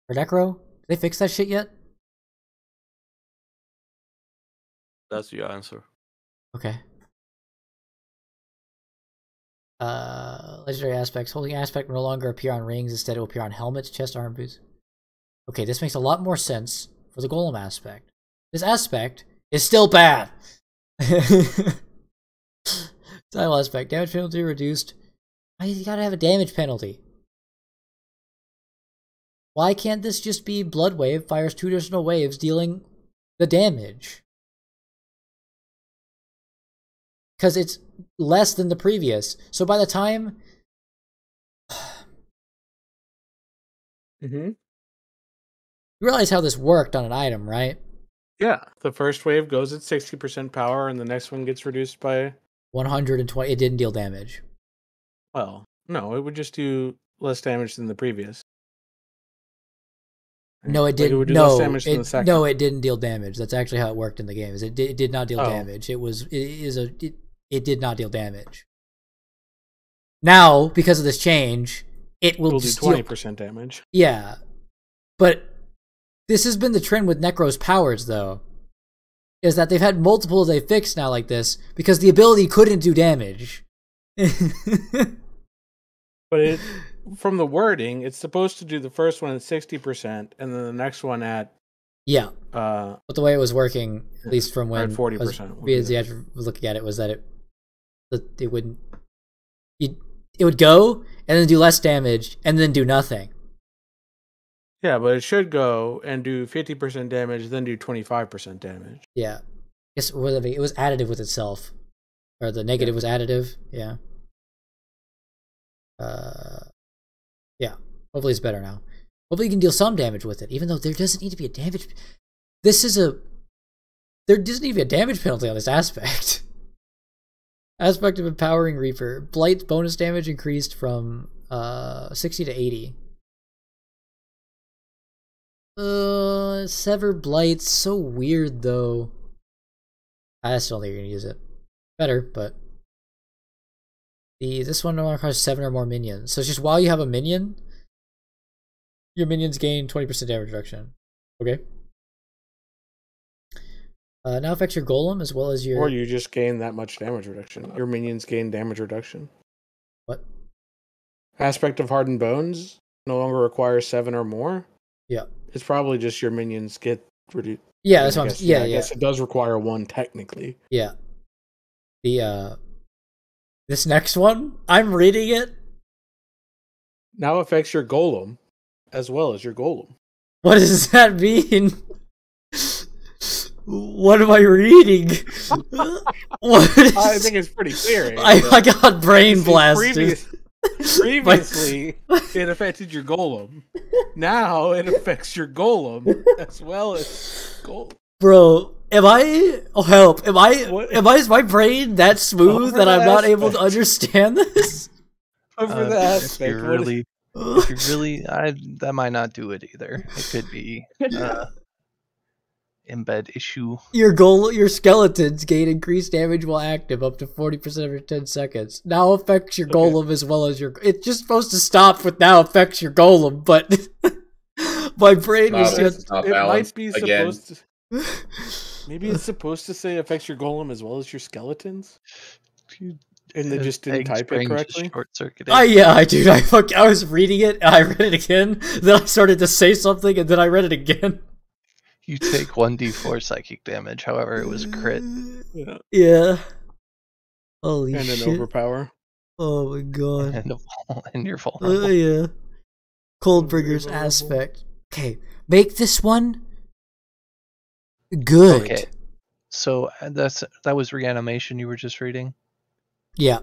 For Necro? Did they fix that shit yet? That's your answer. Okay. Legendary aspects. Holding aspect will no longer appear on rings. Instead, it will appear on helmets, chest, armor boots. Okay, this makes a lot more sense for the golem aspect. This aspect is still bad. Style aspect. Damage penalty reduced. You gotta have a damage penalty. Why can't this just be Blood Wave fires 2 additional waves dealing the damage? Because it's less than the previous. So by the time... Mm-hmm. You realize how this worked on an item, right? Yeah, the first wave goes at 60% power, and the next one gets reduced by 120. It didn't deal damage. Well, no, it would just do less damage than the previous. No, it didn't. It would do less damage than the second. No, it didn't deal damage. That's actually how it worked in the game. It did not deal damage. It did not deal damage. Now, because of this change, it will do 20% damage. Yeah, but this has been the trend with Necro's powers, though, is that they've had multiple they fixed now like this because the ability couldn't do damage. But from the wording, it's supposed to do the first one at 60%, and then the next one at but the way it was working, at least from when 40%, was looking at it, was that it wouldn't. It would go and then do less damage and then do nothing. Yeah, but it should go and do 50% damage, then do 25% damage. Yeah, it was additive with itself, or the negative was additive. Yeah. Yeah. Hopefully it's better now. Hopefully you can deal some damage with it, even though there doesn't need to be a damage. There doesn't need to be a damage penalty on this aspect. Aspect of Empowering Reaper. Blight bonus damage increased from 60 to 80. Sever Blight. So weird, though. I still don't think you're going to use it. Better, but... This one no longer costs 7 or more minions. So it's just while you have a minion, your minions gain 20% damage reduction. Okay. Now affects your golem as well as your... Or you just gain that much damage reduction. Your minions gain damage reduction. What? Aspect of Hardened Bones no longer requires 7 or more. Yeah. It's probably just your minions get reduced. Yeah, that's what I'm saying. Yeah, I guess it does require 1 technically. Yeah. This next one, I'm reading it. Now affects your golem as well as your golem. What does that mean? What am I reading? I think it's pretty clear. I got brain blasted. Previously, it affected your golem. Now it affects your golem as well as golem. Bro, help? Is my brain that smooth that I'm not able to understand this? Over the aspect. That might not do it either. It could be embed issue. Your skeletons gain increased damage while active up to 40% every 10 seconds. Now affects your golem as well as your... It's just supposed to stop with now affects your golem, but my brain was just... It might be supposed to... Maybe it's supposed to say affects your golem as well as your skeletons? And they just didn't type it correctly? Yeah, I was reading it, I read it again, then I started to say something, and then I read it again. You take 1d4 psychic damage, however it was crit. Yeah. Holy shit. And an overpower. Oh my god. And you're vulnerable. Yeah. Coldbringer's aspect. Okay, make this one good. Okay. So that was reanimation you were just reading? Yeah.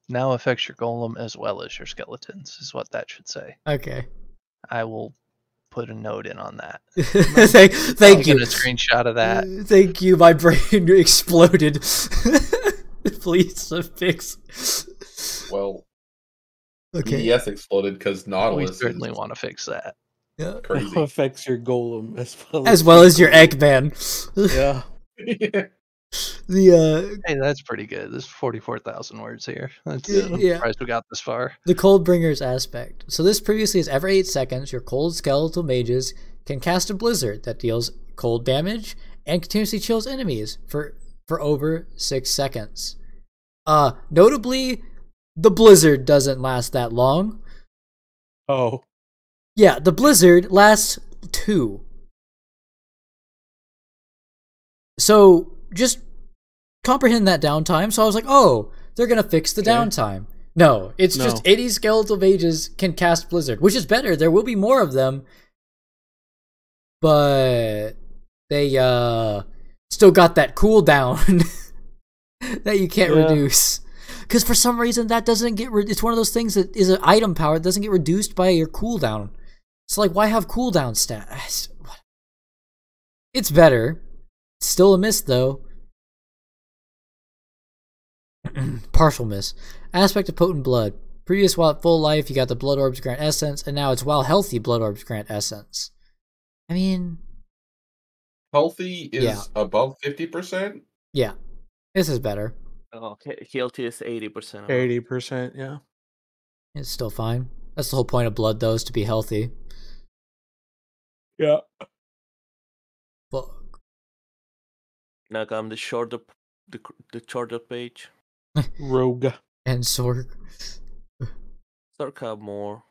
Now affects your golem as well as your skeletons, is what that should say. Okay. I will put a note in on that. Thank you. Get a screenshot of that. Thank you. My brain exploded. Please fix. Well, okay. yes, exploded because Nautilus. We certainly want to fix that. Yeah. Crazy. Affects your golem As well as your Eggman. Yeah. Hey, that's pretty good. There's 44,000 words here. I'm Yeah. surprised we got this far. The Coldbringer's aspect. So this previously is every 8 seconds, your cold skeletal mages can cast a blizzard that deals cold damage and continuously chills enemies for over 6 seconds. Notably, the blizzard doesn't last that long. Oh. Yeah, the blizzard lasts 2. So just comprehend that downtime. So I was like, oh, they're gonna fix the downtime. No, it's just any skeletal mages can cast blizzard, which is better. There will be more of them, but they still got that cooldown that you can't reduce. Because for some reason that doesn't get. It's one of those things that is an item power that doesn't get reduced by your cooldown. So like, why have cooldown stats? It's better. It's still a miss though. Partial miss. Aspect of potent blood. Previous, while at full life, you got the blood orbs grant essence, and now it's while healthy, blood orbs grant essence. I mean, healthy is above 50%. Yeah, this is better. Oh, healthy is 80%. 80%, yeah. It's still fine. That's the whole point of blood, though, is to be healthy. Yeah. Fuck. Now come the shorter page. Rogue. And Sorc. Sorc have more.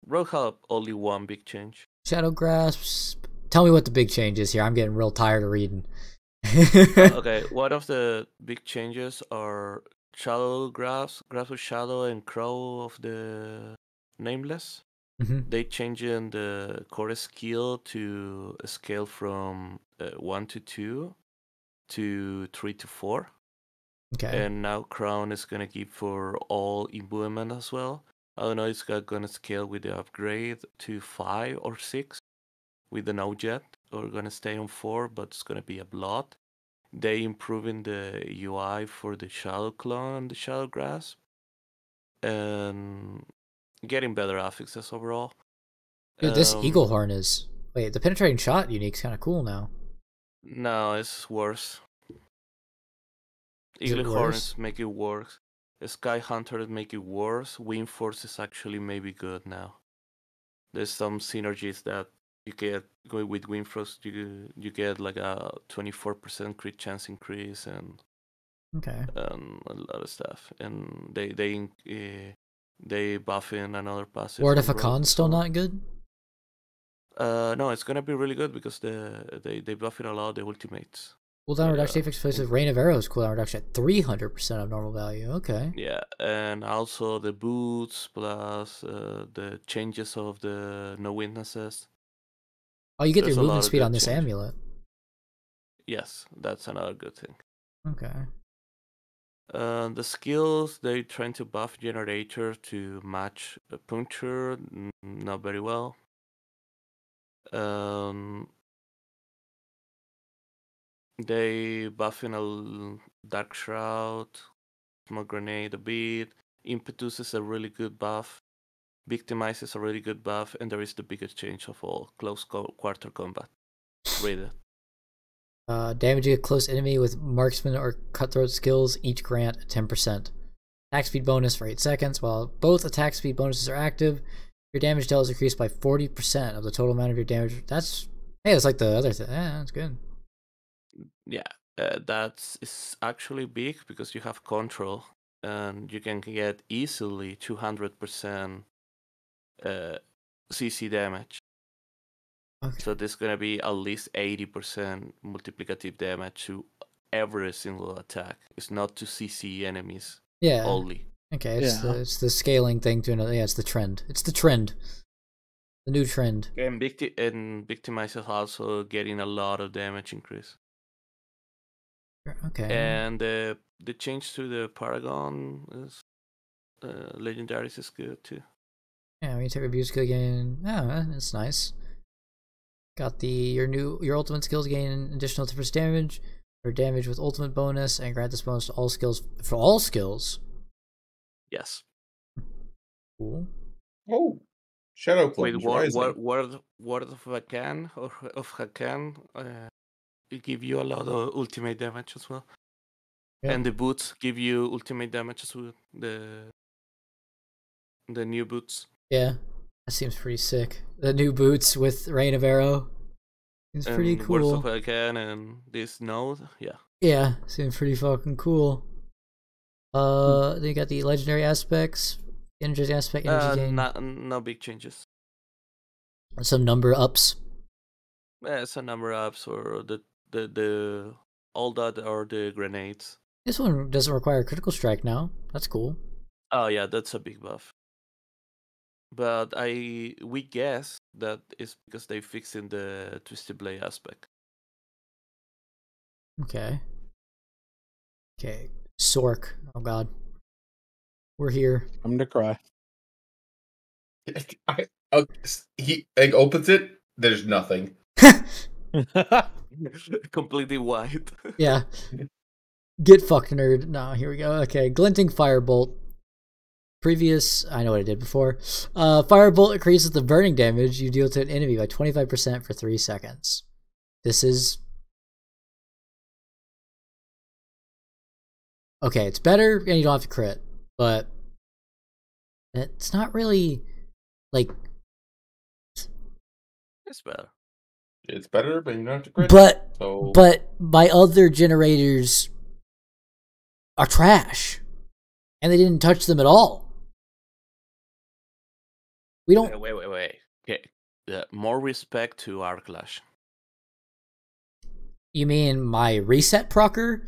Rogue have only one big change. Shadow Grasp. Tell me what the big change is here. I'm getting real tired of reading. Okay, one of the big changes are Shadow Grasp of Shadow, and Crow of the Nameless. Mm-hmm. They change in the core skill to a scale from 1 to 2 to 3 to 4. Okay. And now Crown is gonna give for all imbuement as well. I don't know, it's gonna scale with the upgrade to 5 or 6 with the no jet, or gonna stay on 4, but it's gonna be a blot. They improving the UI for the Shadow Clone and the Shadow Grasp, and getting better affixes overall. Dude, this Eagle Horn is... Wait, the penetrating shot unique's kind of cool now. No, it's worse. Eagle Horns make it worse. Sky Hunter make it worse. Wind Force is actually maybe good now. There's some synergies that you get going with Wind Force. You get like a 24% crit chance increase and a lot of stuff. And they buff in another passive. Ward of Hakon's still not good? No, it's gonna be really good because they buff it a lot. The ultimates. Cooldown reduction takes place with Rain of Arrows. Cooldown reduction at 300% of normal value. Okay. Yeah, and also the boots plus the changes of the no witnesses. Oh, you get your movement speed on this amulet. Yes, that's another good thing. Okay. The skills, they trying to buff Generator to match Puncture, not very well. They buffing a Dark Shroud, Smoke Grenade a bit. Impetus is a really good buff. Victimize is a really good buff, and there is the biggest change of all: close quarter combat. Read it. Damaging a close enemy with marksman or cutthroat skills each grant 10%. Attack speed bonus for 8 seconds. While both attack speed bonuses are active, your damage dealt is increased by 40% of the total amount of your damage. That's like the other thing. Yeah, that's good. Yeah, it's actually big because you have control, and you can get easily 200% CC damage. Okay. So there's gonna be at least 80% multiplicative damage to every single attack. It's not to CC enemies only. Okay, it's the scaling thing to another. Yeah, it's the trend. It's the trend. The new trend. And Victimize is also getting a lot of damage increase. Okay. And the change to the Paragon is Legendaries is good too. Yeah, when you take reviews, good again. Oh, that's nice. Got your ultimate skills gain additional 10% damage or damage with ultimate bonus, and grant this bonus to all skills for all skills. Yes. Cool. Oh. Shadow With Clones Rising. word of Hakan or of Hakan, it give you a lot of ultimate damage as well. Yep. And the boots give you ultimate damage as well. The new boots. Yeah, that seems pretty sick. The new boots with Rain of Arrow. Seems pretty And Words of cool. Hakan and this node, yeah. Yeah, seems pretty fucking cool. Then you got the legendary aspects, energy aspect, energy gain. No big changes. Some number ups. Some number ups or the all that or the grenades. This one doesn't require critical strike now. That's cool. Oh yeah, that's a big buff. But we guess that is because they fixed in the Twisted Blade aspect. Okay. Okay. Sorc. Oh god. We're here. I'm gonna cry. He opens it. There's nothing. Completely white. Yeah. Get fucked, nerd. No, here we go. Okay. Glinting Firebolt. Previous, I know what I did before. Firebolt increases the burning damage you deal to an enemy by 25% for 3 seconds. This is... Okay, it's better and you don't have to crit, but it's not really, like... It's better. It's better, but you don't have to crit. But my other generators are trash, and they didn't touch them at all. We don't... Wait. Okay. More respect to Arclash. You mean my reset procer?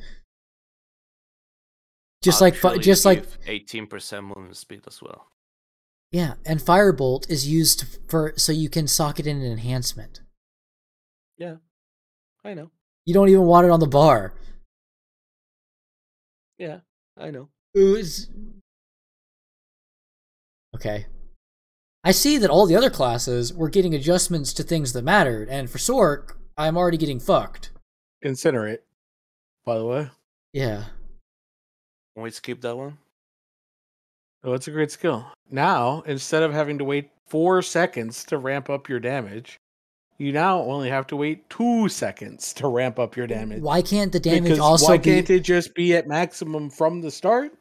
Just Actually, like 18% movement speed as well. Yeah, and Firebolt is used for so you can sock it in an enhancement. Yeah, I know. You don't even want it on the bar. Yeah, I know. Okay. I see that all the other classes were getting adjustments to things that mattered, and for Sorc, I'm already getting fucked. Incinerate, by the way. Yeah. Can we skip that one? Oh, it's a great skill. Now, instead of having to wait 4 seconds to ramp up your damage, you now only have to wait 2 seconds to ramp up your damage. Why can't the damage because also why can't it just be at maximum from the start?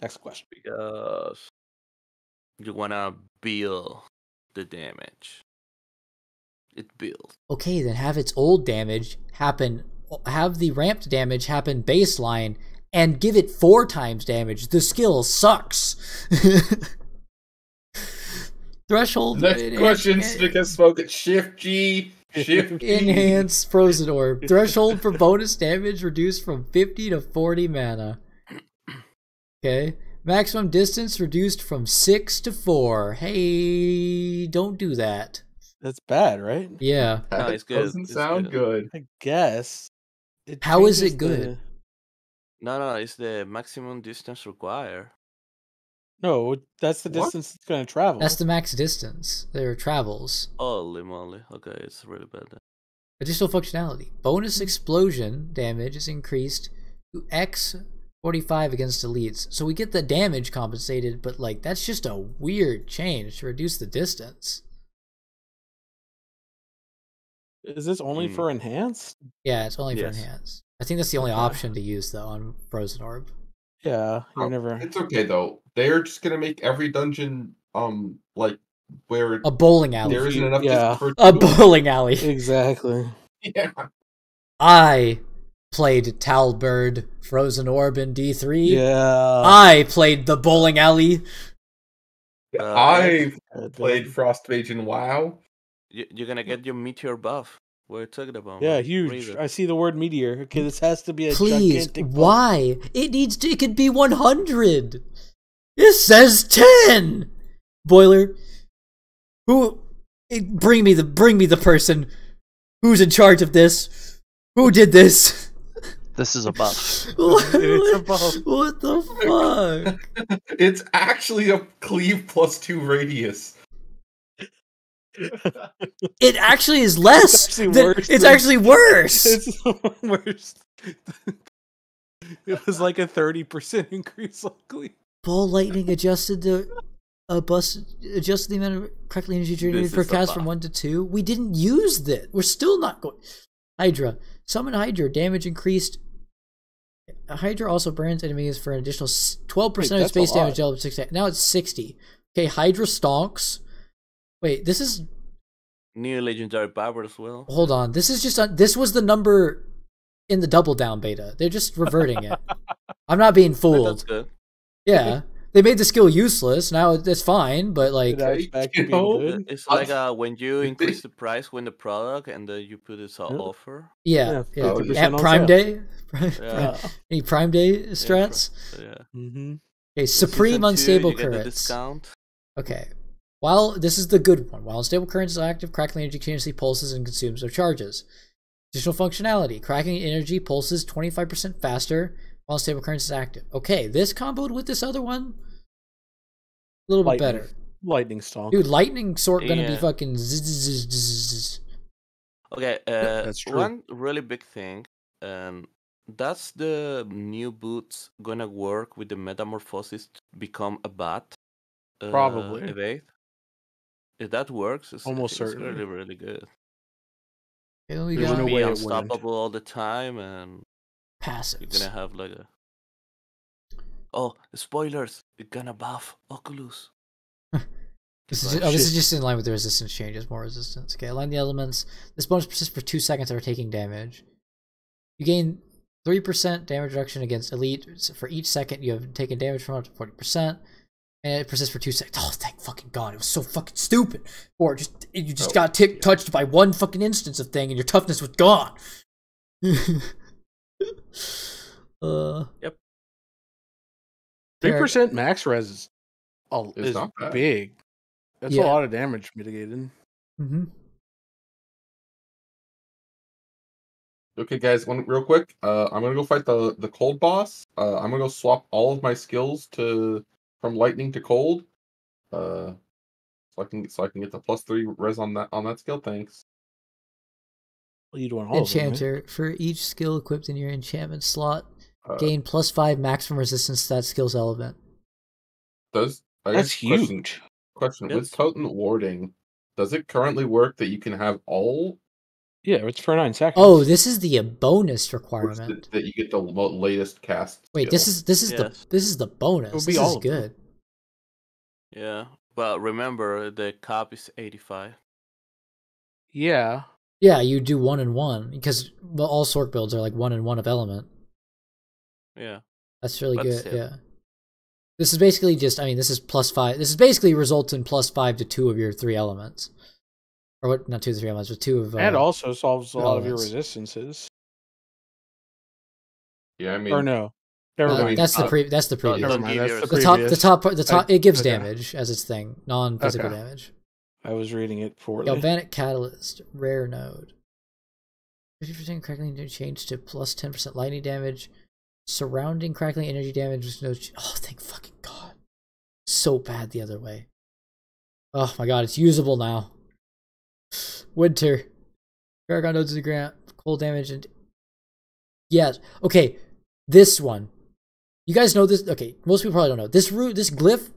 Next question. Because you wanna build the damage. It builds. Okay, then have its old damage happen, have the ramped damage happen baseline, and give it 4 times damage. The skill sucks. Threshold. Next question, because spoken. Shift G. Shift G. Enhance Frozen Orb. Threshold for bonus damage reduced from 50 to 40 mana. Okay. Maximum distance reduced from 6 to 4. Hey, don't do that. That's bad, right? Yeah. No, it's good. Doesn't sound good. I guess. How is it good? No, it's the maximum distance required. No, that's the distance it's going to travel. That's the max distance. There are travels. Holy moly. Okay, it's really bad then. Additional functionality. Bonus explosion damage is increased to X 45 against elites. So we get the damage compensated, but like that's just a weird change to reduce the distance. Is this only for enhanced? Yeah, it's only for Yes. enhanced. I think that's the only option to use though on Frozen Orb. Yeah, you're never. It's okay though. They're just gonna make every dungeon like where A bowling alley. there isn't enough Yeah. for A bowling alley. Exactly. Yeah. I played Talbird Frozen Orb in D3. Yeah. I played the bowling alley. I played Frostmage in WoW. You're gonna get your meteor buff. We're talking about. Yeah, man. huge. Read it. I see the word meteor. Okay, this has to be a Please, gigantic buff. why? It could be 100. It says 10. Boiler, bring me the person who's in charge of this. Who did this? This is a buff. It's a buff. What the fuck? It's actually a cleave +2 radius. It actually is less. It's actually worse. It's the worst. It was like a 30% increase, luckily. Ball lightning adjusted to adjust the amount of correctly energy generated per cast from 1 to 2. We didn't use that. We're still not going. Hydra. Summon Hydra. Damage increased. Hydra also burns enemies for an additional 12% of space damage. Now it's 60. Okay, Hydra stonks. Wait, this is new legendary power as well. Hold on. This is just this was the number in the double down beta. They're just reverting it. I'm not being fooled. That's good. Yeah. They made the skill useless. Now it's fine, but like it's like when you increase the price when the product and you put it on offer. Yeah. At Prime Day. Any Prime Day strats? Yeah. Okay, Supreme Unstable Currents. Okay. While this is the good one. While unstable currents is active, crackling energy continuously pulses and consumes their charges. Additional functionality. Cracking energy pulses 25% faster while unstable currents is active. Okay, this comboed with this other one, a little bit better. Lightning Stalk. Dude, Lightning Sorc gonna be fucking zzz. Okay, that's true. One really big thing, that's the new boots gonna work with the metamorphosis to become a bat? Probably. Evade? If that works, it's almost certainly really, really good. Here we You're go. gonna be unstoppable all the time, and passives. You're gonna have like a spoilers. You're gonna buff Oculus. This is just in line with the resistance changes. More resistance. Okay, align the elements. This bonus persists for 2 seconds after taking damage. You gain 3% damage reduction against elite for each second you have taken damage from, up to 40%. And it persists for 2 seconds. Oh, thank fucking God. It was so fucking stupid. Or you just got touched by one fucking instance of thing and your toughness was gone. Yep. 3% max res is big. That's a lot of damage mitigated. Mm-hmm. Okay, guys, real quick. I'm gonna go fight the cold boss. I'm gonna go swap all of my skills from lightning to cold, so I can get the +3 res on that skill. Thanks. Well, you doing all Enchanter. of them, right? For each skill equipped in your enchantment slot, gain +5 maximum resistance to that skill's element. That's huge. Question: with potent warding, does it currently work that you can have all? Yeah, it's for 9 seconds. Oh, this is the bonus requirement. That you get the latest cast. Wait, skill. this is the bonus. This is good. Yeah, but remember the cap is 85. Yeah. Yeah, you do 1 and 1 because all Sorc builds are like 1 and 1 of element. Yeah, that's really good. Yeah, this is basically just. I mean, this is +5. This is basically results in +5 to 2 of your 3 elements. Or what? Not 2 to 3 elements, but 2 of. And also solves a lot of your resistances. Yeah, I mean. Or no. That's the previous. That's the The top. It gives damage as its thing, non-physical damage. I was reading it poorly. Galvanic Catalyst, rare node. 50% crackling change to +10% lightning damage. Surrounding crackling energy damage with no. Oh, thank fucking God! So bad the other way. Oh my God, it's usable now. Winter. Paragon nodes to the ground. Cold damage and. Yes. Okay. This one. You guys know this. Okay. Most people probably don't know. This glyph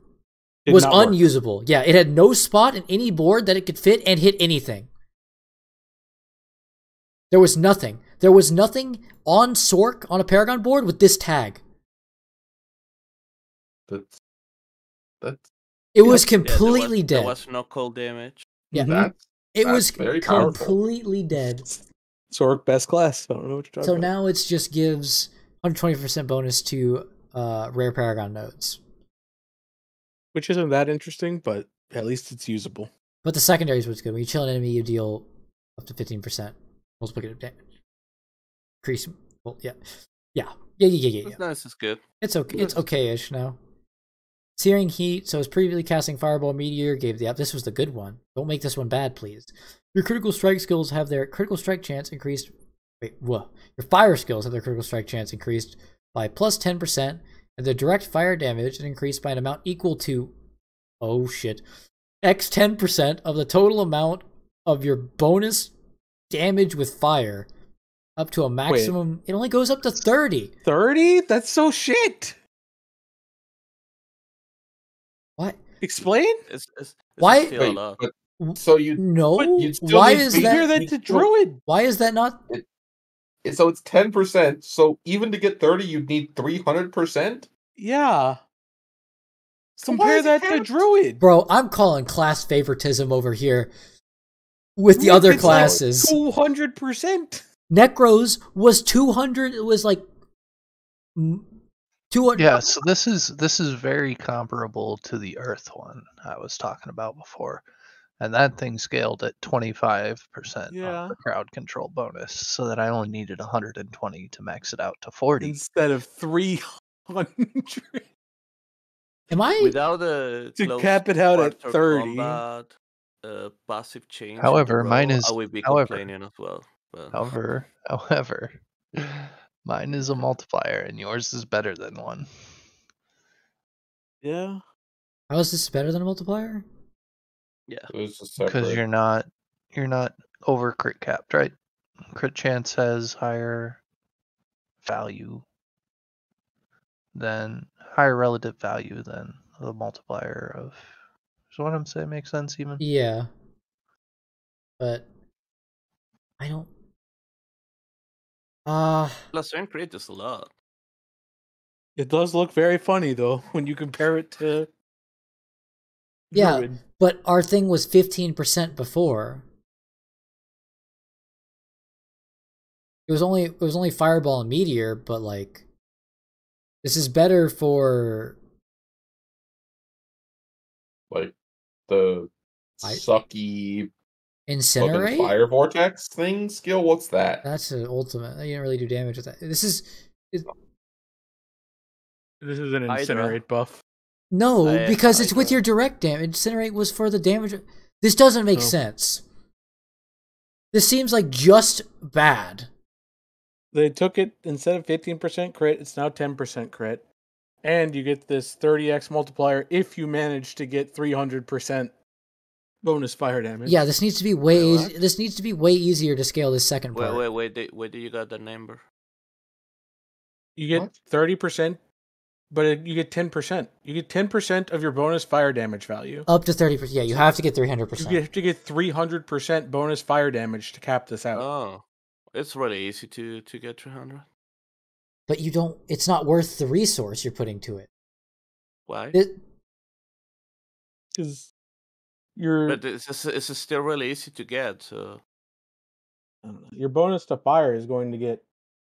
was unusable. Yeah. It had no spot in any board that it could fit and hit anything. There was nothing. There was nothing on Sorc on a Paragon board with this tag. It was completely dead. There was no cold damage. Yeah. It was completely dead. Sorc best class. I don't know what you're talking about. So now it just gives 120% bonus to rare Paragon nodes. Which isn't that interesting, but at least it's usable. But the secondary is what's good. When you chill an enemy, you deal up to 15% multiplicative damage. Increase. Well, yeah. This is good. It's okay. It's okay-ish now. Searing Heat. So it's previously casting Fireball Meteor. Gave the this was the good one. Don't make this one bad, please. Your critical strike skills have their critical strike chance increased. Your fire skills have their critical strike chance increased by +10%, and the direct fire damage is increased by an amount equal to X 10% of the total amount of your bonus damage with fire, up to a maximum. It only goes up to 30. 30? That's so shit. What? Explain? It's Why- still a Wait, lot. but so you No. you'd still Why need is Figure that? that to druid. Why is that not? so it's 10%. So even to get 30, you'd need 300%. Yeah. So why Compare is it that to capped? druid. Bro, I'm calling class favoritism over here with the other It's like classes. 200%. Necros was 200. It was like 200. Yeah, so this is very comparable to the Earth one I was talking about before. And that thing scaled at 25% Yeah. of the crowd control bonus, so that I only needed 120 to max it out to 40. Instead of 300. Am I? Without the To close cap it out at quarter 30. combat, passive change. However, in the mine roll, is- I will be however- complaining as well. But However, mine is a multiplier and yours is better than one. Yeah. How is this better than a multiplier? yeah, It was just Because separate. you're not over crit capped, right? Crit chance has higher value than higher relative value than the multiplier of. So what I'm saying makes sense even. Yeah. But I don't. plus strength crit is a lot. It does look very funny, though, when you compare it to Yeah, druid. but our thing was 15% before. It was only fireball and meteor, but like this is better for Like the I- sucky fucking incinerate. fire vortex thing skill. What's that? That's an ultimate. You didn't really do damage with that. This is This is an Hydra. incinerate buff. no, because it's with Hydra. your direct damage. Incinerate was for the damage. This doesn't make Oh. sense. This seems like just bad. They took it, instead of 15% crit, it's now 10% crit. And you get this 30x multiplier if you manage to get 300% bonus fire damage. Yeah, this needs to be way. Wait, what? This needs to be way easier to scale this second part. Wait, where do you got the number? You get What? 30%, but you get 10%. You get 10% of your bonus fire damage value. Up to 30%. Yeah, you have to get 300%. You have to get 300% bonus fire damage to cap this out. Oh, it's really easy to get 300. But you don't. It's not worth the resource you're putting to it. Why? Because your But it's still really easy to get. So I don't know, your bonus to fire is going to get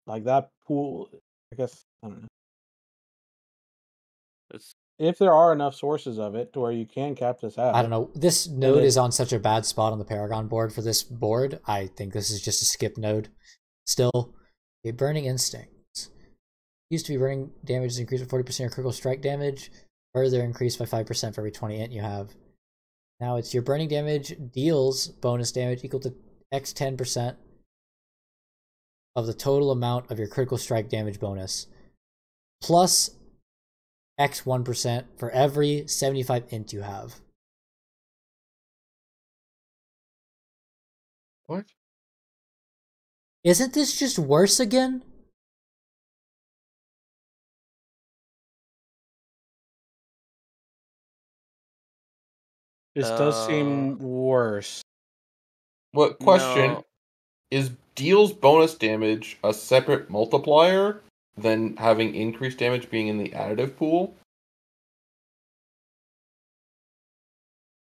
like that pool. I guess I don't know it's if there are enough sources of it to where you can cap this out. I don't know. This node it- is on such a bad spot on the Paragon board for this board. I think this is just a skip node. Still, a Burning Instinct. Used to be burning damage is increased by 40% of critical strike damage, further increased by 5% for every 20 int you have. Now it's your burning damage deals bonus damage equal to X 10% of the total amount of your critical strike damage bonus, plus X 1% for every 75 int you have. What? Isn't this just worse again? This does seem worse. What question? No. Is deals bonus damage a separate multiplier than having increased damage being in the additive pool?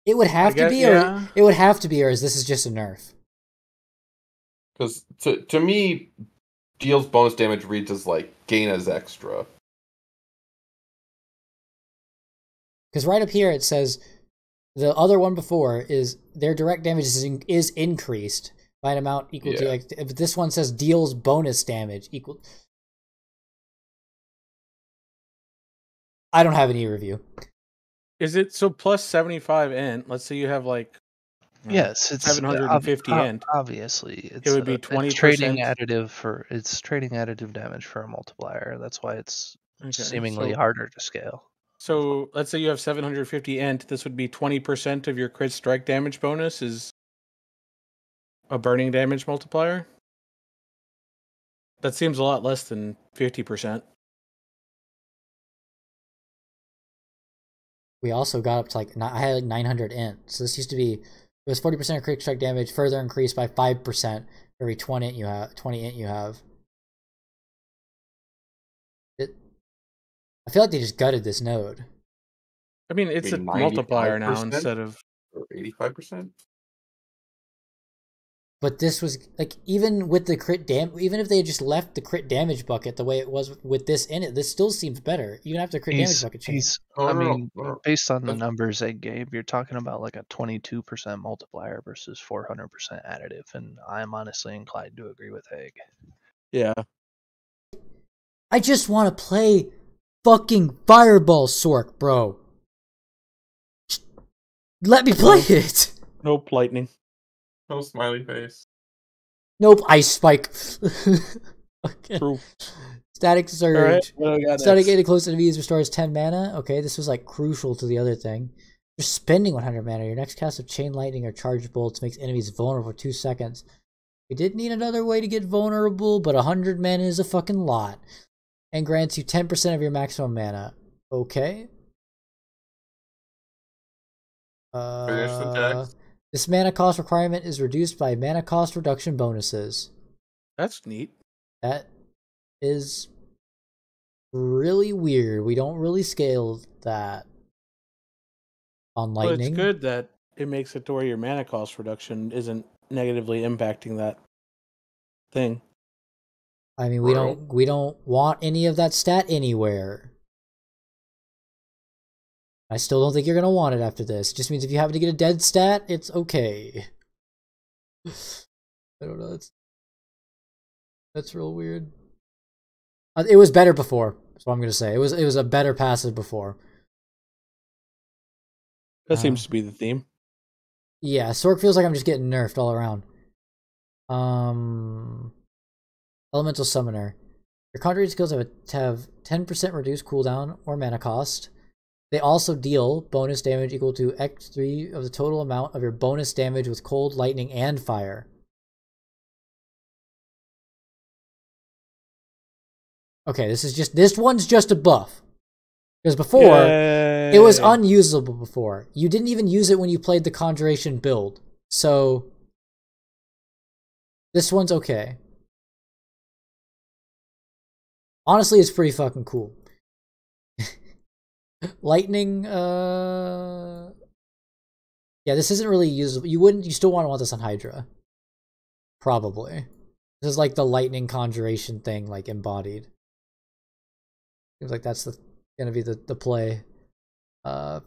It would have to guess- be, yeah. or it would have to be, or is this is just a nerf? Because to me, deals bonus damage reads as like gain as extra. Because right up here it says the other one before is their direct damage is increased by an amount equal to Yeah. X. But this one says deals bonus damage equal. I don't have any review. Is it so plus 75 int? Let's say you have like Yes, it's 750 int. Obviously, it's would be it's 20%. trading additive damage for a multiplier. That's why it's Okay, seemingly so- harder to scale. So let's say you have 750 int. This would be 20% of your crit strike damage bonus is a burning damage multiplier. That seems a lot less than 50%. we also got up to like, I had like 900 int. So this used to be, it was 40% crit strike damage, further increased by 5% for every 20 int you have. I feel like they just gutted this node. I mean, it's a multiplier now instead of 85%. But this was like, even with the crit even if they had just left the crit damage bucket the way it was with this in it, this still seems better. Even after crit damage bucket change. Based on the numbers they gave, you're talking about like a 22% multiplier versus 400% additive, and I'm honestly inclined to agree with Egg. Yeah. I just want to play fucking Fireball Sorc, bro. Let me play it. Nope, lightning. No smiley face. Nope, Ice Spike. Okay. True. Static Surge. Right, Static getting close to enemies restores 10 mana. Okay, this was like crucial to the other thing. You're spending 100 mana. Your next cast of Chain Lightning or Charge Bolts makes enemies vulnerable for 2 seconds. We did need another way to get vulnerable, but 100 mana is a fucking lot. And grants you 10% of your maximum mana. Okay. This mana cost requirement is reduced by mana cost reduction bonuses. That's neat. That is really weird. We don't really scale that on Lightning. Well, it's good that it makes it to where your mana cost reduction isn't negatively impacting that thing. I mean, we don't want any of that stat anywhere. I still don't think you're gonna want it after this. It just means if you happen to get a dead stat, it's okay. I don't know. That's real weird. It was better before. That's what I'm gonna say. It was a better passive before. That seems to be the theme. Yeah, Sorc feels like I'm just getting nerfed all around. Elemental Summoner. Your conjuring skills have 10% reduced cooldown or mana cost. They also deal bonus damage equal to X3 of the total amount of your bonus damage with cold, lightning, and fire. Okay, this one's just a buff. Because before, it was unusable before. You didn't even use it when you played the Conjuration build. So, this one's okay. Honestly, it's pretty fucking cool. Lightning, yeah, this isn't really usable. You still want this on Hydra. Probably. This is like the lightning conjuration thing, like embodied. Seems like that's gonna be the play.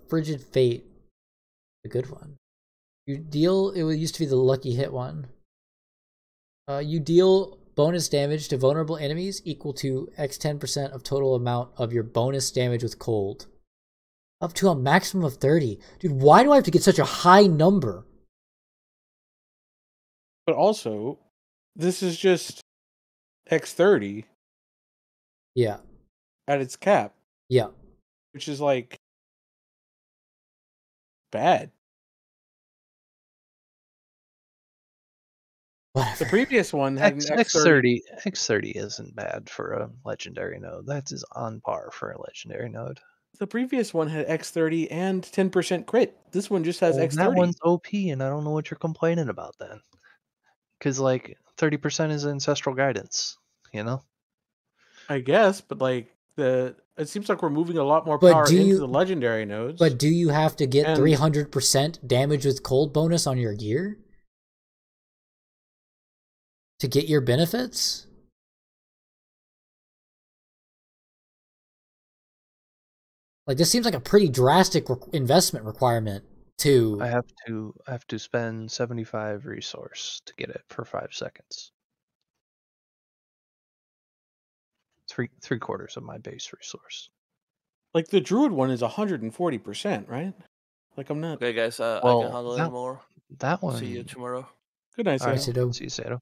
Frigid Fate. A good one. You deal, it used to be the lucky hit one. You deal bonus damage to vulnerable enemies equal to X 10% of total amount of your bonus damage with cold. Up to a maximum of 30. Dude, why do I have to get such a high number? But also, this is just X30. Yeah. At its cap. Yeah. Which is like bad. Whatever. The previous one had an X30. X30 isn't bad for a legendary node. That is on par for a legendary node. The previous one had X30 and 10% crit. This one just has X30. That one's OP, and I don't know what you're complaining about then. Because, like, 30% is ancestral guidance, you know? I guess, but, like, it seems like we're moving a lot more power into the legendary nodes. But do you have to get 300% damage with cold bonus on your gear? To get your benefits? Like, this seems like a pretty drastic investment requirement to... I have to spend 75 resource to get it for 5 seconds. Three quarters of my base resource. Like, the druid one is 140%, right? Like, I'm not... Okay, guys, I can handle it more. That one... See you tomorrow. Good night, Sato. See you, Sato.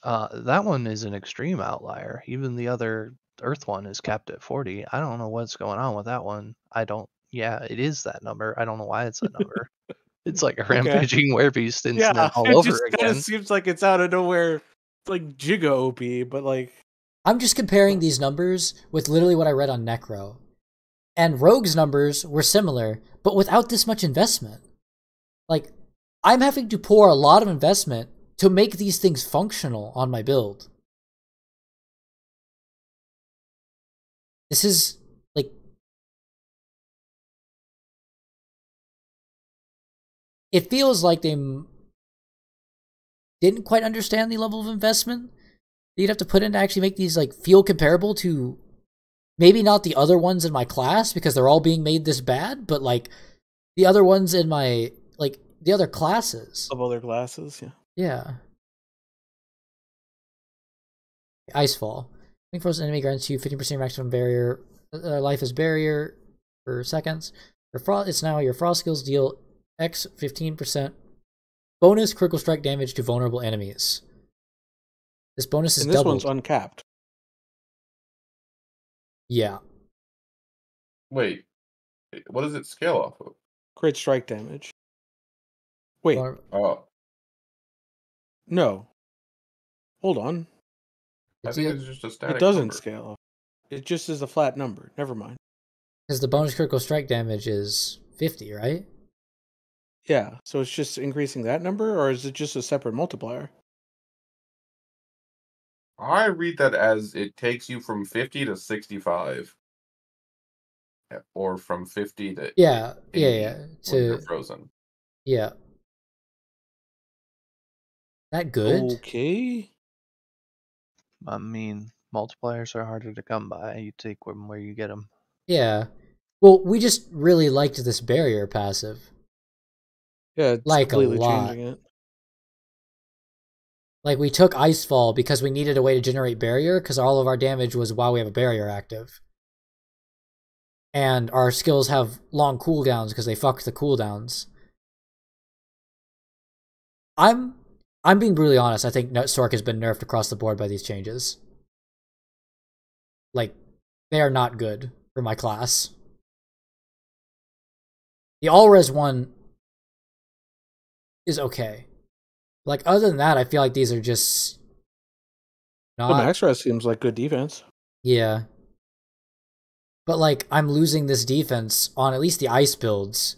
That one is an extreme outlier. Even the other Earth one is capped at 40. I don't know what's going on with that one. Yeah, it is that number. I don't know why it's that number. It's like a rampaging werebeast incident all over again. It just seems like it's out of nowhere. It's like Giga OP, but like... I'm just comparing these numbers with literally what I read on Necro. And Rogue's numbers were similar, but without this much investment. Like, I'm having to pour a lot of investment to make these things functional on my build. This is, like... It feels like they didn't quite understand the level of investment you'd have to put in to actually make these, like, feel comparable to... Maybe not the other ones in my class, because they're all being made this bad, but, like, the other ones in my... Like, the other classes. Of other classes, yeah. Yeah. Icefall. Being frozen enemy grants you 50% maximum barrier life as barrier for seconds. Your frost, it's now your frost skills deal X 15% bonus critical strike damage to vulnerable enemies. This bonus is and this doubled. one's uncapped. Yeah. Wait, what does it scale off of? Crit strike damage. Wait. Oh, No. Hold on. I think it's just a static. It doesn't number. scale off. It just is a flat number. Never mind. Because the bonus critical strike damage is 50, right? Yeah, so it's just increasing that number, or is it just a separate multiplier? I read that as it takes you from 50 to 65. Or from 50 to 80 when you're frozen. Yeah. That good? Okay. I mean, multipliers are harder to come by. You take them where you get them. Yeah. Well, we just really liked this barrier passive. Yeah, it's like completely a lot. changing it. Like, we took Icefall because we needed a way to generate barrier, because all of our damage was while we have a barrier active. And our skills have long cooldowns because they fuck the cooldowns. I'm being brutally honest. I think Sorc has been nerfed across the board by these changes. Like, they are not good for my class. The all-res one is okay. Like, other than that, I feel like these are just not... The max res seems like good defense. Yeah. But, like, I'm losing this defense on at least the ice builds.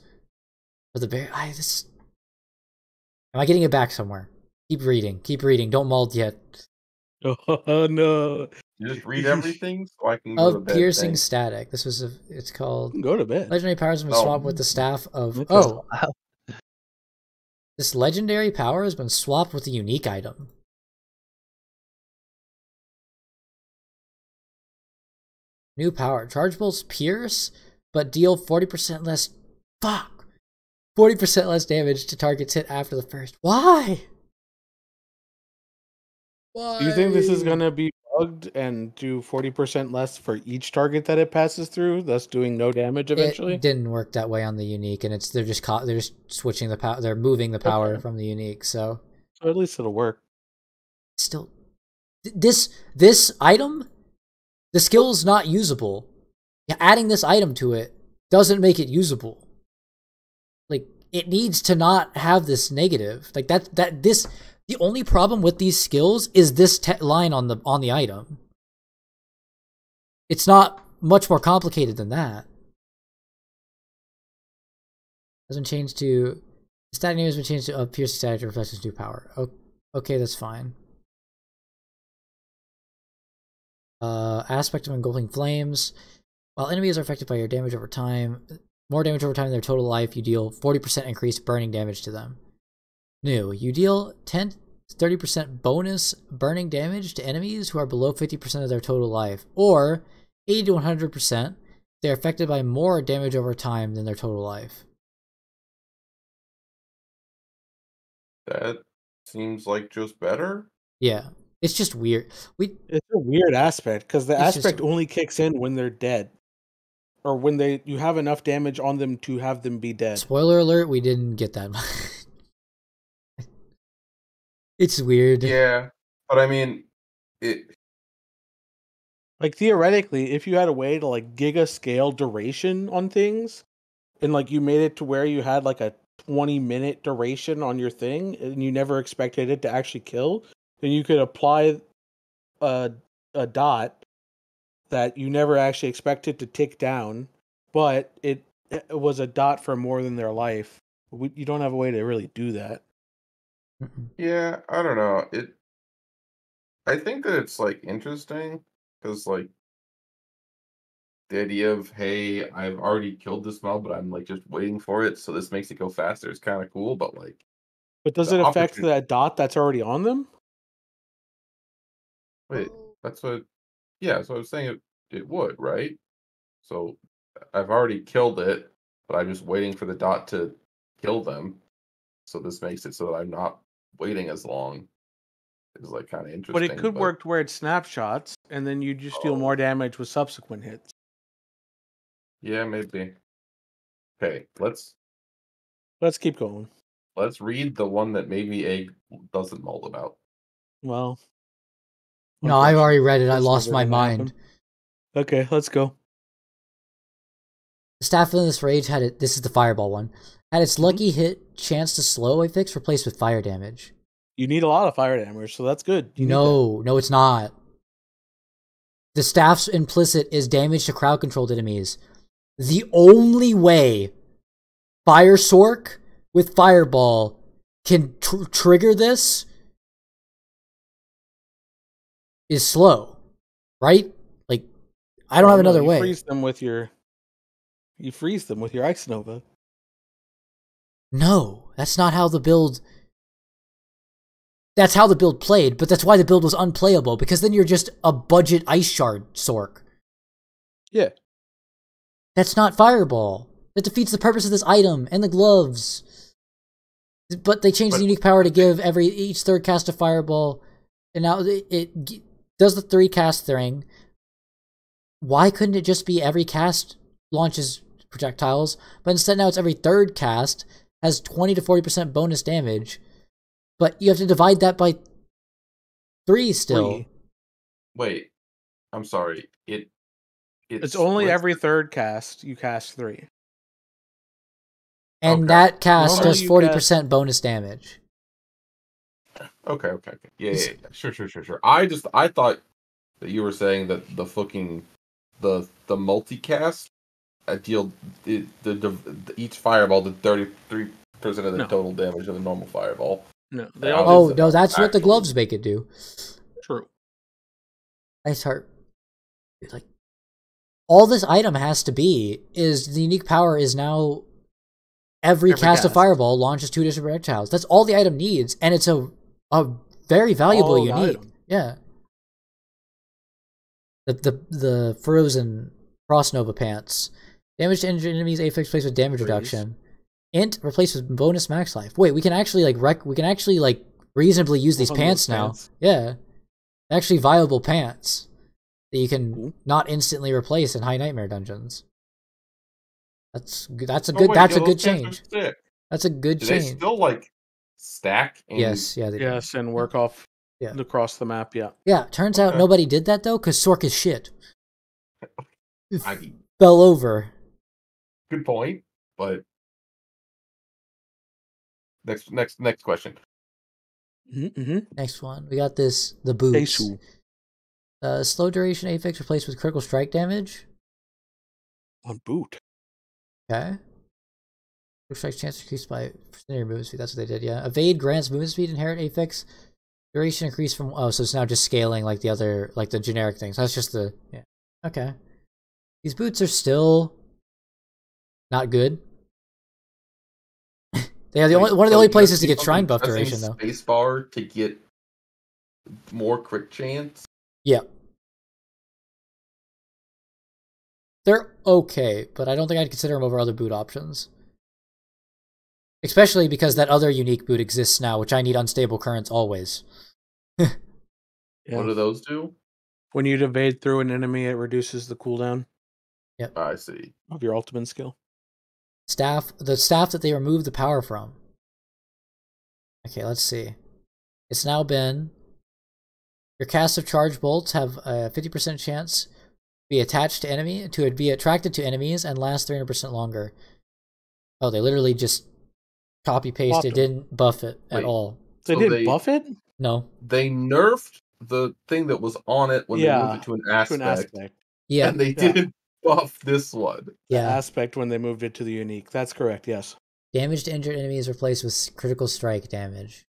For the bear... Am I getting it back somewhere? Keep reading. Keep reading. Don't mold yet. Oh, no. You just read everything so I can go to Of bed. piercing static. This was it's called... Go to bed. Legendary powers have been swapped with the staff of... Oh. This legendary power has been swapped with a unique item. New power. Chargeables pierce, but deal 40% less... Fuck! 40% less damage to targets hit after the first. Why? Why? Do you think this is going to be bugged and do 40% less for each target that it passes through, thus doing no damage eventually? It didn't work that way on the unique, and they're just switching the power. They're moving the power from the unique, so at least it'll work. Still, this item, the skill's not usable. Adding this item to it doesn't make it usable. Like, it needs to not have this negative. Like the only problem with these skills is this line on the item. It's not much more complicated than that. Doesn't change to... The static name has been changed to piercing static to reflect its new power. Okay, that's fine. Aspect of engulfing flames. While enemies are affected by your damage over time, more damage over time than their total life, you deal 40% increased burning damage to them. New. You deal 10 to 30% bonus burning damage to enemies who are below 50% of their total life, or 80 to 100%. They're affected by more damage over time than their total life. That seems like just better. Yeah, it's just weird. It's a weird aspect because the aspect only kicks in when they're dead, or when you have enough damage on them to have them be dead. Spoiler alert: we didn't get that much. It's weird. Yeah, but I mean, like, theoretically, if you had a way to like giga scale duration on things, and like you made it to where you had like a 20-minute duration on your thing, and you never expected it to actually kill, then you could apply a dot that you never actually expected to tick down, but it was a dot for more than their life. You don't have a way to really do that. Yeah, I don't know. I think that it's like interesting because like the idea of, hey, I've already killed this mob, but I'm like just waiting for it, so this makes it go faster. It's kind of cool, but like, But does it affect that dot that's already on them? Wait, that's what. Yeah, so I was saying it would, right? So I've already killed it, but I'm just waiting for the dot to kill them. So this makes it so that I'm not waiting as long. It's like kind of interesting. But it could work to where it snapshots, and then you just deal more damage with subsequent hits. Yeah, maybe. Okay, let's keep going. Let's read the one that maybe Egg doesn't mold about. Well, no, I've already read it. I lost my mind. Okay, let's go. The Staff of Endless Rage had it. This is the Fireball one. Had its lucky hit chance to slow a fix replaced with fire damage. You need a lot of fire damage, so that's good. No, it's not. The staff's implicit is damage to crowd controlled enemies. The only way Fire Sorc with Fireball can trigger this is slow, right? Like, I don't have another way. You freeze them with your Ice Nova. No, that's not how the build. That's how the build played, but that's why the build was unplayable, because then you're just a budget Ice Shard Sorc. Yeah. That's not Fireball. That defeats the purpose of this item and the gloves. But they changed the unique power to give each third cast a Fireball, and now it does the 3 cast thing. Why couldn't it just be every cast launches projectiles, but instead now it's every third cast has 20 to 40% bonus damage, but you have to divide that by 3 still. Wait, I'm sorry. It's only every third cast you cast 3. And that cast does 40% bonus damage. Okay. Yeah. Sure. I thought that you were saying that the fucking the multicast each fireball did 33% of the total damage of the normal fireball. No, that's what the gloves make it do. True. Ice Heart. Like, all this item has to be is the unique power is now every cast of Fireball launches 2 additional projectiles. That's all the item needs, and it's a very valuable unique. Item. Yeah. The Frozen Frost Nova pants. Damage to injured enemies, affix replaced with damage reduction. Int replaced with bonus max life. Wait, we can actually reasonably use these pants now. Yeah. Actually viable pants that you can not instantly replace in High Nightmare dungeons. That's a good change. That's a good change. They still stack? Yes, yeah. Yes, and work off across the map, yeah. Yeah, turns out nobody did that though, because Sorc is shit. Fell over. Good point, but next question. Mm-hmm. Next one, we got the boots. Slow duration affix replaced with critical strike damage. On boot. Okay. Critical strike chance increased by percentage movement speed. That's what they did. Yeah. Evade grants movement speed. Inherit affix. Duration increased from so it's now just scaling like the other the generic things. That's just okay. These boots are still not good. They are one of the only places to get shrine buff duration though. Spacebar to get more crit chance. Yeah. They're okay, but I don't think I'd consider them over other boot options. Especially because that other unique boot exists now, which I need unstable currents always. What do those do? When you evade through an enemy, it reduces the cooldown. Yep. I see. Of your ultimate skill. The staff that they remove the power from. Okay, let's see. It's now been... Your cast of charge bolts have a 50% chance to be attracted to enemies and last 300% longer. Oh, they literally just copy-paste. They didn't buff it at all. They didn't buff it? No. They nerfed the thing that was on it when they moved it to an aspect. Yeah. And they didn't buff this one. Yeah. The aspect when they moved it to the unique. That's correct, yes. Damage to injured enemies replaced with critical strike damage.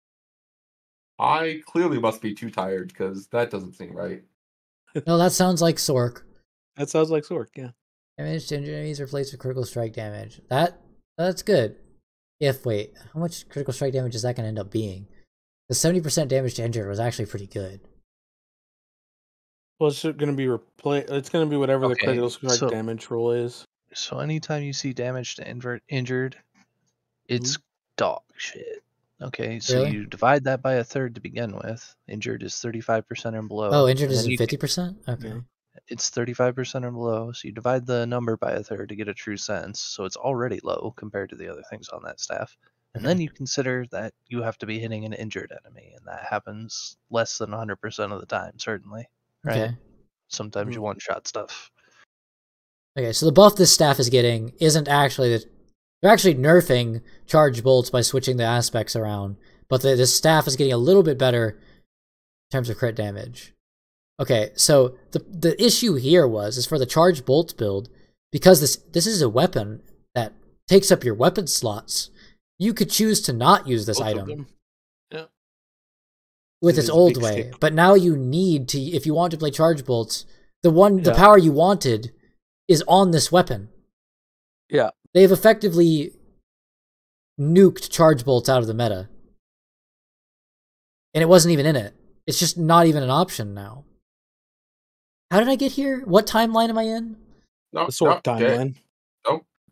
I clearly must be too tired because that doesn't seem right. No, that sounds like Sorc. That sounds like Sorc, yeah. Damage to injured enemies replaced with critical strike damage. That's good. Wait, how much critical strike damage is that going to end up being? The 70% damage to injured was actually pretty good. Well, it's going to be It's going to be whatever the Okay, critical strike so- damage rule is. So anytime you see damage to injured, it's dog shit. Okay, so Really? you divide that by a third to begin with. Injured is 35% and below. Oh, injured and is then you 50%? Okay. Yeah. It's 35% or below, so you divide the number by a third to get a true sense, so it's already low compared to the other things on that staff. And then you consider that you have to be hitting an injured enemy, and that happens less than 100% of the time, certainly. Right? Okay. Sometimes you one-shot stuff. Okay, so the buff this staff is getting isn't actually they're actually nerfing charge bolts by switching the aspects around, but the staff is getting a little bit better in terms of crit damage. Okay, so the issue here is for the charge bolts build, because this is a weapon that takes up your weapon slots. You could choose to not use this Both of item them. Yeah. with It its is a old big way, stick. but now you need to, if you want to play charge bolts, the Yeah. power you wanted is on this weapon. Yeah. They've effectively nuked charge bolts out of the meta. And it wasn't even in it. It's just not even an option now. How did I get here? What timeline am I in? No, The Sorc timeline.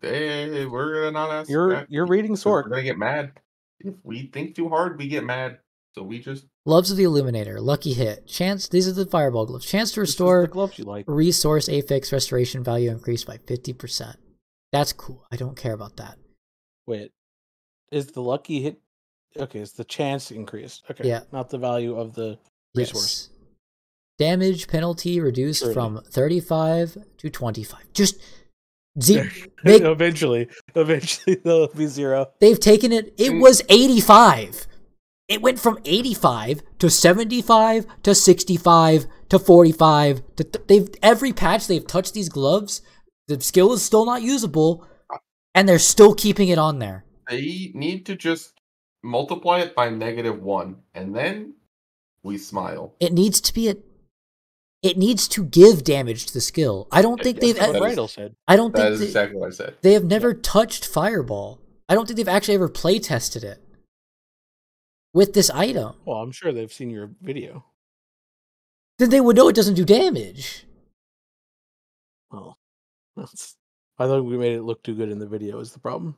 We're gonna not ask. You're reading We're Sorc. gonna get mad. If we think too hard, we get mad. So we just Gloves of the Illuminator, lucky hit, chance. These are the fireball gloves. Chance to This is restore the gloves you like. resource affix restoration value increased by 50%. That's cool. I don't care about that. Wait, is the lucky hit? Okay, it's the chance increased. Okay, Yeah. not the value of the resource. Yes. Damage penalty reduced Surely. from 35 to 25. Just make, Eventually they'll be 0. they've taken it. It was 85. It went from 85 to 75 to 65 to 45 to every patch they've touched these gloves. The skill is still not usable, and they're still keeping it on there. they need to just multiply it by -1, and then we smile. It needs to be it needs to give damage to the skill. I don't think Yeah, they've. That's what That is- Rydell said. I don't That think is exactly what I said. they have never touched Fireball. I don't think they've actually ever play tested it with this item. Well, I'm sure they've seen your video. Then they would know it doesn't do damage. Oh, I thought we made it look too good in the video. Is the problem?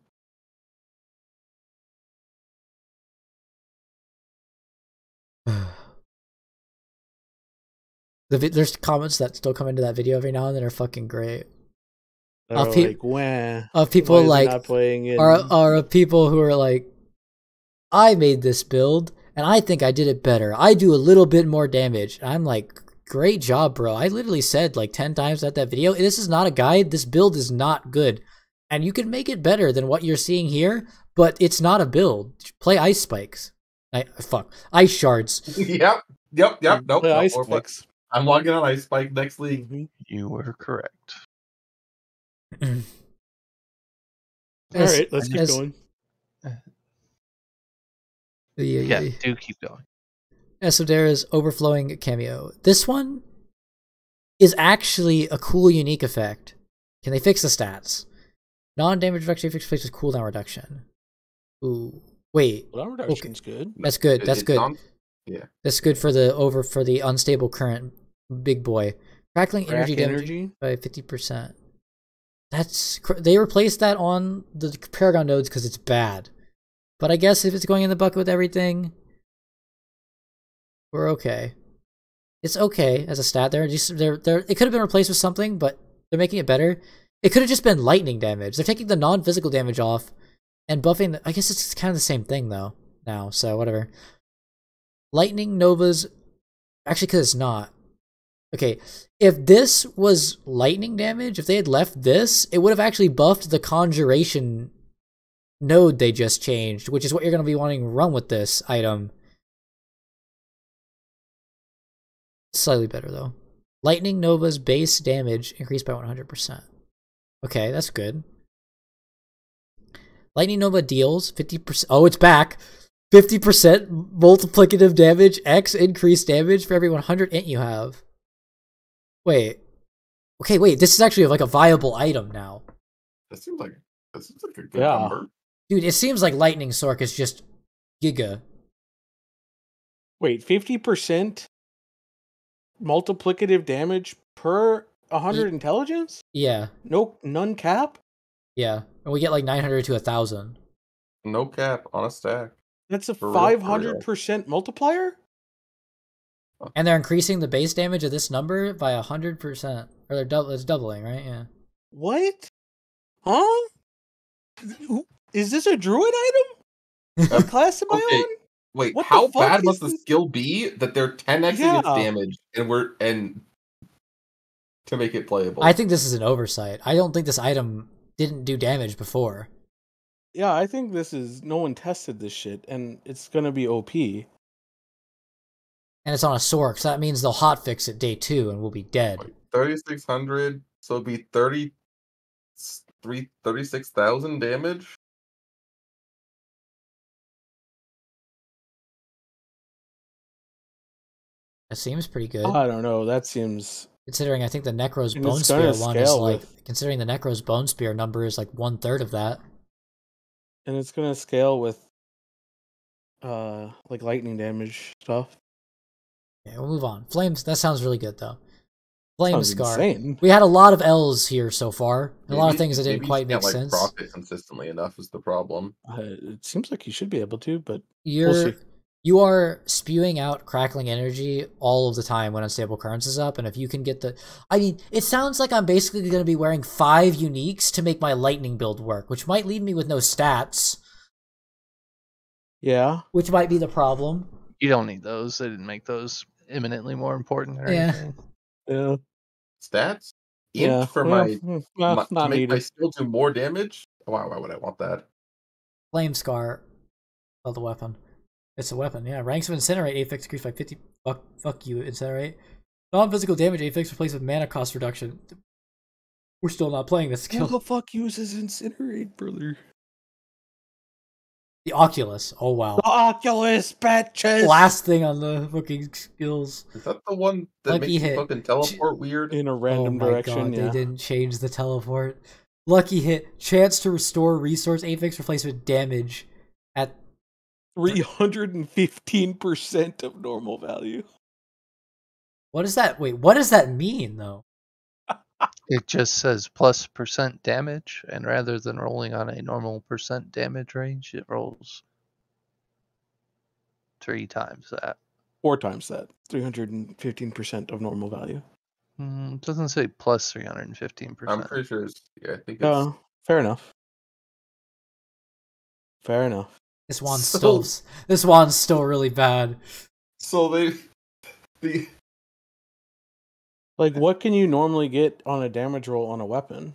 There's comments that still come into that video every now and then are fucking great. They're Of peop- like, wah. Of people Why is it like not playing it? are people who are like, I made this build and I think I did it better. I do a little bit more damage. And I'm like, great job, bro. I literally said like 10 times at that video, this is not a guide. This build is not good. And you can make it better than what you're seeing here, but it's not a build. Play ice spikes. Ice shards. Yep. Nope. Play ice Or play- spikes. I'm logging on Ice Spike next league. Mhm. You were correct. All As- right, let's keep as- going. Yeah, do keep going. Esodera's overflowing cameo. This one is actually a cool unique effect. Can they fix the stats? Non-damage reduction fixed place with cooldown reduction. Ooh. Wait. Well, that reduction's good. That's good. That's good. Yeah. That's good for the unstable current big boy. Crackling energy damage by 50%. They replaced that on the Paragon nodes because it's bad. But I guess if it's going in the bucket with everything, we're okay. It's okay as a stat. It could have been replaced with something, but they're making it better. It could have just been lightning damage. They're taking the non-physical damage off and buffing. I guess it's kind of the same thing though now. So whatever. Lightning Novas, actually, because it's not. Okay, if this was lightning damage, if they had left this, it would have actually buffed the conjuration node they just changed, which is what you're going to be wanting to run with this item. Slightly better, though. Lightning Nova's base damage increased by 100%. Okay, that's good. Lightning Nova deals 50%. Oh, it's back. 50% multiplicative damage, X increased damage for every 100 int you have. Wait. Okay, wait. This is actually like a viable item now. That seems like a good number. Dude, it seems like Lightning Sorc is just giga. Wait, 50% multiplicative damage per 100 intelligence? Yeah. None cap? Yeah. And we get like 900 to 1,000. No cap on a stack. That's a For real, 500% multiplier? And they're increasing the base damage of this number by 100%. Or it's doubling, right? Yeah. What? Huh? Is this a druid item? What class am I on? Wait, What how the fuck bad is must the this? skill be that they're 10xing its damage and to make it playable? I think this is an oversight. I don't think this item didn't do damage before. Yeah, I think this is no one tested this shit, and it's gonna be OP. And it's on a Sorc, so that means they'll hotfix it day 2 and we'll be dead. 3,600, so it'd be 36,000 damage. That seems pretty good. I don't know. That seems. Considering I think the Necro's Bone Spear one is like. Considering the Necro's Bone Spear number is like 1/3 of that. And it's gonna scale with like lightning damage stuff. Yeah, we'll move on. Flames, that sounds really good though. Flame Scar. Insane. We had a lot of L's here so far. A lot of things that didn't quite make sense. Profit consistently enough is the problem. It seems like you should be able to, but we'll see. You are spewing out crackling energy all of the time when Unstable Currents is up, and if you can get the... I mean, it sounds like I'm basically going to be wearing 5 uniques to make my lightning build work, which might leave me with no stats. Yeah. Which might be the problem. You don't need those. They didn't make those imminently more important or anything. Yeah. Stats? Yeah. For to make my skill do more damage? Why would I want that? Flame Scar. Oh, the weapon. It's a weapon, yeah. Ranks of Incinerate, affix increased by 50. Fuck you, Incinerate. Non-physical damage, affix replaced with mana cost reduction. We're still not playing this skill. Who the fuck uses Incinerate, brother? The Oculus. Oh, wow. The Oculus, bitches! Last thing on the fucking skills. Is that the one that makes you fucking teleport weird? In a random direction, God, they didn't change the teleport. Lucky hit. Chance to restore resource, affix replacement damage at 315% of normal value. What is that? Wait, what does that mean, though? It just says plus % damage, and rather than rolling on a normal % damage range, it rolls 3 times that. 4 times that. 315% of normal value. It doesn't say plus 315%. I'm pretty sure I think it's... fair enough. Fair enough. This one's still really bad. So the like, what can you normally get on a damage roll on a weapon?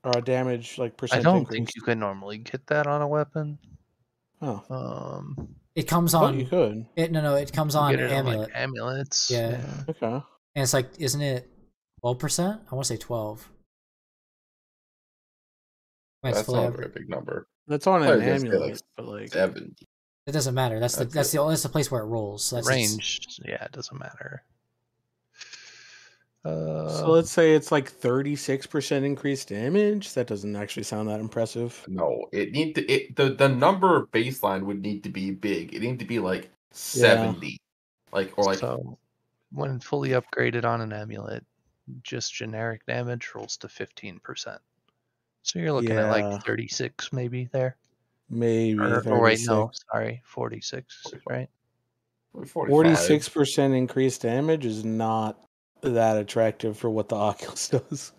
Or a damage like percent? I don't think you can normally get that on a weapon. Oh. It comes on. You could. It comes on amulet. Like amulets. Yeah. Okay. And it's like, isn't it 12%? I want to say 12. That's not a very big number. That's on an amulet, but like 70. It doesn't matter. That's the place where it rolls. So that's range. Yeah, it doesn't matter. So let's say it's like 36% increased damage. That doesn't actually sound that impressive. No, the number baseline would need to be big. It need to be like 70, So when fully upgraded on an amulet, just generic damage rolls to 15%. So you're looking at like 36 maybe there. Maybe. Or wait, no, sorry, 46, 45. Right? 46% increased damage is not that attractive for what the Oculus does.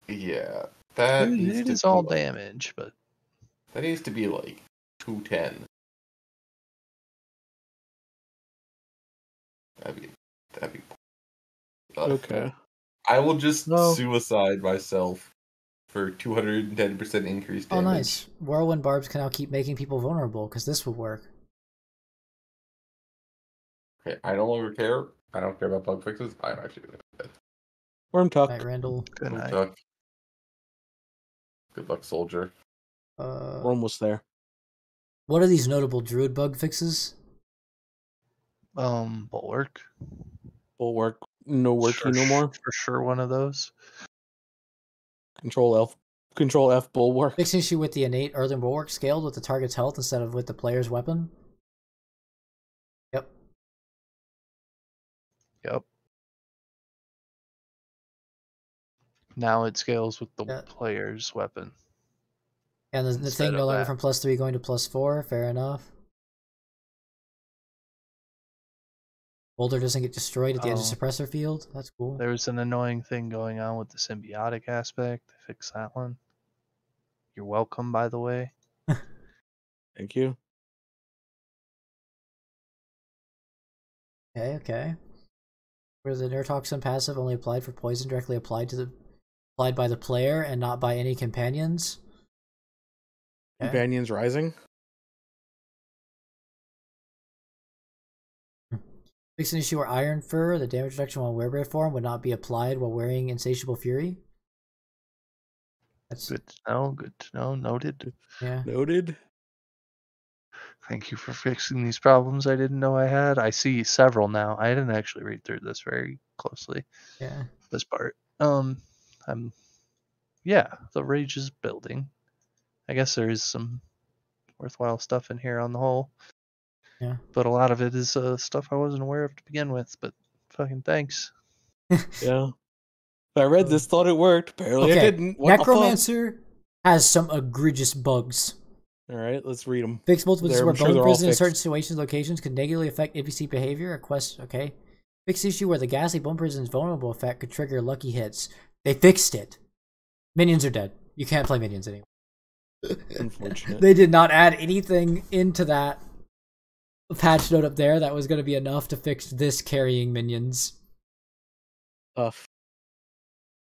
Yeah, it is all damage, but that needs to be like 210. That'd be okay. I will just suicide myself for 210% increased damage. Oh, nice. Whirlwind Barbs can now keep making people vulnerable, because this would work. Okay, I no longer care. I don't care about bug fixes. I'm actually going to do that. Worm Tuck. Night, Randall. Good night. Tuck. Good luck, soldier. We're almost there. What are these notable druid bug fixes? Bulwark. Bulwark, no working no more. For sure, one of those. Control F, Bulwark. Fixed issue with the innate earthen bulwark scaled with the target's health instead of with the player's weapon. Yep. Now it scales with the player's weapon. And the thing no longer from +3 going to +4. Fair enough. Boulder doesn't get destroyed at the edge of suppressor field. That's cool. There was an annoying thing going on with the symbiotic aspect. Fix that one. You're welcome, by the way. Thank you. Okay. Where the neurotoxin passive only applied for poison directly applied by the player and not by any companions. Okay. Companions rising. Fix an issue where Iron Fur, the damage reduction while werebear form, would not be applied while wearing Insatiable Fury. That's good to know. Good to know. Noted. Yeah. Noted. Thank you for fixing these problems I didn't know I had. I see several now. I didn't actually read through this very closely. Yeah. This part. Yeah, the rage is building. I guess there is some worthwhile stuff in here on the whole. Yeah. But a lot of it is stuff I wasn't aware of to begin with, but fucking thanks. Yeah. I read this, thought it worked. Apparently okay. I didn't. What Necromancer has some egregious bugs. All right, let's read them. Fix multiple where bone prison in certain situations, locations could negatively affect NPC behavior. Okay. Fix issue where the ghastly bone prison's vulnerable effect could trigger lucky hits. They fixed it. Minions are dead. You can't play minions anymore. Unfortunate. They did not add anything into that patch note up there that was going to be enough to fix this carrying minions. Tough.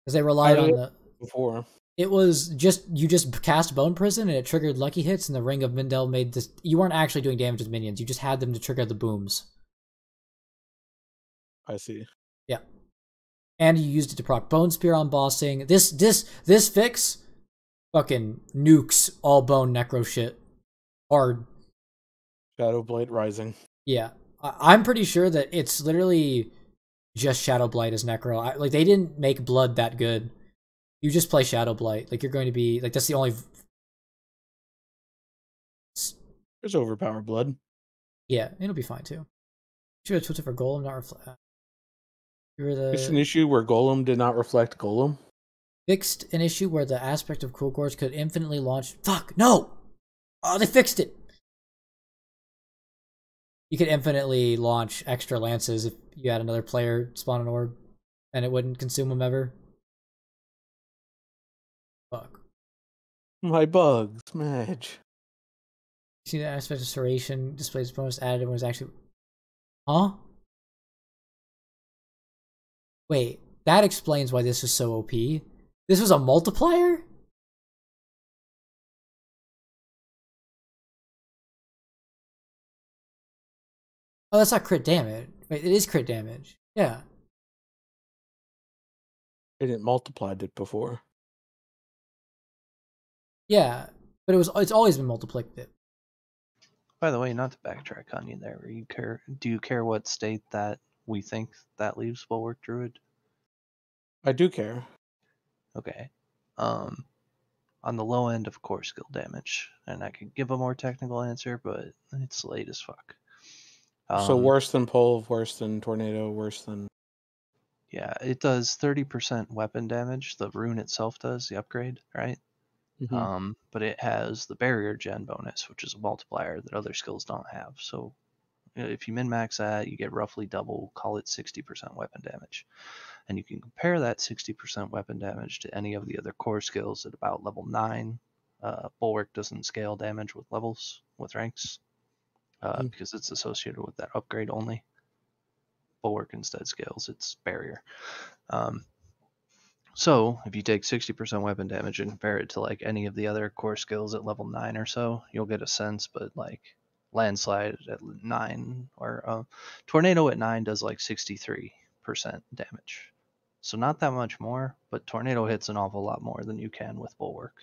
Because they relied on the... Before. It was just, you just cast Bone Prison and it triggered lucky hits, and the Ring of Mindel made this... You weren't actually doing damage with minions, you just had them to trigger the booms. I see. Yeah. And you used it to proc Bone Spear on bossing. This fix fucking nukes all bone necro shit. Hard. Shadow Blight Rising. Yeah. I'm pretty sure that it's literally just Shadow Blight as necro. Like, they didn't make blood that good. You just play Shadow Blight. Like, you're going to be... Like, that's the only... There's overpowered blood. Yeah, it'll be fine, too. Should have Twitter for Golem, not reflect... Fixed an issue where Golem did not reflect Golem. Fixed an issue where the aspect of Cool Cores could infinitely launch... Fuck! No! Oh, they fixed it! You could infinitely launch extra lances if you had another player spawn an orb, and it wouldn't consume them ever. Fuck. My bugs, Madge. See the aspect of Serration displays bonus added and was actually... Huh? Wait, that explains why this was so OP. This was a multiplier? Oh, that's not crit damage. Wait, it is crit damage. Yeah. It multiplied it before. Yeah, but it's always been multiplicative. By the way, not to backtrack on you there, do you care what state that we think that leaves Bulwark Druid? I do care. Okay. On the low end of core skill damage, and I could give a more technical answer, but it's late as fuck. So worse than Pulve, worse than Tornado, worse than... Yeah, it does 30% weapon damage. The rune itself does, the upgrade, right? Mm-hmm. But it has the barrier gen bonus, which is a multiplier that other skills don't have. So if you min-max that, you get roughly double, call it 60% weapon damage. And you can compare that 60% weapon damage to any of the other core skills at about level 9. Bulwark doesn't scale damage with levels, with ranks, because it's associated with that upgrade only. Bulwark instead scales its barrier. So if you take 60% weapon damage and compare it to like any of the other core skills at level 9 or so, you'll get a sense. But like landslide at 9 or tornado at 9 does like 63% damage. So not that much more, but tornado hits an awful lot more than you can with bulwark.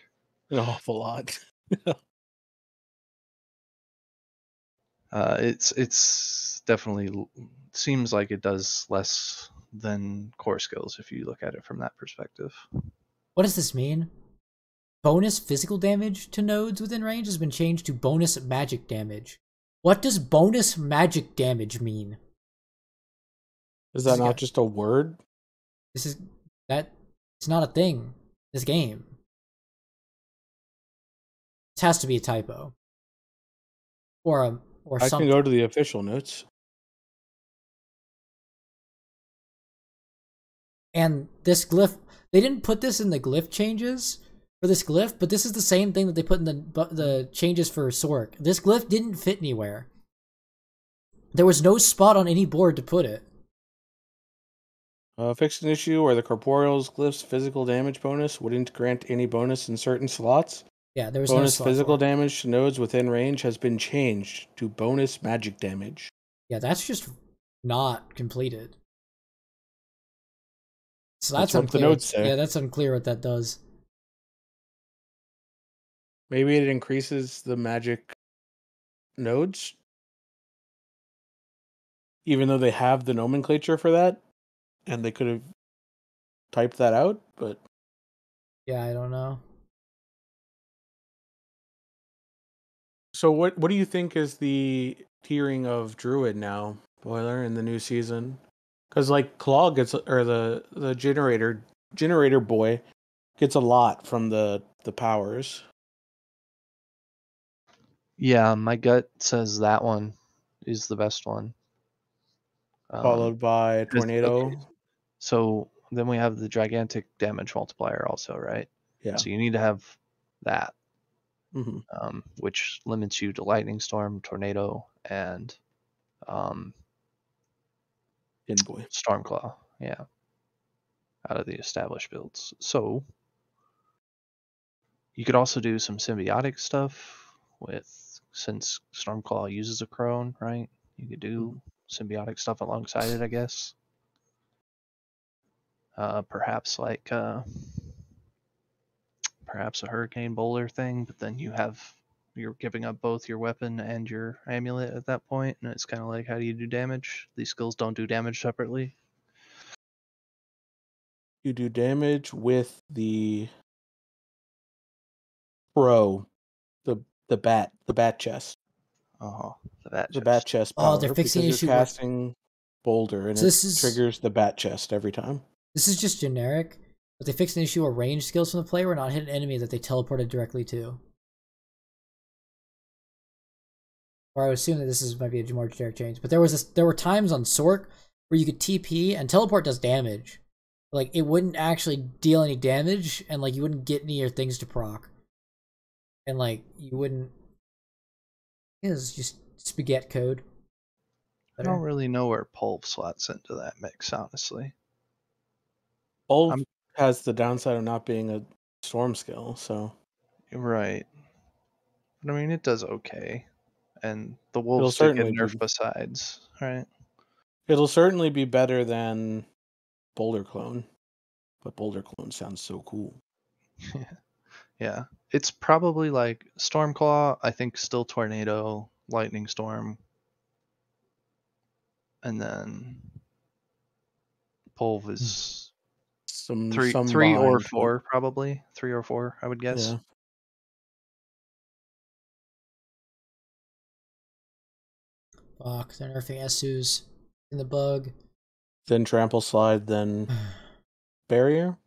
An awful lot. It's definitely seems like it does less than core skills if you look at it from that perspective. What does this mean? Bonus physical damage to nodes within range has been changed to bonus magic damage. What does bonus magic damage mean? Is that not just a word? This is that it's not a thing. This game. This has to be a typo. Or I something. can go to the official notes. And this glyph, they didn't put this in the glyph changes for this glyph, but this is the same thing that they put in the changes for Sorc. This glyph didn't fit anywhere. There was no spot on any board to put it. Fixed an issue where the corporeal's glyph's physical damage bonus wouldn't grant any bonus in certain slots. Yeah, there was bonus no physical damage to nodes within range has been changed to bonus magic damage. Yeah, that's just not completed. So that's what unclear. The notes say. Yeah, that's unclear what that does. Maybe it increases the magic nodes, even though they have the nomenclature for that, and they could have typed that out, but yeah, I don't know. So what do you think is the tiering of Druid now, Boiler, in the new season? Because like Claw gets, or the generator boy gets a lot from the powers. Yeah, my gut says that one is the best one. Followed by Tornado. Okay. So then we have the gigantic damage multiplier also, right? Yeah. So you need to have that, Mm-hmm. Which limits you to Lightning Storm, Tornado, and Boy. Stormclaw. Yeah, out of the established builds. So you could also do some symbiotic stuff with, since Stormclaw uses a crone, right? You could do symbiotic stuff alongside it, I guess. Perhaps like perhaps a hurricane bowler thing, but then you're giving up both your weapon and your amulet at that point, and it's kind of like, how do you do damage? These skills don't do damage separately. You do damage with the pro, the bat chest. Oh, the bat chest. The bat chest power. Oh, they're fixing the issue you're casting Boulder, and so it triggers the bat chest every time. This is just generic, but they fixed an issue where range skills from the player were not hit an enemy that they teleported directly to. Or I would assume that this might be a more generic change. But there were times on Sorc where you could TP and teleport does damage. Like it wouldn't actually deal any damage, and like you wouldn't get any of your things to proc. And like you wouldn't. It's just spaghetti code. I don't really know where Pulp slots into that mix, honestly. Pulp has the downside of not being a storm skill, so. Right. But I mean, it does okay. And the wolves did get nerfed besides, right? It'll certainly be better than Boulder Clone. But Boulder Clone sounds so cool. Yeah. It's probably like Stormclaw, I think still Tornado, Lightning Storm, and then Pulv is three or four, probably. 3 or 4, I would guess. Yeah. Fuck, they're nerfing Esus in the bug. Then Trample Slide, then Barrier.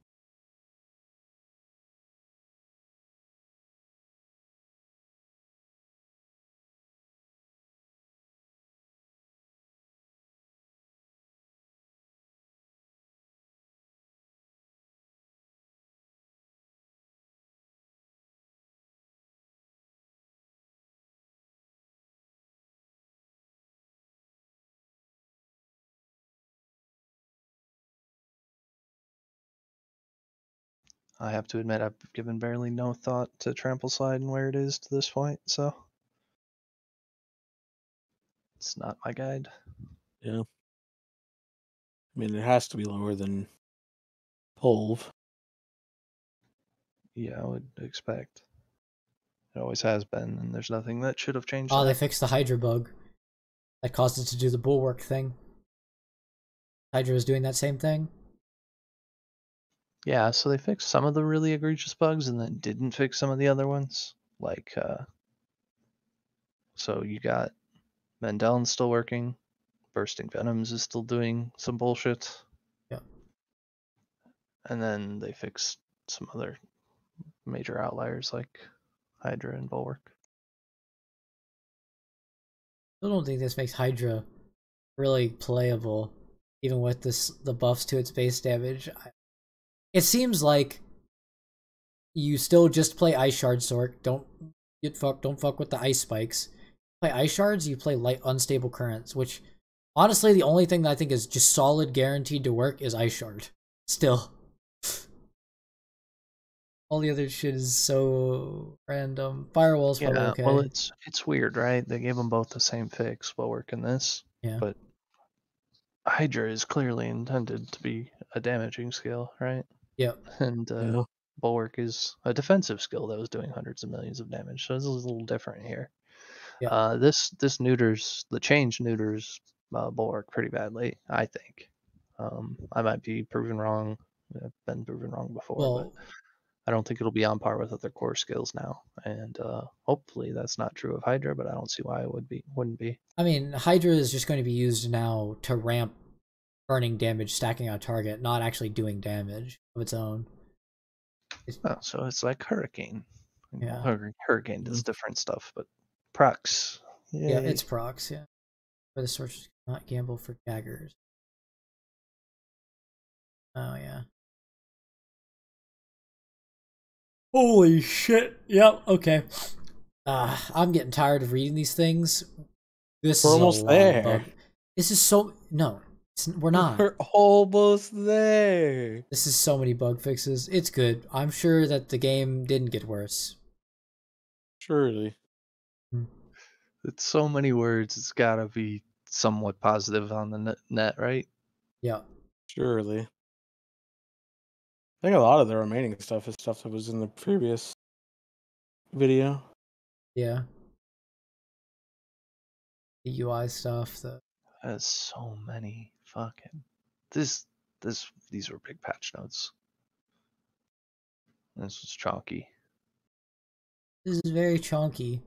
I have to admit, I've given barely no thought to Trample Slide and where it is to this point, so it's not my guide. Yeah. I mean, it has to be lower than Polv. Yeah, I would expect. It always has been, and there's nothing that should have changed. Oh, that. they fixed the Hydra bug that caused it to do the bulwark thing. Hydra was doing that same thing. Yeah, so they fixed some of the really egregious bugs and then didn't fix some of the other ones. Like, so you got Mendel's still working, Bursting Venoms is still doing some bullshit. Yeah. And then they fixed some other major outliers like Hydra and Bulwark. I don't think this makes Hydra really playable, even with the buffs to its base damage. It seems like you still just play Ice Shard Sorc. Don't fuck with the ice spikes. Play Ice Shards, you play light unstable currents, which honestly the only thing that I think is just solid guaranteed to work is Ice Shard. Still. All the other shit is so random. Firewall's probably okay. Well, it's weird, right? They gave them both the same fix while working this. Yeah. But Hydra is clearly intended to be a damaging skill, right? Yep. And Bulwark is a defensive skill that was doing hundreds of millions of damage, so this is a little different here. Yeah. This the change neuters Bulwark pretty badly, I think. I might be proven wrong. I've been proven wrong before, but I don't think it'll be on par with other core skills now. And hopefully that's not true of Hydra, but I don't see why it wouldn't be. I mean, Hydra is just going to be used now to ramp burning damage, stacking on target, not actually doing damage of its own. So it's like Hurricane. Yeah. Hurricane does different stuff, but procs. Yay. Yeah, it's procs, yeah. For the source, not gamble for daggers. Oh, yeah. Holy shit. Yep, okay. I'm getting tired of reading these things. This We're is almost there. Bug. This is so... No, we're not. We're almost there. This is so many bug fixes. It's good. I'm sure that the game didn't get worse. Surely. It's so many words, it's gotta be somewhat positive on the net, right? Yeah. Surely. I think a lot of the remaining stuff is stuff that was in the previous video. Yeah. The UI stuff. There's so many fucking... These were big patch notes. This was chalky. This is very chunky.